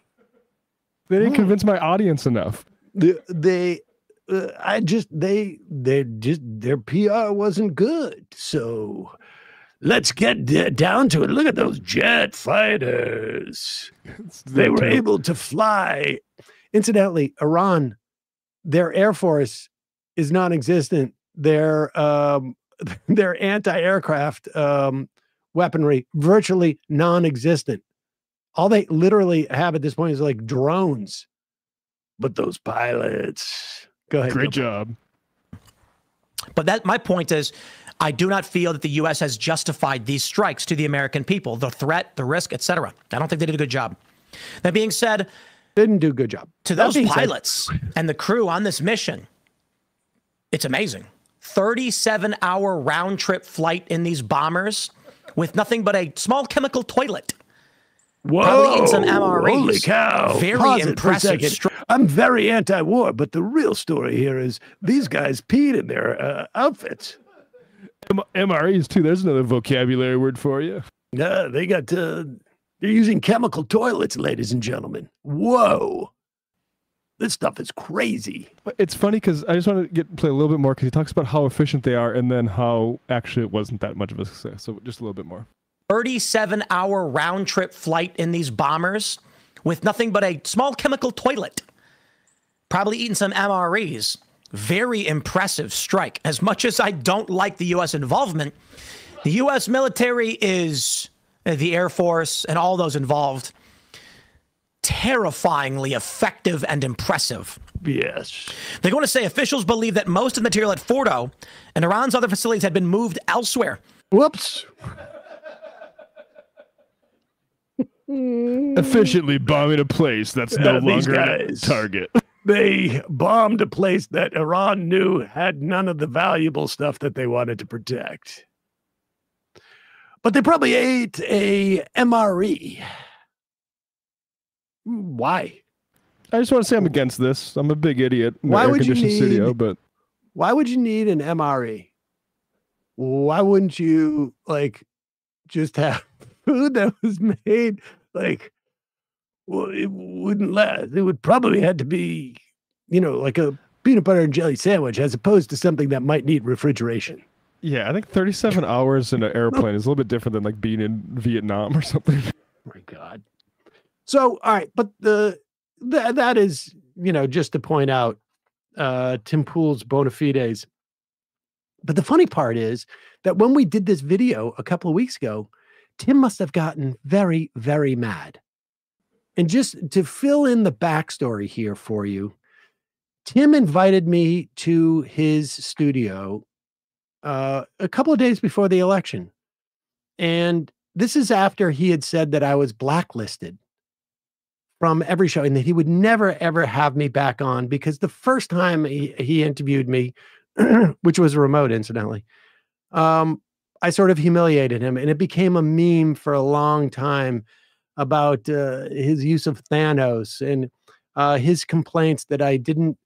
They didn't convince my audience enough. Their PR wasn't good. So let's get down to it. Look at those jet fighters. They were able to fly. Incidentally, Iran, their Air Force is non-existent. Their anti-aircraft weaponry, virtually non-existent. All they literally have at this point is like drones. But those pilots, go ahead. Great job. But my point is, I do not feel that the U.S. has justified these strikes to the American people, the threat, the risk, etc. I don't think they did a good job. That being said, didn't do a good job. To those pilots and the crew on this mission, it's amazing. 37-hour round-trip flight in these bombers with nothing but a small chemical toilet. Whoa! Probably in some MREs. Holy cow! Very impressive. I'm very anti-war, but the real story here is these guys peed in their outfits. MREs too. There's another vocabulary word for you. Yeah, they got. They're using chemical toilets, ladies and gentlemen. Whoa! This stuff is crazy. It's funny because I just want to play a little bit more because he talks about how efficient they are and then how actually it wasn't that much of a success. So just a little bit more. 37-hour round-trip flight in these bombers with nothing but a small chemical toilet. Probably eating some MREs. Very impressive strike. As much as I don't like the U.S. involvement, the U.S. military is, the Air Force and all those involved, terrifyingly effective and impressive. Yes. They're going to say officials believe that most of the material at Fordo and Iran's other facilities had been moved elsewhere. Whoops. Efficiently bombing a place that's no longer a target. they bombed a place that Iran knew had none of the valuable stuff that they wanted to protect. But they probably ate a MRE. Why? I just want to say I'm against this. I'm a big idiot in Why the would you air-conditioned studio, need- but Why would you need an MRE? Why wouldn't you like just have food that was made like, well, it wouldn't last. It would probably have to be, like a peanut butter and jelly sandwich as opposed to something that might need refrigeration. yeah, I think 37 hours in an airplane is a little bit different than like being in Vietnam or something. Oh my God. So, all right, but that is, just to point out Tim Pool's bona fides. But the funny part is that when we did this video a couple of weeks ago, Tim must have gotten very, very mad. And just to fill in the backstory here for you, Tim invited me to his studio a couple of days before the election. And this is after he had said that I was blacklisted from every show and that he would never, ever have me back on because the first time he interviewed me, which was remote, incidentally, I sort of humiliated him, and it became a meme for a long time about his use of Thanos and his complaints that I didn't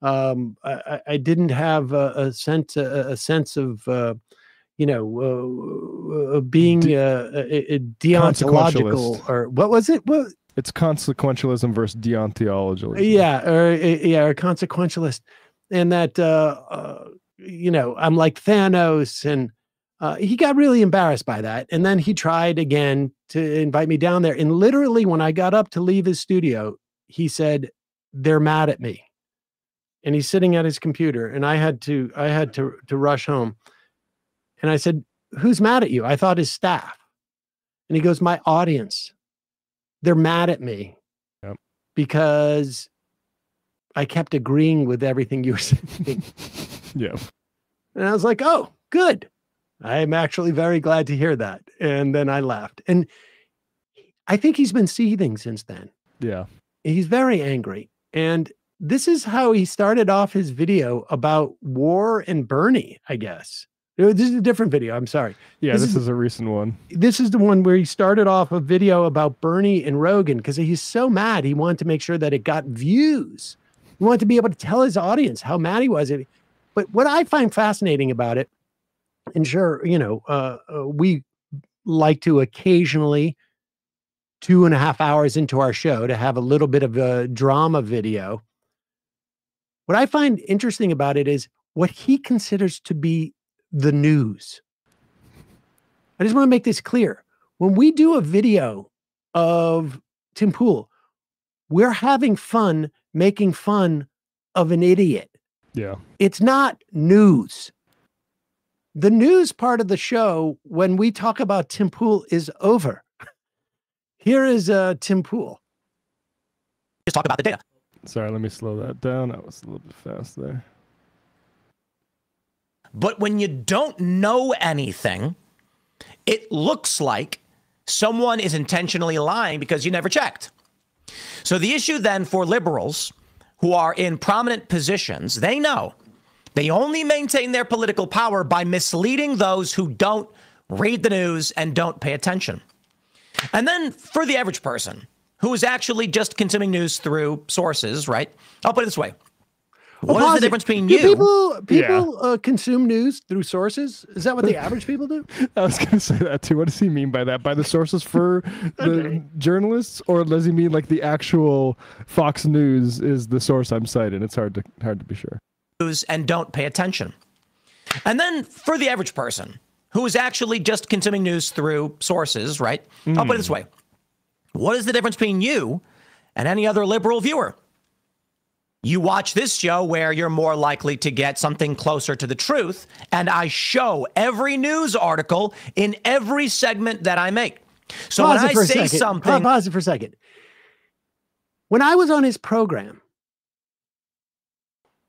have a sense of being deontological, or what was it? What? It's consequentialism versus deontology. Yeah, or consequentialist, and that I'm like Thanos, and he got really embarrassed by that. And then he tried again to invite me down there. And literally, when I got up to leave his studio, he said, "They're mad at me." And he's sitting at his computer, and I had to rush home. And I said, "Who's mad at you?" I thought his staff. And he goes, "My audience. They're mad at me because I kept agreeing with everything you were saying." Yeah. And I was like, "Oh, good. I'm actually very glad to hear that." And then I left. And I think he's been seething since then. Yeah. He's very angry. And this is how he started off his video about war and Bernie, I guess. This is a different video. I'm sorry. Yeah, this is a recent one. This is the one where he started off a video about Bernie and Rogan because he's so mad. He wanted to make sure that it got views. He wanted to be able to tell his audience how mad he was. But what I find fascinating about it, and sure, we like to occasionally 2.5 hours into our show to have a little bit of a drama video. What I find interesting about it is what he considers to be the news. I just want to make this clear. When we do a video of Tim Pool, we're having fun making fun of an idiot. Yeah. It's not news. The news part of the show, when we talk about Tim Pool, is over. Here is Tim Pool. Just talk about the data. Sorry, let me slow that down. That was a little bit fast there. But when you don't know anything, it looks like someone is intentionally lying because you never checked. So the issue then for liberals who are in prominent positions, they know they only maintain their political power by misleading those who don't read the news and don't pay attention. And then for the average person who is actually just consuming news through sources, right? I'll put it this way. What is the difference between you? People consume news through sources? Is that what the average people do? I was going to say that too. What does he mean by that? By the sources for the journalists, or does he mean like the actual Fox News is the source I'm citing? It's hard to be sure. And don't pay attention. And then for the average person who is actually just consuming news through sources, right? I'll put it this way. What is the difference between you and any other liberal viewer? You watch this show where you're more likely to get something closer to the truth, and I show every news article in every segment that I make. So when I say something... Pause it for a second. When I was on his program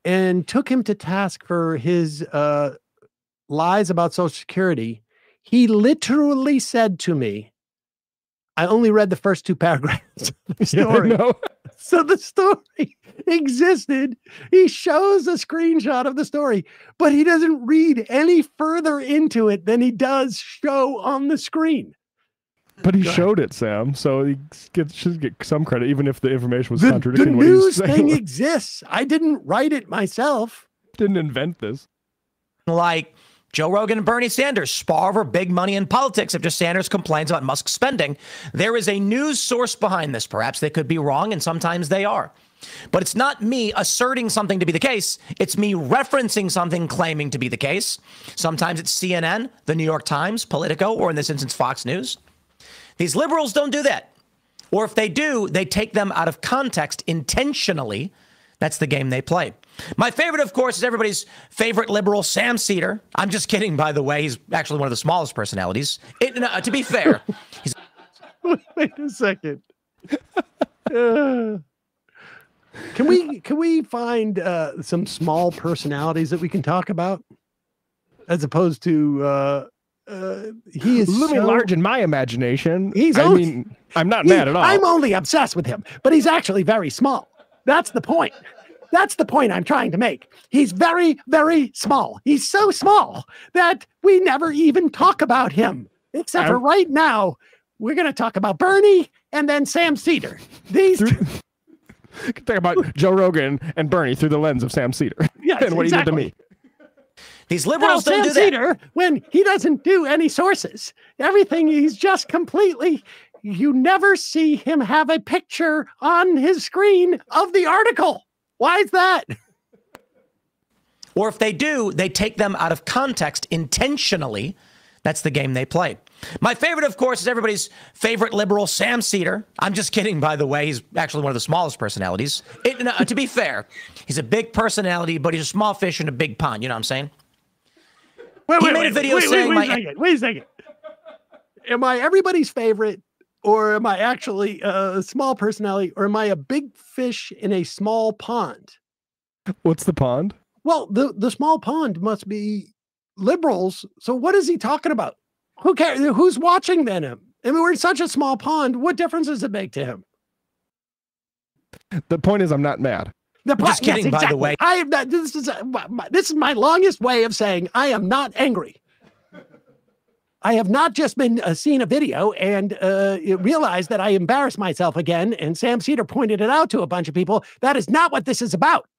and took him to task for his lies about Social Security, he literally said to me, I only read the first 2 paragraphs of the story. Yeah, So the story existed. He shows a screenshot of the story, but he doesn't read any further into it than he does show on the screen. But he showed it, Sam, so he should get some credit, even if the information was The contradicting what he was news saying. thing exists. I didn't write it myself. Didn't invent this. Like Joe Rogan and Bernie Sanders spar over big money in politics after Sanders complains about Musk's spending. There is a news source behind this. Perhaps they could be wrong, and sometimes they are. But it's not me asserting something to be the case. It's me referencing something claiming to be the case. Sometimes it's CNN, the New York Times, Politico, or in this instance, Fox News. These liberals don't do that. Or if they do, they take them out of context intentionally. That's the game they play. My favorite, of course, is everybody's favorite liberal, Sam Seder. I'm just kidding, by the way. He's actually one of the smallest personalities. To be fair. Wait a second. Can we find some small personalities that we can talk about? As opposed to... he is looming so large in my imagination. I'm not mad at all. I'm only obsessed with him, but he's actually very small. That's the point. That's the point I'm trying to make. He's very, very small. He's so small that we never even talk about him. Except for right now, we're going to talk about Bernie and then Sam Seder. These talk about Joe Rogan and Bernie through the lens of Sam Seder. Yes, and what he did to me. These liberals don't do that. Seder, when he doesn't do any sources, everything he's just completely, you never see him have a picture on his screen of the article. Why is that? Or if they do, they take them out of context intentionally. That's the game they play. My favorite, of course, is everybody's favorite liberal, Sam Seder. I'm just kidding, by the way. He's actually one of the smallest personalities. To be fair, he's a big personality, but he's a small fish in a big pond. You know what I'm saying? He made a video saying wait a second. Am I everybody's favorite, or am I actually a small personality, or am I a big fish in a small pond? What's the pond? Well, the small pond must be liberals. So what is he talking about? Who cares? Who's watching then him? I mean, we're in such a small pond. What difference does it make to him? The point is, I'm not mad. Just kidding, yes, exactly. by the way. I am not, this is my longest way of saying I am not angry. I have not just been seen a video and realized that I embarrassed myself again, and Sam Seder pointed it out to a bunch of people. That is not what this is about.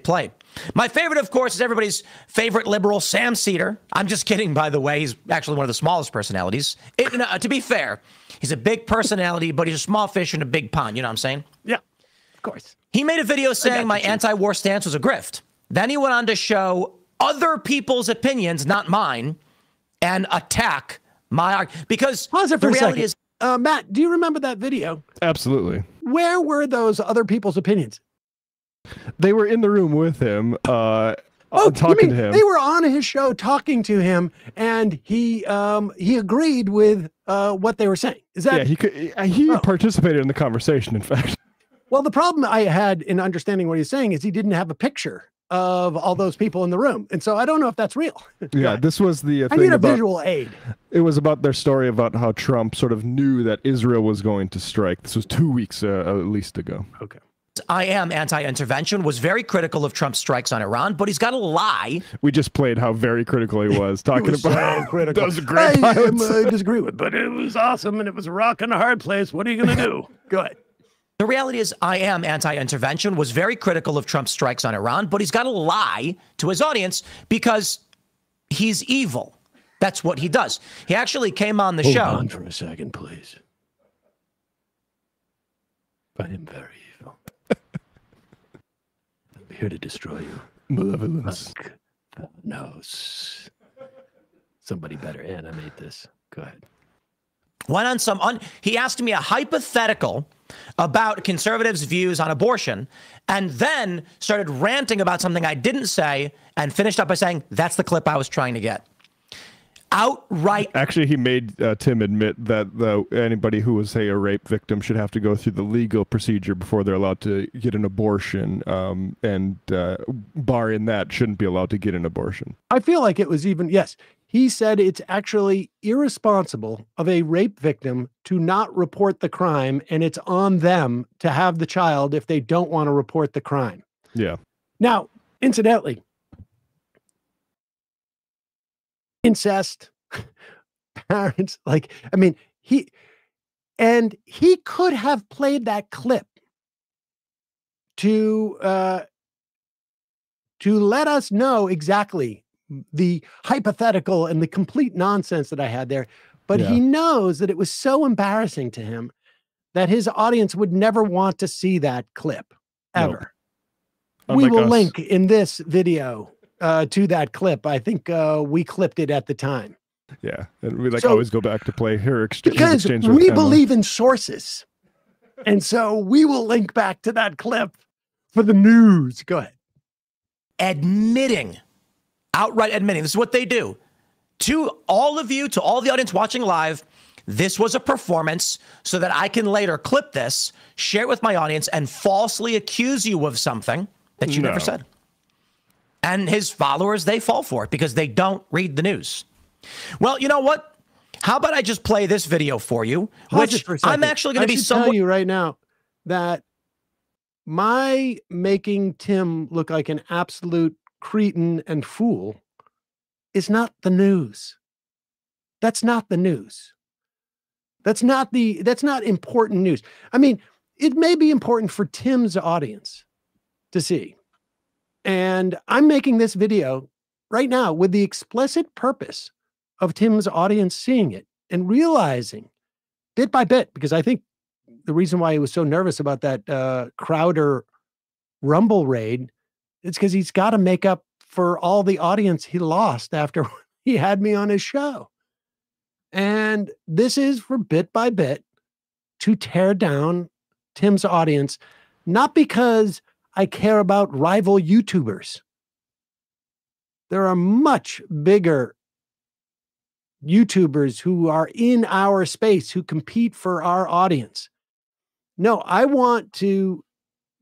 Play. My favorite, of course, is everybody's favorite liberal, Sam Seder. I'm just kidding, by the way. He's actually one of the smallest personalities. To be fair, he's a big personality, but he's a small fish in a big pond. You know what I'm saying? Yeah, of course. He made a video saying my anti-war stance was a grift. Then he went on to show other people's opinions, not mine, and attack my because pause it for the a reality second. is, Matt, do you remember that video? Absolutely. Where were those other people's opinions? They were in the room with him, talking to him. They were on his show talking to him, and he agreed with what they were saying. Is that? Yeah, he participated in the conversation. In fact. Well, the problem I had in understanding what he's saying is he didn't have a picture of all those people in the room, and so I don't know if that's real. Yeah, this was the I thing need a about, visual aid. It was about their story about how Trump sort of knew that Israel was going to strike. This was 2 weeks at least ago. Okay. I am anti-intervention, was very critical of Trump's strikes on Iran, but he's got to lie. We just played how very critical he was talking about so critical. Those great pilots. I disagree with, but it was awesome, and it was a rock in a hard place. What are you going to do? Go ahead. The reality is I am anti-intervention, was very critical of Trump's strikes on Iran, but he's got to lie to his audience because he's evil. That's what he does. He actually came on the show. Hold on for a second, please. I am very evil. I'm here to destroy you. Malevolence. Knows. Somebody better animate this. Go ahead. Went on some, he asked me a hypothetical about conservatives' views on abortion, and then started ranting about something I didn't say, and finished up by saying, that's the clip I was trying to get. Outright. Actually, he made Tim admit that anybody who was, say, a rape victim should have to go through the legal procedure before they're allowed to get an abortion, and barring that, shouldn't be allowed to get an abortion. I feel like it was even, yes, he said it's actually irresponsible of a rape victim to not report the crime, and it's on them to have the child if they don't want to report the crime. Yeah. Now, incidentally, incest, parents, like, I mean, he could have played that clip to let us know exactly the hypothetical and the complete nonsense that I had there. But he knows that it was so embarrassing to him that his audience would never want to see that clip ever. Nope. We will link in this video to that clip. I think we clipped it at the time. Yeah. And we always go back to play here. Because we believe in sources. And so we will link back to that clip for the news. Go ahead. Outright admitting, this is what they do. To all of you, to all the audience watching live, this was a performance so that I can later clip this, share it with my audience, and falsely accuse you of something that you never said. And his followers, they fall for it because they don't read the news. Well, you know what? How about I just play this video for you, which I'm actually going to be tell you right now that my making Tim look like an absolute cretin and fool is not the news. That's not the news. That's not important news. I mean, it may be important for Tim's audience to see. And I'm making this video right now with the explicit purpose of Tim's audience seeing it and realizing bit by bit, because I think the reason why he was so nervous about that Crowder Rumble raid, it's because he's got to make up for all the audience he lost after he had me on his show. And this is for bit by bit to tear down Tim's audience, not because I care about rival YouTubers. There are much bigger YouTubers who are in our space, who compete for our audience. No, I want to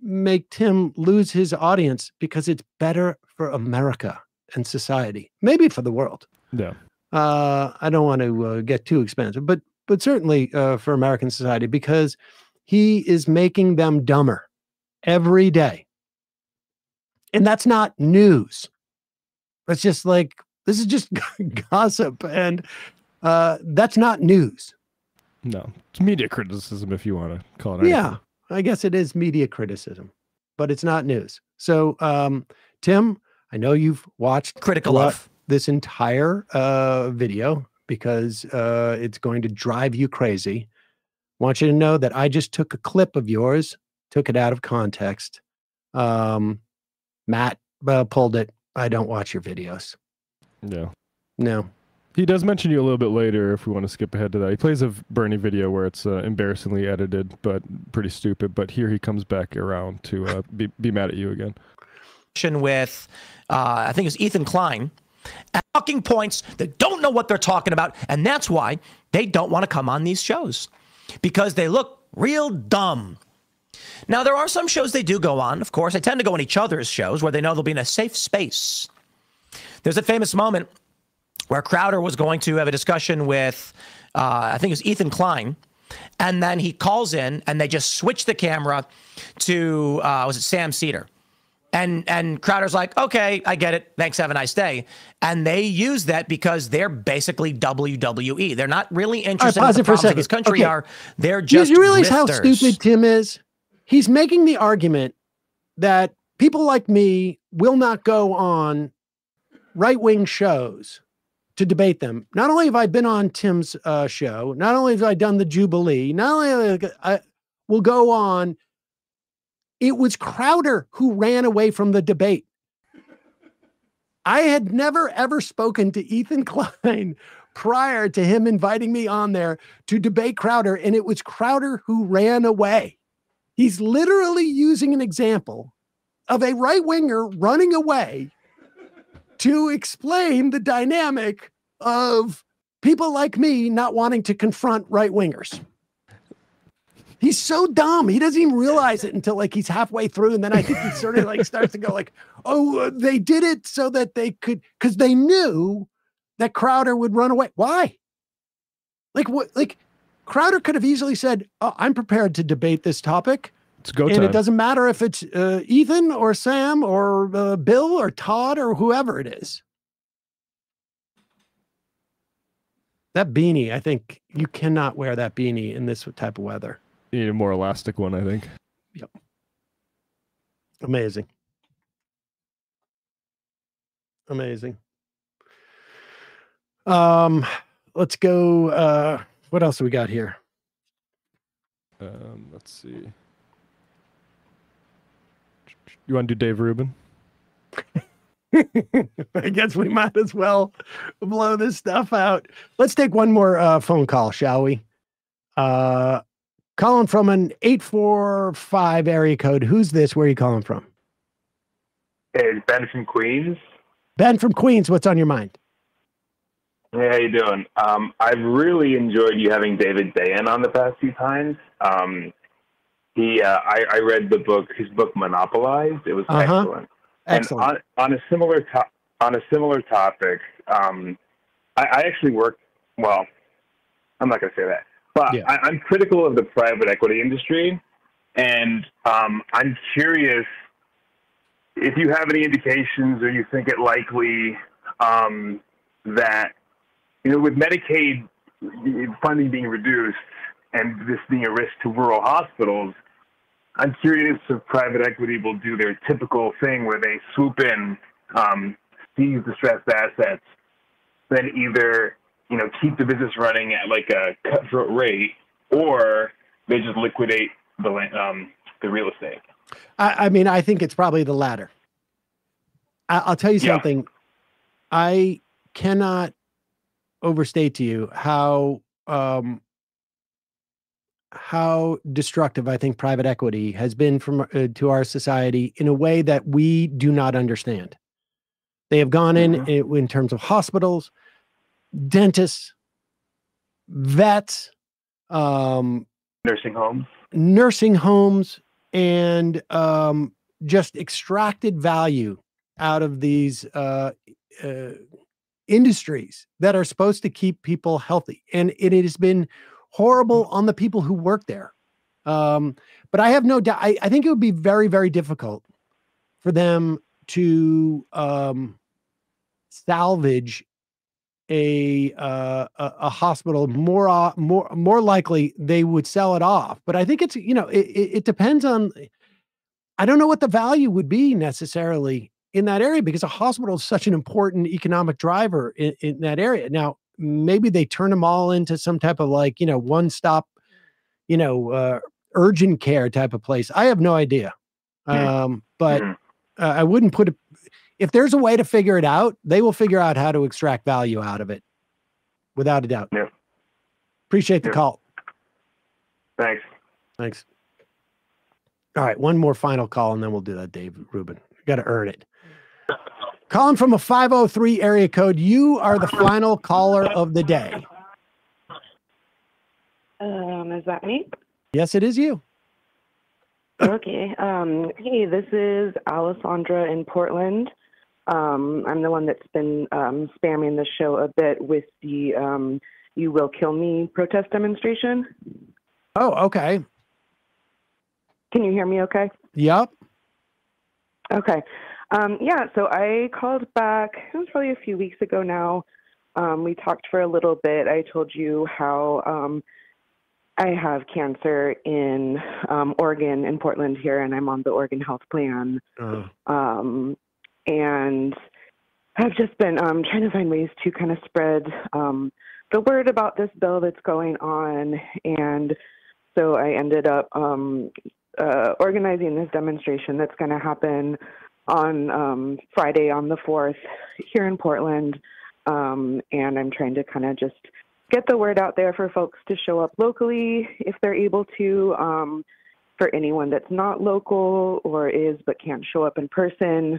make Tim lose his audience because it's better for America and society, maybe for the world. Yeah. I don't want to get too expensive, but certainly for American society, because he is making them dumber every day. And that's not news. That's just like, this is just gossip, and that's not news. No, it's media criticism, if you want to call it anything. Yeah, I guess it is media criticism, but it's not news. So, Tim, I know you've watched critical of this entire video because it's going to drive you crazy. I want you to know that I just took a clip of yours, took it out of context. Matt pulled it. I don't watch your videos. No. He does mention you a little bit later if we want to skip ahead to that. He plays a Bernie video where it's embarrassingly edited, but pretty stupid. But here he comes back around to be mad at you again. With, I think it's Ethan Klein, talking points that don't know what they're talking about. And that's why they don't want to come on these shows, because they look real dumb. Now, there are some shows they do go on. Of course, they tend to go on each other's shows where they know they'll be in a safe space. There's a famous moment where Crowder was going to have a discussion with, I think it was Ethan Klein, and then he calls in and they just switch the camera to, was it Sam Seder? And Crowder's like, okay, I get it. Thanks. Have a nice day. And they use that because they're basically WWE. They're not really interested in what the problems of this country are. They're just You realize how grifters. stupid Tim is? He's making the argument that people like me will not go on right-wing shows to debate them. Not only have I been on Tim's show, not only have I done the Jubilee, not only I will go on. It was Crowder who ran away from the debate. I had never, ever spoken to Ethan Klein prior to him inviting me on there to debate Crowder, and it was Crowder who ran away. He's literally using an example of a right-winger running away to explain the dynamic of people like me not wanting to confront right-wingers. He's so dumb. He doesn't even realize it until like he's halfway through. And then I think he sort of like starts to go like, oh, they did it so that they could, because they knew that Crowder would run away. Why? Like what? Like Crowder could have easily said, "Oh, I'm prepared to debate this topic. It's go and time. It doesn't matter if it's Ethan or Sam or Bill or Todd or whoever it is." That beanie, I think you cannot wear that beanie in this type of weather. You need a more elastic one, I think. Yep. Amazing. Amazing. Let's go. What else do we got here? Let's see. You want to do Dave Rubin? I guess we might as well blow this stuff out. Let's take one more phone call, shall we? Calling from an 845 area code. Who's this? Where are you calling from? Hey, it's Ben from Queens. Ben from Queens. What's on your mind? Hey, how you doing? I've really enjoyed you having David Dayen on the past few times. I read his book Monopolized. It was excellent. Excellent. And on a similar topic, I actually work. Well, I'm not going to say that, but yeah. I'm critical of the private equity industry, and I'm curious if you have any indications or you think it likely that, with Medicaid funding being reduced and this being a risk to rural hospitals, I'm curious if private equity will do their typical thing where they swoop in, seize distressed assets, then either, keep the business running at like a cutthroat rate, or they just liquidate the real estate. I mean, I think it's probably the latter. I'll tell you something. I cannot overstate to you how destructive I think private equity has been to our society in a way that we do not understand. They have gone in terms of hospitals, dentists, vets, nursing homes, and just extracted value out of these industries that are supposed to keep people healthy. And it has been horrible on the people who work there. But I have no doubt, I think it would be very, very difficult for them to salvage a hospital. More likely they would sell it off. But I think it's, it depends on, I don't know what the value would be necessarily in that area, because a hospital is such an important economic driver in that area. Now, maybe they turn them all into some type of one-stop, urgent care type of place. I have no idea. But I wouldn't put it, if there's a way to figure it out, they will figure out how to extract value out of it without a doubt. Yeah. Appreciate the call. Thanks. All right. One more final call and then we'll do that, Dave Rubin. Got to earn it. Calling from a 503 area code. You are the final caller of the day. Is that me? Yes, it is you. Okay. Hey, this is Alessandra in Portland. I'm the one that's been spamming the show a bit with the You Will Kill Me protest demonstration. Oh, okay. Can you hear me okay? Yep. Okay. So I called back, it was probably a few weeks ago now. We talked for a little bit. I told you how I have cancer in Oregon, in Portland here, and I'm on the Oregon Health Plan. And I've just been trying to find ways to kind of spread the word about this bill that's going on. And so I ended up organizing this demonstration that's going to happen on Friday on the 4th here in Portland. And I'm trying to kind of just get the word out there for folks to show up locally if they're able to. For anyone that's not local or is but can't show up in person,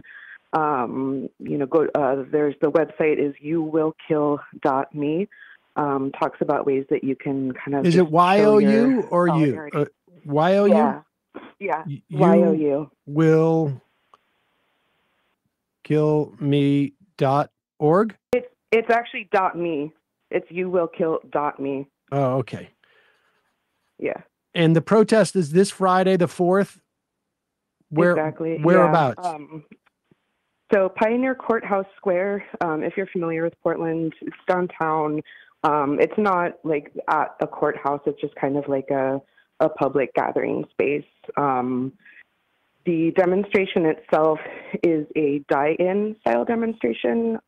there's the website is youwillkill.me. Talks about ways that you can kind of. Is it YOU or you? YOU? Yeah. YOU. Will kill me.org? It's actually .me. It's youwillkill.me. Oh, okay. Yeah. And the protest is this Friday, the 4th. Exactly. Whereabouts? Yeah. So Pioneer Courthouse Square, if you're familiar with Portland, it's downtown. It's not like at a courthouse. It's just kind of like a public gathering space. The demonstration itself is a die-in style demonstration.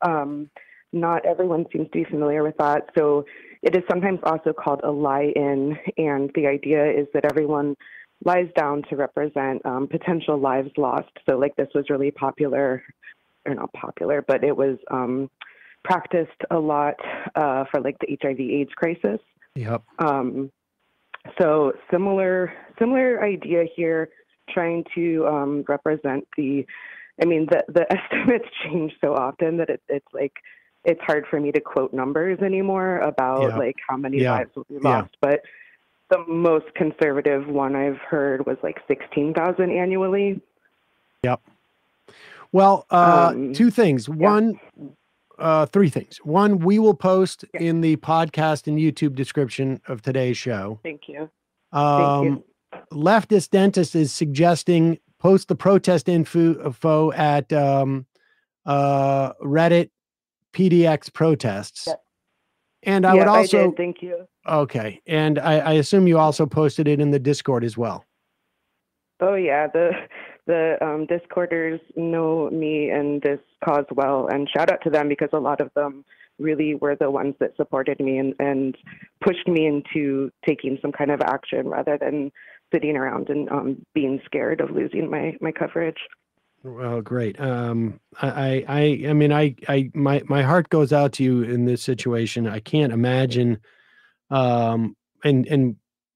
Not everyone seems to be familiar with that. So it is sometimes also called a lie-in. And the idea is that everyone lies down to represent potential lives lost. So like this was really popular, or not popular, but it was practiced a lot for like the HIV/AIDS crisis. Yep. So similar idea here, trying to represent the estimates change so often that it's like, it's hard for me to quote numbers anymore about like how many lives will be lost. But the most conservative one I've heard was like 16,000 annually. Yep. Well, two things. One, three things. One, we will post in the podcast and YouTube description of today's show. Thank you. Thank you. Leftist Dentist is suggesting post the protest info at Reddit PDX protests. Yep. And I would also, I did. Thank you. Okay. And I assume you also posted it in the Discord as well. Oh yeah. The Discorders know me and this cause well, and shout out to them because a lot of them really were the ones that supported me and pushed me into taking some kind of action rather than sitting around and being scared of losing my coverage. Well, great. My heart goes out to you in this situation. I can't imagine,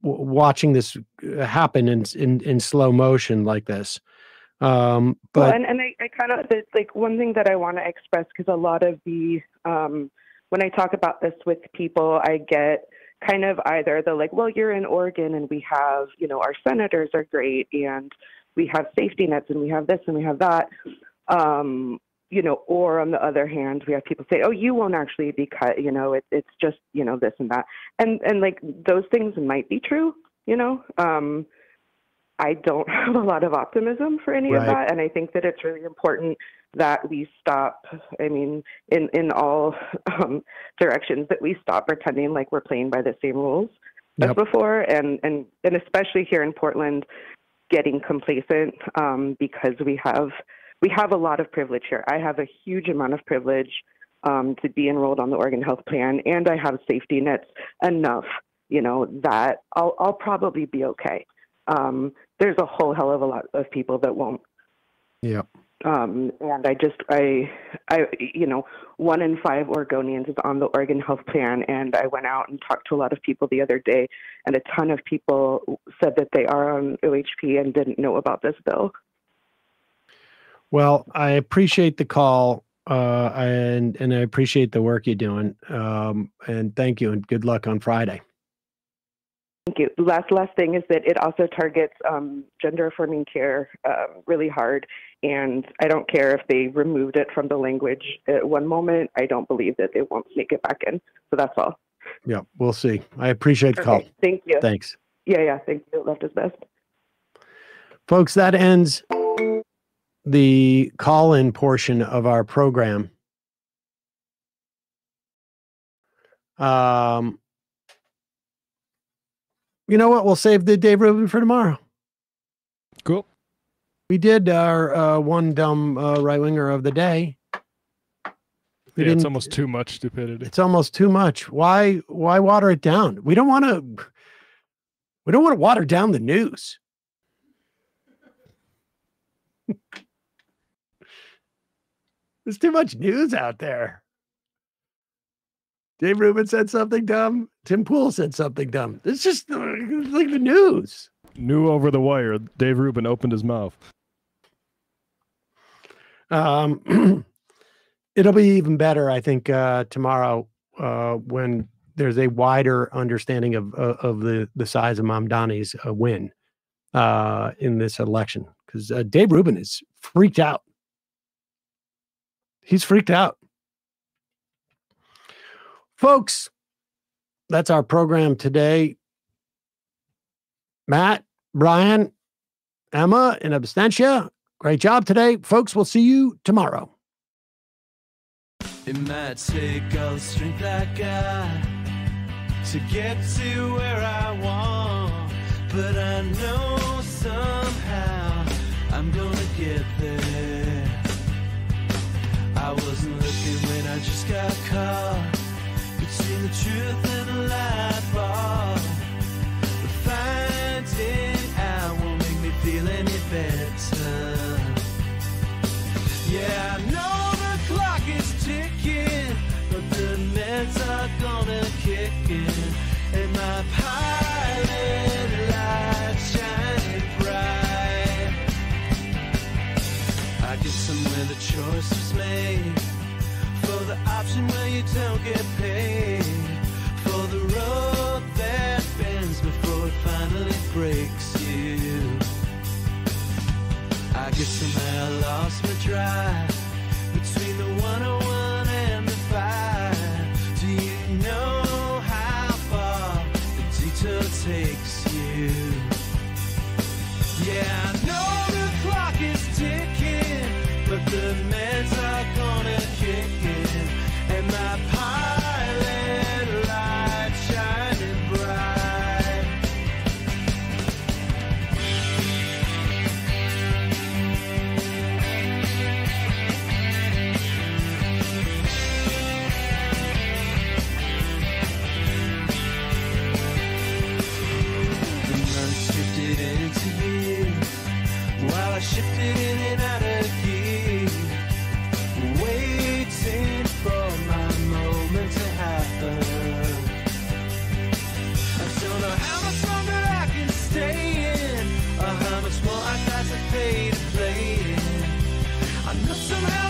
watching this happen in slow motion like this. But well, and I kind of, like, one thing that I want to express, because a lot of the when I talk about this with people, I get kind of either the like, well, you're in Oregon and we have, our senators are great and we have safety nets and we have this and we have that, or on the other hand, we have people say, oh, you won't actually be cut, it's just, this and that. And like those things might be true, I don't have a lot of optimism for any of that. And I think that it's really important that we stop, in all directions, that we stop pretending like we're playing by the same rules as before. And especially here in Portland, getting complacent because we have a lot of privilege here. I have a huge amount of privilege to be enrolled on the Oregon Health Plan, and I have safety nets enough, that I'll probably be okay. There's a whole hell of a lot of people that won't. Yeah. And I 1 in 5 Oregonians is on the Oregon Health Plan. And I went out and talked to a lot of people the other day, and a ton of people said that they are on OHP and didn't know about this bill. Well, I appreciate the call, and I appreciate the work you're doing. And thank you, and good luck on Friday. Thank you. Last thing is that it also targets gender affirming care really hard. And I don't care if they removed it from the language at one moment. I don't believe that they won't make it back in. So that's all. Yeah, we'll see. I appreciate the call. Thank you. Thanks. Yeah. Thank you. Left is best. Folks, that ends the call-in portion of our program. You know what? We'll save the Dave Rubin for tomorrow. Cool. We did our one dumb right-winger of the day. It's almost too much stupidity. It's almost too much. Why water it down? We don't want to water down the news. There's too much news out there. Dave Rubin said something dumb. Tim Pool said something dumb. It's just like the news. New over the wire. Dave Rubin opened his mouth. It'll be even better, I think, tomorrow when there's a wider understanding of the size of Mamdani's win in this election. Because Dave Rubin is freaked out. He's freaked out. Folks, that's our program today. Matt, Brian, Emma, in absentia, great job today. Folks, we'll see you tomorrow. It might take all the strength I got to get to where I want, but I know somehow I'm gonna get there. I wasn't looking when I just got caught between the truth and the lie bar, but finding out won't make me feel any better. Yeah, I know the clock is ticking, but the meds are gonna kick in, and my pilot light shining bright. I guess somewhere the choice was made for the option where you don't get paid, for the road that bends before it finally breaks you. I guess somehow I lost my drive between the 101 and the 5. Do you know how far the detour takes you? Yeah, I know the clock is ticking, but the meds are gonna kick in, and my pilot light shining bright. The months shifted into years, while I shifted in and out of gear, waiting for my moment to happen. I don't know how much longer I can stay in, or how much more I got to pay to play in. I know somehow